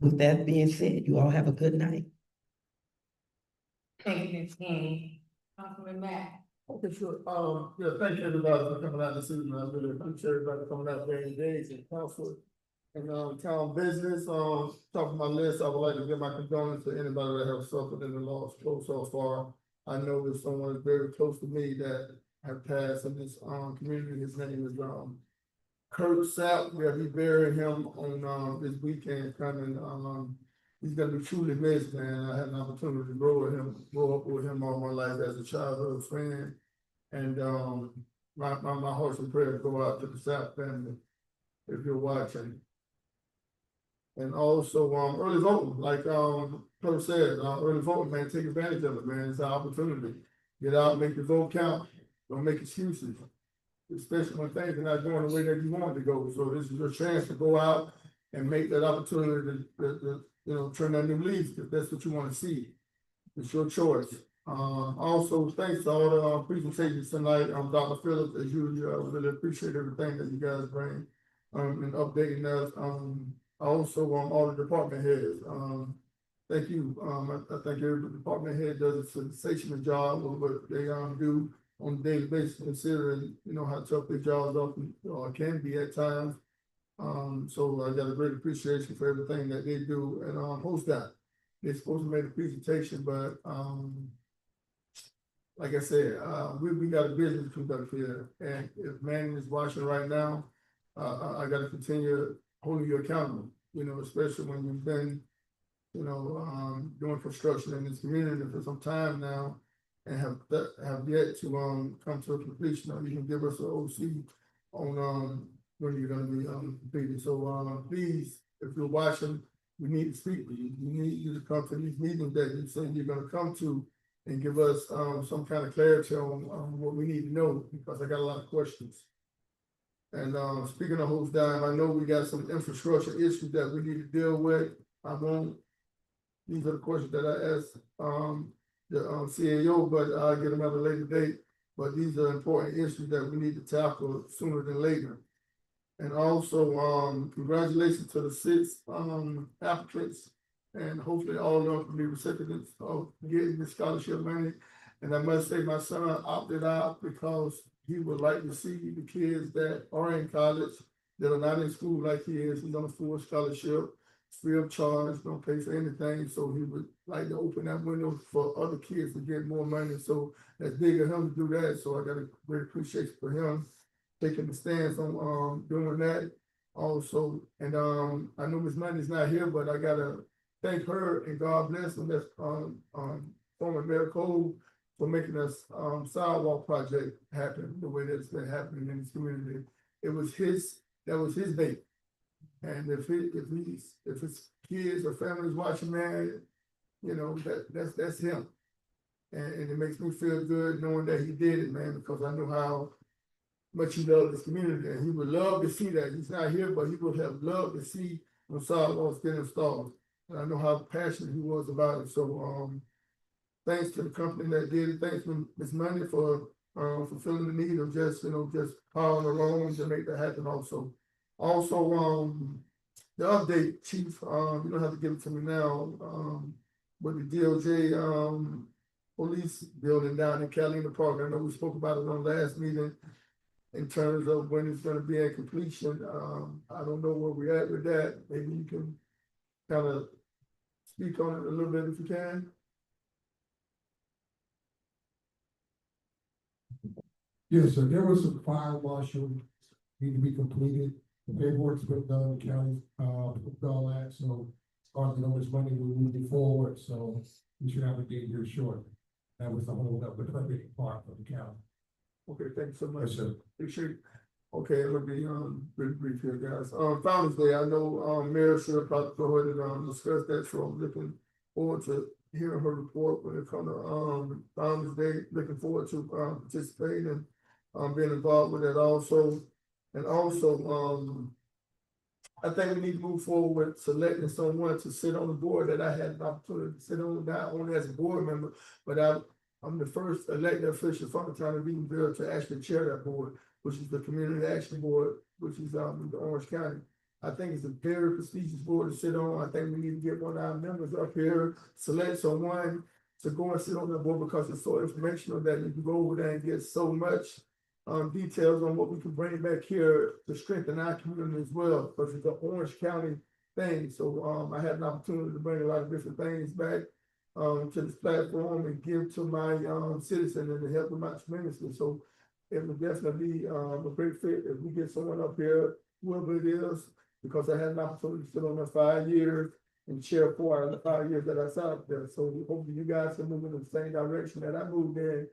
With that being said, you all have a good night. Thank you, Ms. King. Councilman Matt. Okay, sure. Yeah, thank you everybody for coming out this evening. I really appreciate everybody coming out during the days and council and, town business. Top of my list, I would like to give my condolences to anybody that have suffered in the loss so far. I know there's someone very close to me that have passed in this, community. His name is, Kurt Sapp. We'll be burying him on, this weekend coming. He's gonna be truly missed, man. I had an opportunity to grow up with him all my life as a childhood friend. And my hearts and prayers go out to the South family if you're watching. And also early voting, like Kurt said, early voting, man, take advantage of it, man. It's an opportunity. Get out, make the vote count, don't make excuses. Especially when things are not going the way that you want it to go. So this is your chance to go out and make that opportunity to turn that new leaf if that's what you want to see. It's your choice. Also, thanks to all the presentations tonight. Dr. Phillips, as usual, I really appreciate everything that you guys bring and updating us. Also, all the department heads. Thank you. I think every department head does a sensational job of what they do on a daily basis, considering how tough their jobs often can be at times. So I got a great appreciation for everything that they do. And host that. They're supposed to make a presentation, but like I said, we got a business to conduct here. And if Manning is watching right now, I gotta continue holding you accountable, especially when you've been, doing construction in this community for some time now and have yet to come to a completion. Or you can give us an OC on when you're gonna be completed. So please, if you're watching, we need to speak with you. We need you to come to these meetings that you say you're gonna come to and give us, some kind of clarity on what we need to know, because I got a lot of questions. And, speaking of host dime, I know we got some infrastructure issues that we need to deal with. These are the questions that I asked, the, CAO, but I'll get them at a later date. But these are important issues that we need to tackle sooner than later. And also, congratulations to the 6, applicants. And hopefully all of them can be recipients of getting the scholarship money. And I must say, my son opted out because he would like to see the kids that are in college, that are not in school like he is. He's on a full scholarship, free of charge, don't pay for anything. So he would like to open that window for other kids to get more money. So that's big of him to do that. So I got a great appreciation for him taking the stance on doing that also. And I know Miss Money's not here, but I gotta thank her and God bless him. That's former Mayor Cole for making us sidewalk project happen the way that it's been happening in this community. That was his baby. And if his kids or families watching, man, you know, that's him. And it makes me feel good knowing that he did it, man, because I know how much he loved this community, and he would love to see that. He's not here, but he would have loved to see when sidewalks get installed. And I know how passionate he was about it. So thanks to the company that did it. Thanks to Ms. Money for fulfilling the need of just, just piling along to make that happen also. Also, the update, Chief, you don't have to give it to me now, with the DOJ police building down in Catalina Park. I know we spoke about it on last meeting in terms of when it's gonna be in completion. I don't know where we're at with that. Maybe you can kind of speak on it a little bit if you can. Yes, sir, there was some fire marshal need to be completed, the paperwork's been done, the county, put all that, so as far as I know, this money will move it forward, so we should have a date here short. That was the whole up with the part of the county. Okay, thanks so much. Yes, sir. Appreciate it. Okay, it'll be really brief here, guys. Founder's Day, I know Mayor should have probably go ahead and discuss that, so I'm looking forward to hearing her report when it comes to Founder's Day. Looking forward to participating and being involved with it also. And also, I think we need to move forward with selecting someone to sit on the board that I had an opportunity to sit on, not only as a board member, but I'm the first elected official from the town of Eatonville to actually chair that board, which is the Community Action Board, which is in Orange County. I think it's a very prestigious board to sit on. I think we need to get one of our members up here, select someone to go and sit on the board because it's so informational that you can go over there and get so much details on what we can bring back here to strengthen our community as well, because it's an Orange County thing. So I had an opportunity to bring a lot of different things back to this platform and give to my citizens and to help them out tremendously. So it would definitely be a great fit if we get someone up here, whoever it is, because I had an opportunity to sit on there 5 years and chair 4 out of the 5 years that I sat up there. So hopefully you guys can move in the same direction that I moved in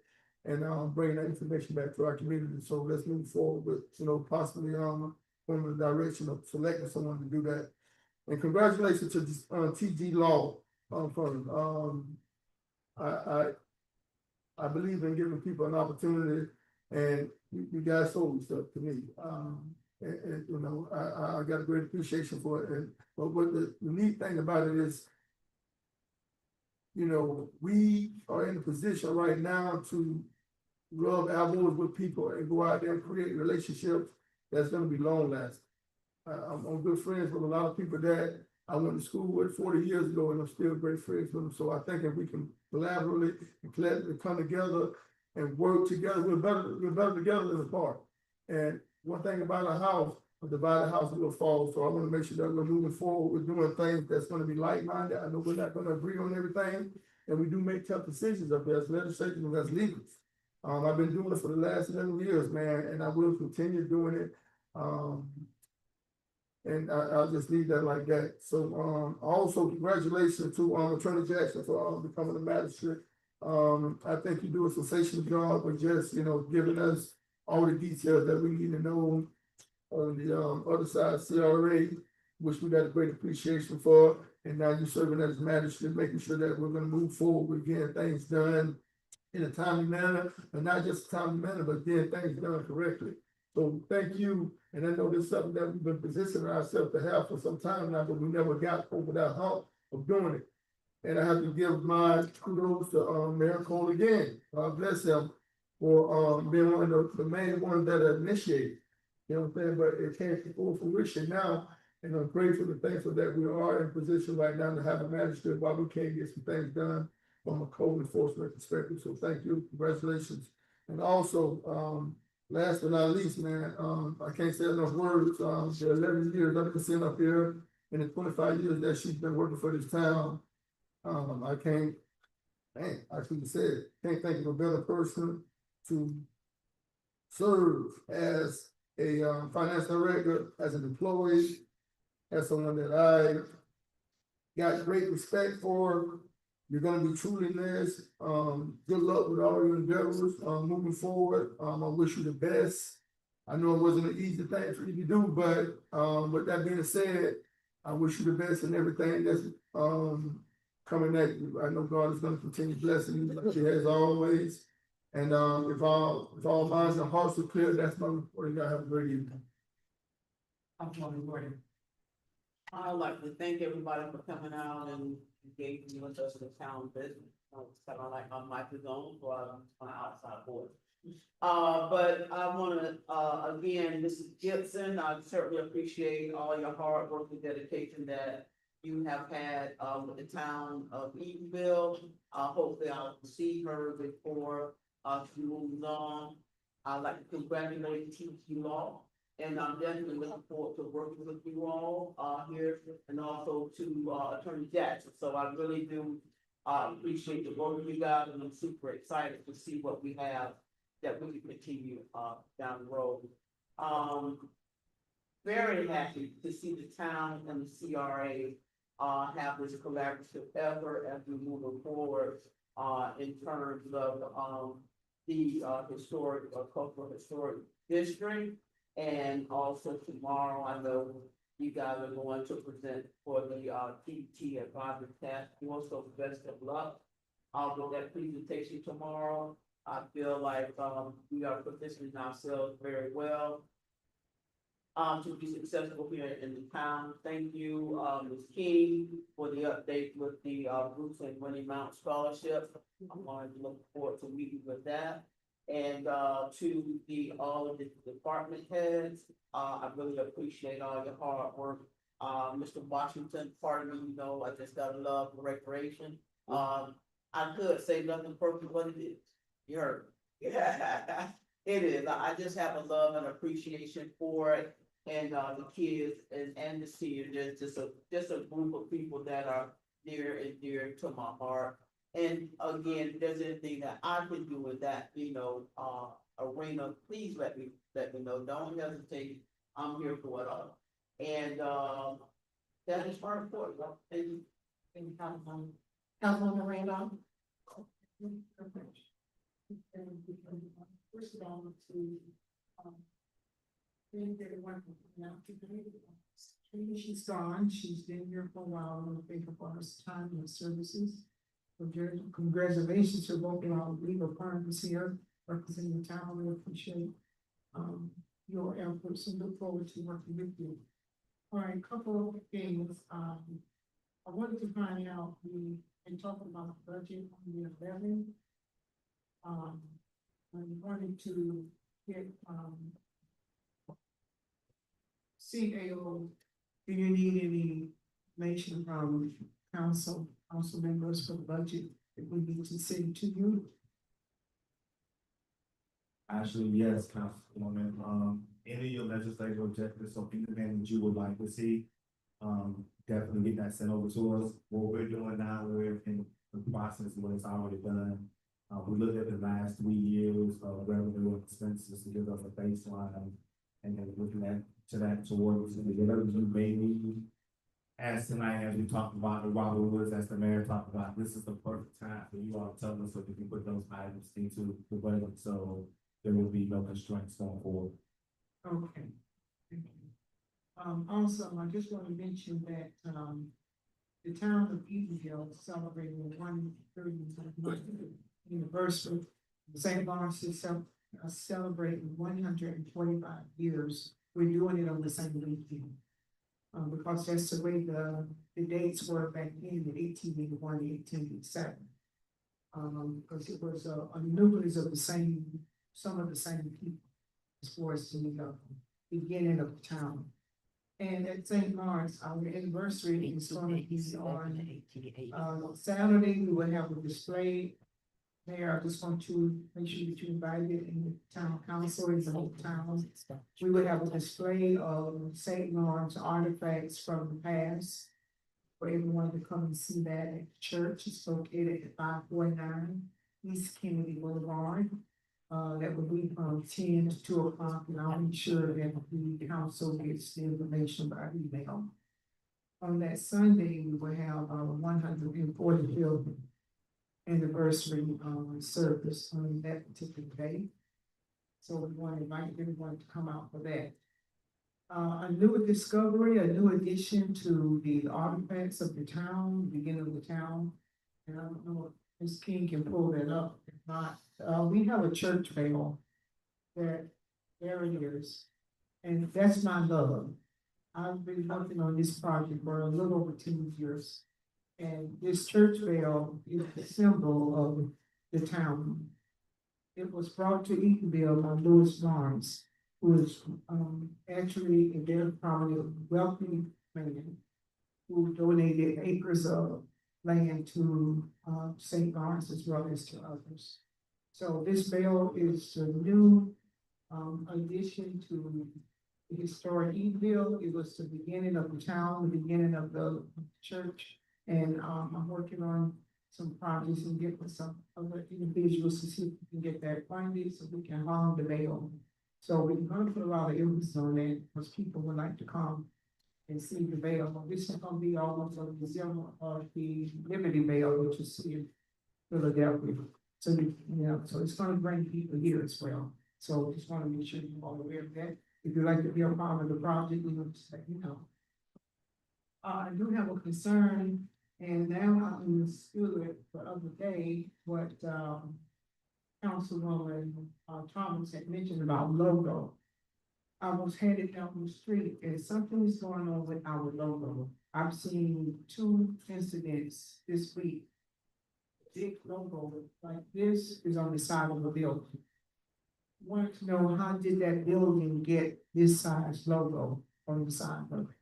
and bring that information back to our community. So let's move forward with, possibly going in the direction of selecting someone to do that. And congratulations to TG Law firm. I believe in giving people an opportunity, and you guys sold stuff to me. And I got a great appreciation for it. But what the neat thing about it is, we are in a position right now to rub elbows with people and go out there and create relationships that's going to be long lasting. I'm good friends with a lot of people that I went to school with 40 years ago, and I'm still great friends with them. So I think if we can collaborate and collectively come together and work together, we're better together than apart. And one thing about a house, a divided house will fall. So I want to make sure that we're moving forward. We're doing things that's going to be like-minded. I know we're not going to agree on everything, and we do make tough decisions up there as legislators and as leaders. I've been doing it for the last 11 years, man, and I will continue doing it. And I'll just leave that like that. So also congratulations to Attorney Jackson for becoming a magistrate. I think you do a sensational job of just, giving us all the details that we need to know on the other side of CRA, which we got a great appreciation for. And now you're serving as magistrate, making sure that we're gonna move forward with getting things done in a timely manner, and not just a timely manner, but getting things done correctly. So thank you, and I know this is something that we've been positioning ourselves to have for some time now, but we never got over that hump of doing it. And I have to give my kudos to Mayor Cole again. God bless him for being one of the main ones that initiated. You know what I'm saying? But it came to full fruition now, and I'm grateful and thankful that we are in position right now to have a magistrate while we can get some things done from a code enforcement perspective. So thank you, congratulations. And also, last but not least, man, I can't say enough words. The 11 years I've been sitting up here, and the 25 years that she's been working for this town. I can't, man, I shouldn't say it, can't think of a better person to serve as a finance director, as an employee, as someone that I got great respect for. You're gonna be truly missed. Good luck with all your endeavors, moving forward. I wish you the best. I know it wasn't an easy thing for you to do, but, with that being said, I wish you the best in everything that's, coming at you. I know God is gonna continue blessing you like he has always. And, if all minds and hearts are clear, that's my report. Y'all have a great evening. I'd like to thank everybody for coming out and engaging with us in the town business. It's kind of like my mic is on, so I'm on the outside voice. But I wanna, again, Mrs. Gibson, I certainly appreciate all your hard work and dedication that you have had, with the town of Eatonville. Hopefully I'll see her before, she moves on. I'd like to congratulate TQ Law. And I'm definitely looking forward to working with you all, here, and also to, Attorney Jackson. So I really do, appreciate the work you guys, and I'm super excited to see what we have that we can continue, down the road. Very happy to see the town and the CRA, have this collaborative effort as we move forward, in terms of, the, historic, cultural historic district. And also tomorrow, I know you guys are going to present for the TT Advisory Task Force, so best of luck. With that presentation tomorrow, I feel like we are positioning ourselves very well to be successful here in the town. Thank you, Ms. King, for the update with the Bruce and Winnie Mount Scholarship. I'm going to look forward to meeting with that. And to all of the department heads, I really appreciate all your hard work. Mr. Washington, pardon me, you know, I just got a love for recreation. I could say nothing perfect, but it is. You heard me. Yeah, it is. I just have a love and appreciation for it. And the kids and the seniors, there's just a group of people that are near and dear to my heart. And again, if there's anything that I can do with that, you know, arena, please let me know. Don't hesitate. I'm here for it all. And that is my report. Thank you. Thank you, Councilwoman Randolph. First of all, to thank everyone for coming out today. She's gone. She's been here for a while. I want to thank her for her time and services. Congratulations to both of our legal partners here representing the town. We appreciate your efforts and look forward to working with you. All right, couple of things. I wanted to find out, we been talking about the budget on the 11th. I wanted to get CAO, do you need any information from council members for the budget that we need to send to you? Actually, yes, Councilwoman, any of your legislative objectives or anything that you would like to see, definitely get that sent over to us. What we're doing now, we're in the process of what it's already done. We looked at the last 3 years of revenue and expenses to give us a baseline, and then looking at towards whatever you may need. As tonight, as we talked about the Robert Woods, as the mayor talked about, this is the perfect time for you all to tell us so we can put those items into the budget, so there will be no constraints going forward. Okay, thank you. Also, I just want to mention that the town of Eatonville is celebrating the 130th anniversary. St. Lawrence is celebrating 145 years. We're doing it on the same weekend. Because that's the way the dates were back then in 1881, 1887. Because it was a nucleus of some of the same people as far as the beginning of the town. And at St. Lawrence, our anniversary is going to be on Saturday. We will have a display. Mayor, I just want to make sure that you invited in the town council in the whole town. We will have a display of St. Lawrence artifacts from the past for everyone to come and see that at the church. It's located at 549 East Kennedy Boulevard. That will be from 10 to 2 o'clock, and I'll make sure that the council gets the information by email. On that Sunday, we will have 145th anniversary service on that particular day. So we want to invite everyone to come out for that. A new discovery, a new addition to the artifacts of the town, beginning of the town. And I don't know if Ms. King can pull that up. If not, we have a church bell that there it is. And that's my love. I've been working on this project for a little over 2 years. And this church bell is the symbol of the town. It was brought to Eatonville by Louis Lawrence, who is actually a very prominent, wealthy man who donated acres of land to St. Lawrence as well as to others. So this bell is a new addition to the historic Eatonville. It was the beginning of the town, the beginning of the church. And I'm working on some projects and get with some other individuals to see if we can get that funded so we can hang the bell. So we're going to put a lot of emphasis on that because people would like to come and see the bell. This is going to be almost like the symbol of the Liberty Bell, which is in Philadelphia. So so it's going to bring people here as well. So just want to make sure you're all aware of that. If you'd like to be a part of the project, we will just let you know. I do have a concern. And now I understood the other day what Councilwoman Thomas had mentioned about logo. I was headed down the street and something is going on with our logo. I've seen 2 incidents this week. Big logo like this is on the side of the building. Want to know how did that building get this size logo on the side of it?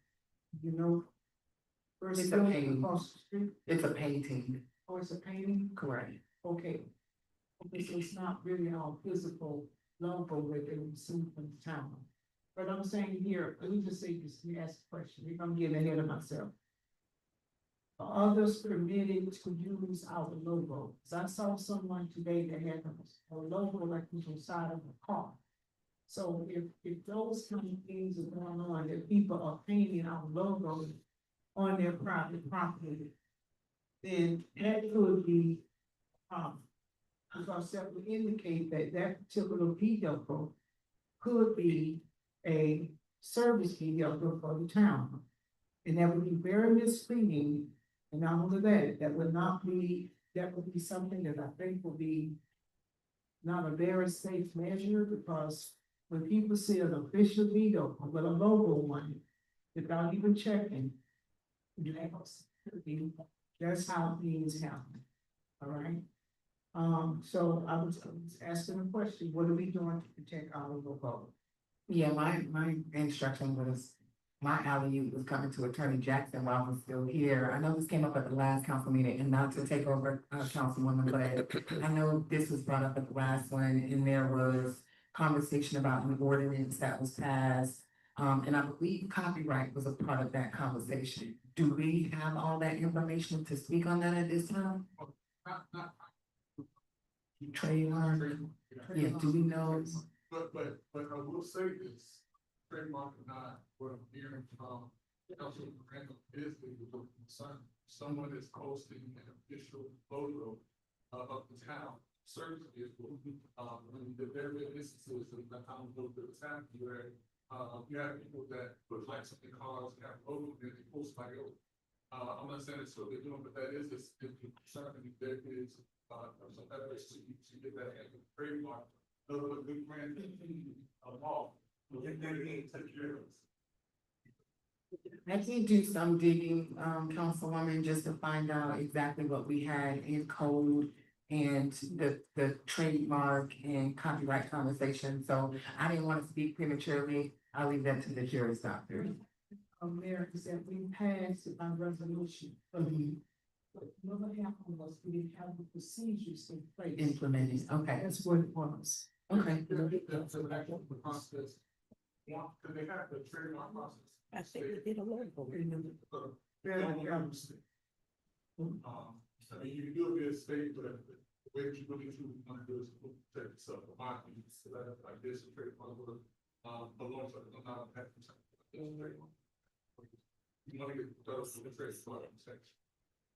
You know? It's a painting. It's a painting. Oh, it's a painting? Correct. Okay. Okay, so it's not really our physical logo that they receive from the town. But I'm saying here, let me just say this, let me ask a question, if I'm getting ahead of myself. Are others permitted to use our logo? Cause I saw someone today that had a logo like this on the side of a car. So if those kind of things are going on, that people are painting our logo on their private property, then that could be, because that would indicate that that particular vehicle could be a service vehicle for the town. And that would be very misleading, and not only that, that would be something that I think will be not a very safe measure, because when people see an official vehicle with a logo on it, without even checking, that's how things happen, all right? So I was asking a question, what are we doing to protect our logo? Yeah, my instruction was, my alley was coming to Attorney Jackson while I was still here. I know this came up at the last council meeting, and not to take over Councilwoman, but I know this was brought up at the last one, and there was conversation about an ordinance that was passed. And I believe copyright was a part of that conversation. Do we have all that information to speak on that at this time? Trademark, yeah, do we know? But I will say this, trademark or not, what I'm hearing from Councilman Randall is the concern. Someone is posting an official logo of the town, certainly is, when the very instances of the town of the town where you have people that put lights on the cars and have logos and they post like, I'm not saying it's what they're doing, but that is, it's concerning, there is, some efforts to get that as a trademark. Those are good brands, law, they take care of us. I did do some digging, Councilwoman, just to find out exactly what we had in code and the trademark and copyright conversation, so I didn't want to speak prematurely. I'll leave that to the jury's doctor. Mayor, is that we passed a resolution. But what happened was we didn't have the procedures in place. Implementing, okay, That's what it was. okay. So that the process, because they have the trademark process. I think we did a little. So you do it as state, but the way that you really truly want to do is protect yourself. My opinion, so that like this, a trademark would, alongside, not have to. You want to get those to the trademark protection.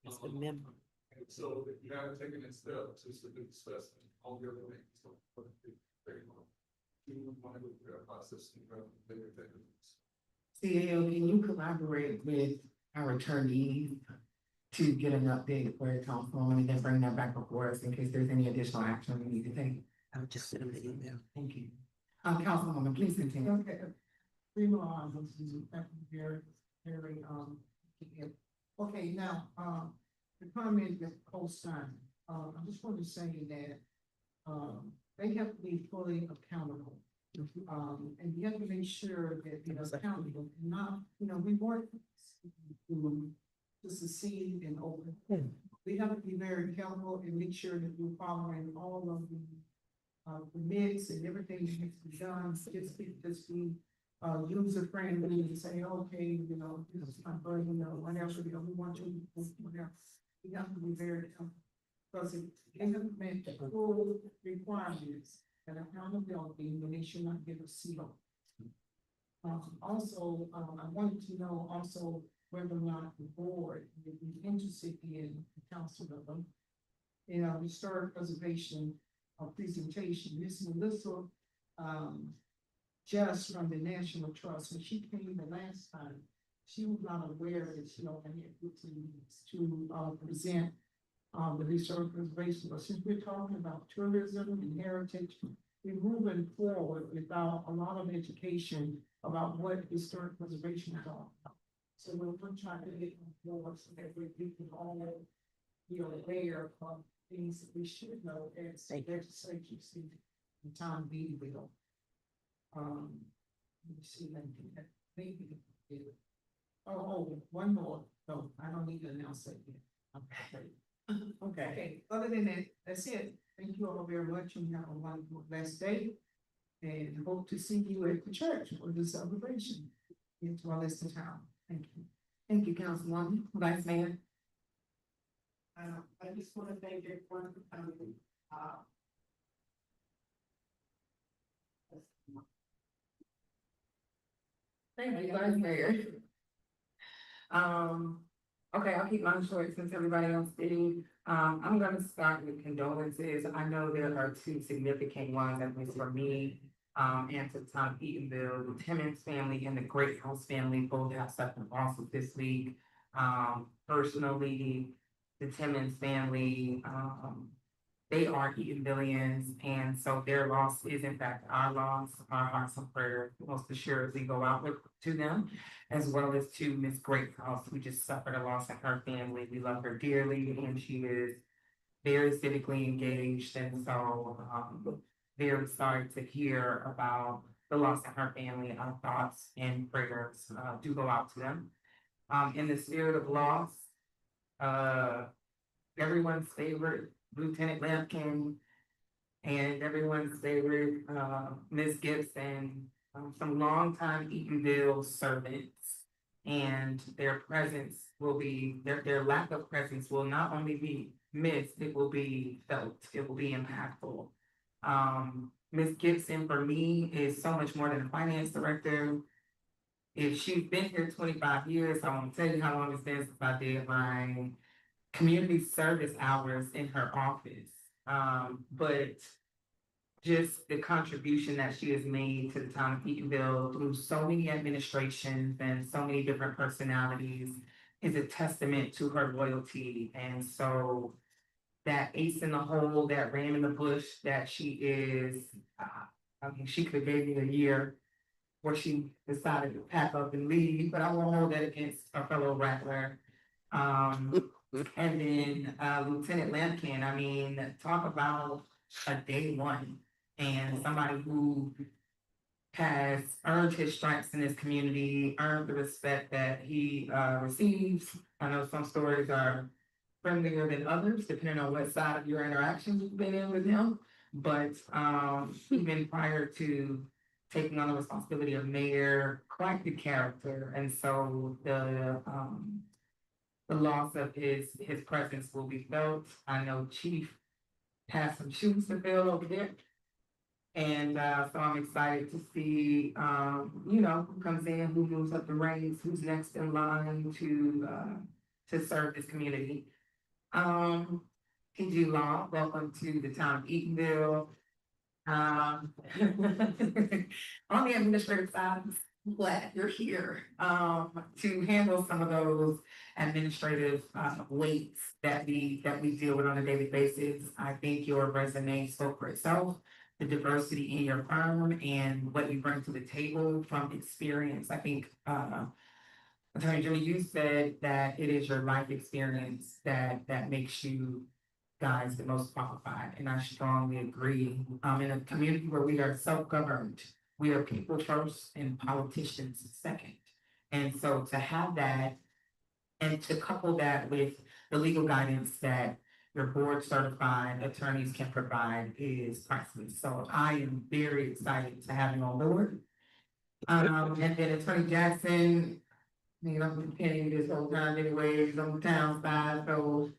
It's the member. And so if you haven't taken that step to discuss all the other things, so for the trademark, you want to go through that process and make it take. CAO, can you collaborate with our attorney to get an update for the council and then bring that back before us in case there's any additional action we need to take? I'll just send them the email. Thank you. Councilwoman, please continue. Okay. Three more items, very, okay, now, the comment that co-sign, I just want to say that, they have to be fully accountable. And you have to make sure that they're accountable, not, we want to succeed and open. We have to be very careful and make sure that we're following all of the permits and everything that needs to be done, just be user friendly and say, okay, this is my burden, whatever, we want you, whatever. We have to be very careful. Because it implement the full requirements and accountability, and they should not give a seal. Also, I wanted to know also whether or not the board would be interested in the council of them. Historic preservation presentation, Miss Melissa, just from the National Trust, when she came the last time, she was not aware that she only had 15 minutes to present the historic preservation, but since we're talking about tourism and heritage, we're moving forward without a lot of education about what historic preservation is all about. So we're trying to get more so that we can all aware of things that we should know as legislatures in town meeting bill. Let me see, maybe. Oh, one more. No, I don't need to announce that yet. Okay. Okay, other than that, that's it. Thank you all very much and have a wonderful blessed day. And hope to see you at the church for the celebration as well as the town. Thank you. Thank you, Councilwoman. Vice Mayor. I just want to thank everyone for coming. Thank you, Vice Mayor. Okay, I'll keep mine short since everybody else did. I'm gonna start with condolences. I know there are two significant ones, at least for me, and to the town of Eatonville. The Timmons family and the Great House family both have suffered losses this week. Personally, the Timmons family, they are Eatonvillians, and so their loss is in fact our loss. Our hearts and prayers most assuredly go out to them, as well as to Miss Greathouse, who just suffered a loss in her family. We love her dearly, and she is very civically engaged, and so very sorry to hear about the loss in her family. Our thoughts and prayers do go out to them. In the spirit of loss, everyone's favorite Lieutenant Lampkin and everyone's favorite Miss Gibson, some longtime Eatonville servants, and their presence will be their lack of presence will not only be missed, it will be felt, it will be impactful. Miss Gibson for me is so much more than a finance director. If she's been here 25 years, I won't tell you how long it's been since I did my community service hours in her office. But just the contribution that she has made to the town of Eatonville through so many administrations and so many different personalities is a testament to her loyalty. And so that ace in the hole, that ram in the bush that she is, I mean, she could have gave me a year where she decided to pack up and leave, but I won't hold that against a fellow rattler. And then Lieutenant Lampkin, I mean, talk about a day one and somebody who has earned his stripes in this community, earned the respect that he receives. I know some stories are friendlier than others, depending on what side of your interactions you've been in with him. But even prior to taking on the responsibility of mayor, quite the character, and so the loss of his presence will be felt. I know Chief has some shoes to fill over there. And so I'm excited to see, you know, who comes in, who moves up the ranks, who's next in line to serve this community. PG Law, welcome to the town of Eatonville. On the administrative side, I'm glad you're here to handle some of those administrative weights that we deal with on a daily basis. I think your resume spoke for itself, the diversity in your firm and what you bring to the table from experience. I think Attorney Jimmy, you said that it is your life experience that makes you guys the most qualified, and I strongly agree. In a community where we are self-governed, we are people first and politicians second. And so to have that and to couple that with the legal guidance that your board certified attorneys can provide is priceless. So I am very excited to have you on board. And then Attorney Jackson, you know, I've been penning this whole time anyways on the town side, so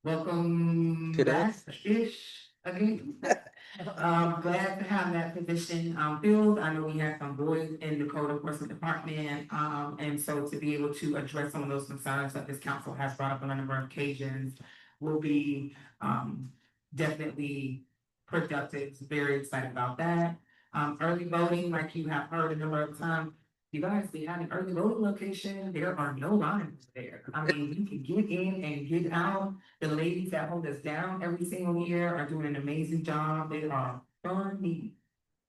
welcome To that. back-ish again. Glad to have that position filled. I know we have some voids in the code enforcement department. And so to be able to address some of those concerns that this council has brought up on a number of occasions will be definitely productive. Very excited about that. Early voting, like you have heard a number of times, you guys, we have an early voting location, there are no lines there. I mean, you can get in and get out. The ladies that hold us down every single year are doing an amazing job. They are funny.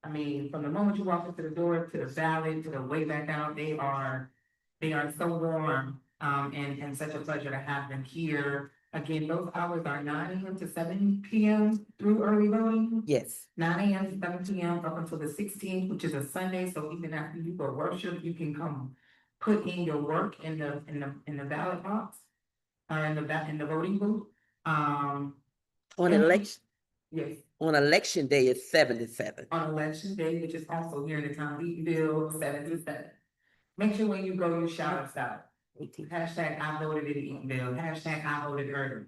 I mean, from the moment you walk into the door to the ballot, to the way back out, they are so warm. And such a pleasure to have them here. Again, those hours are 9 AM to 7 PM through early voting. Yes. 9 AM to 7 PM up until the 16th, which is a Sunday, so even after you go worship, you can come put in your work in the ballot box. In the voting booth. On And- election, Yes, on election day, it's 7 to 7. on election day, which is also here in the town of Eatonville, 7 to 7. Make sure when you go, you shout us out. Hashtag I voted in Eatonville, hashtag I voted early.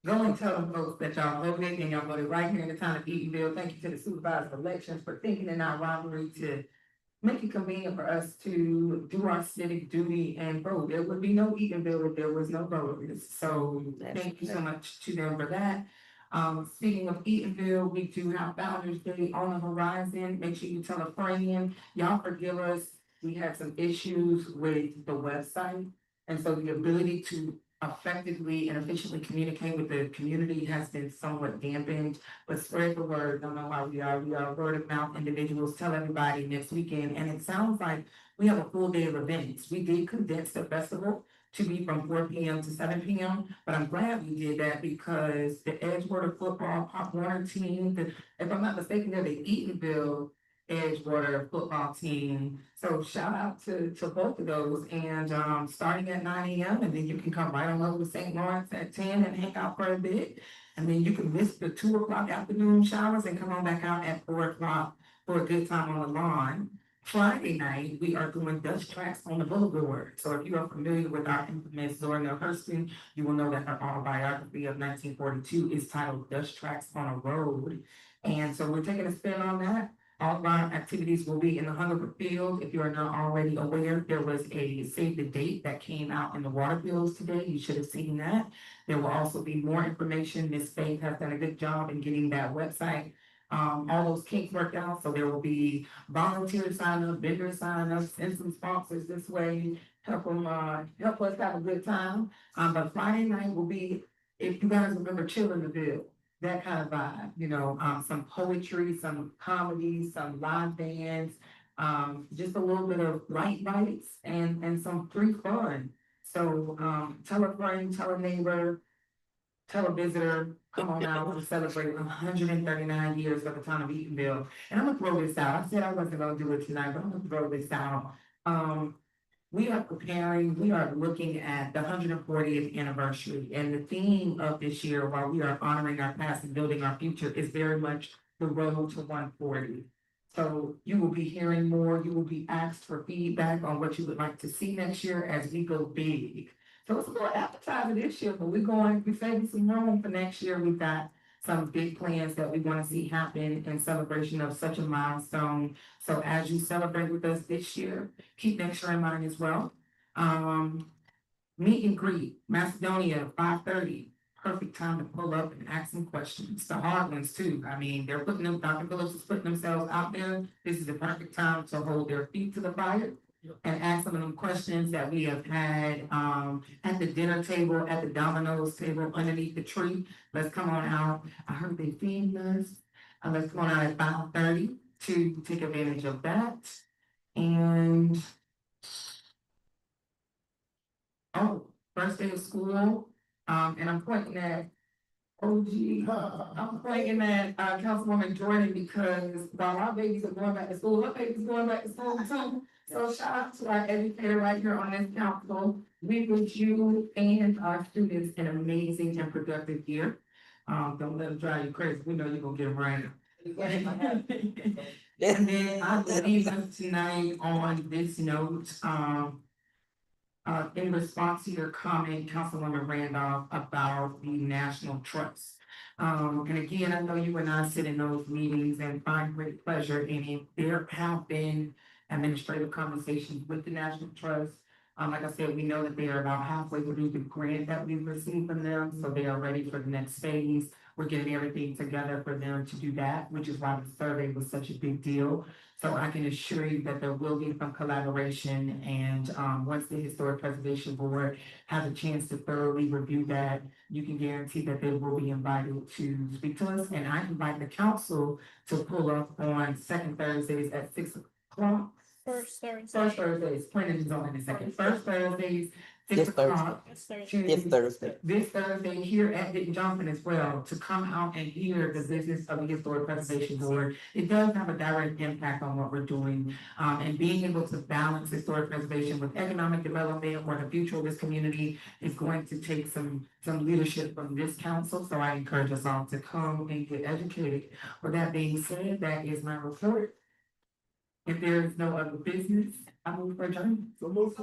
Go and tell them folks that y'all voted and y'all voted right here in the town of Eatonville. Thank you to the supervisor of elections for thinking in our rivalry to make it convenient for us to do our civic duty and vote. There would be no Eatonville if there was no voters. So thank you so much to them for that. Speaking of Eatonville, we do have Founders Day on the horizon. Make sure you tell a friend. Y'all forgive us. We had some issues with the website. And so the ability to effectively and efficiently communicate with the community has been somewhat dampened, but spread the word. Don't know how we are word of mouth individuals. Tell everybody next weekend. And it sounds like we have a full day of events. We did condense the festival to be from 4 PM to 7 PM, but I'm glad we did that because the Edgewater football Pop Warner team, if I'm not mistaken, they're the Eatonville Edgewater football team. So shout out to both of those, and starting at 9 AM, and then you can come right on over to St. Lawrence at 10 and hang out for a bit. And then you can miss the 2 o'clock afternoon showers and come on back out at 4 o'clock for a good time on the lawn. Friday night, we are doing dust tracks on the boulevard. So if you are familiar with our infamous Zora Hurston, you will know that her autobiography of 1942 is titled Dust Tracks on a Road. And so we're taking a spin on that. All of our activities will be in the Hungerford Field. If you are not already aware, there was a save the date that came out in the water bills today. You should have seen that. There will also be more information. Ms. Faith has done a good job in getting that website all those kinks worked out, so there will be volunteer sign up, vendor sign ups, and some sponsors this way. Help us have a good time. But Friday night will be, if you guys remember Eatonville, that kind of vibe, some poetry, some comedy, some live bands, just a little bit of light bites and some free fun. So, tell a friend, tell a neighbor, tell a visitor, come on out and celebrate 139 years of the town of Eatonville. And I'm gonna throw this out. I said I wasn't gonna do it tonight, but I'm gonna throw this out. We are looking at the 140th anniversary, and the theme of this year, while we are honoring our past and building our future, is very much the road to 140. So you will be hearing more, you will be asked for feedback on what you would like to see next year as we go big. So it's a little appetizer this year, but we're saving some room for next year. We've got some big plans that we want to see happen in celebration of such a milestone. So as you celebrate with us this year, keep next year in mind as well. Meet and greet, Macedonia, 5:30. Perfect time to pull up and ask some questions. The hard ones too. I mean, Dr. Phillips is putting themselves out there. This is the perfect time to hold their feet to the fire and ask some of them questions that we have had at the dinner table, at the Domino's table, underneath the tree. Let's come on out. I heard they feed us. Let's come on out at 5:30 to take advantage of that. And first day of school, and I'm pointing at I'm pointing at Councilwoman Jordan because while our babies are going back to school, her baby's going back to school too. So shout out to our educator right here on this council. We wish you and our students an amazing and productive year. Don't let them drive you crazy. We know you're gonna get them right. And then I will leave us tonight on this note, in response to your comment, Councilwoman Randolph, about the National Trust. And again, I know you and I sit in those meetings and find great pleasure in it. There have been administrative conversations with the National Trust. Like I said, we know that they are about halfway through the grant that we've received from them, so they are ready for the next phase. We're getting everything together for them to do that, which is why the survey was such a big deal. So I can assure you that there will be some collaboration, and once the Historic Preservation Board has a chance to thoroughly review that, you can guarantee that they will be invited to speak to us. And I invite the council to pull up on second Thursdays at 6 o'clock. First Thursdays, planning is on in a second. First Thursdays, 6 o'clock. This Thursday here at Dick Johnson as well, to come out and hear the business of the Historic Preservation Board. It does have a direct impact on what we're doing, and being able to balance historic preservation with economic development or the future of this community is going to take some leadership from this council. So I encourage us all to come and get educated. With that being said, that is my report. If there is no other business, I move for adjournment. So move.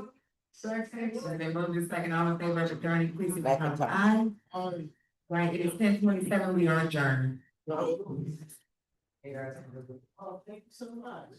Second. So they moved in second, all in favor of adjourning, please signify by aye. Right, it is 10:27, we are adjourned. Oh, thank you so much.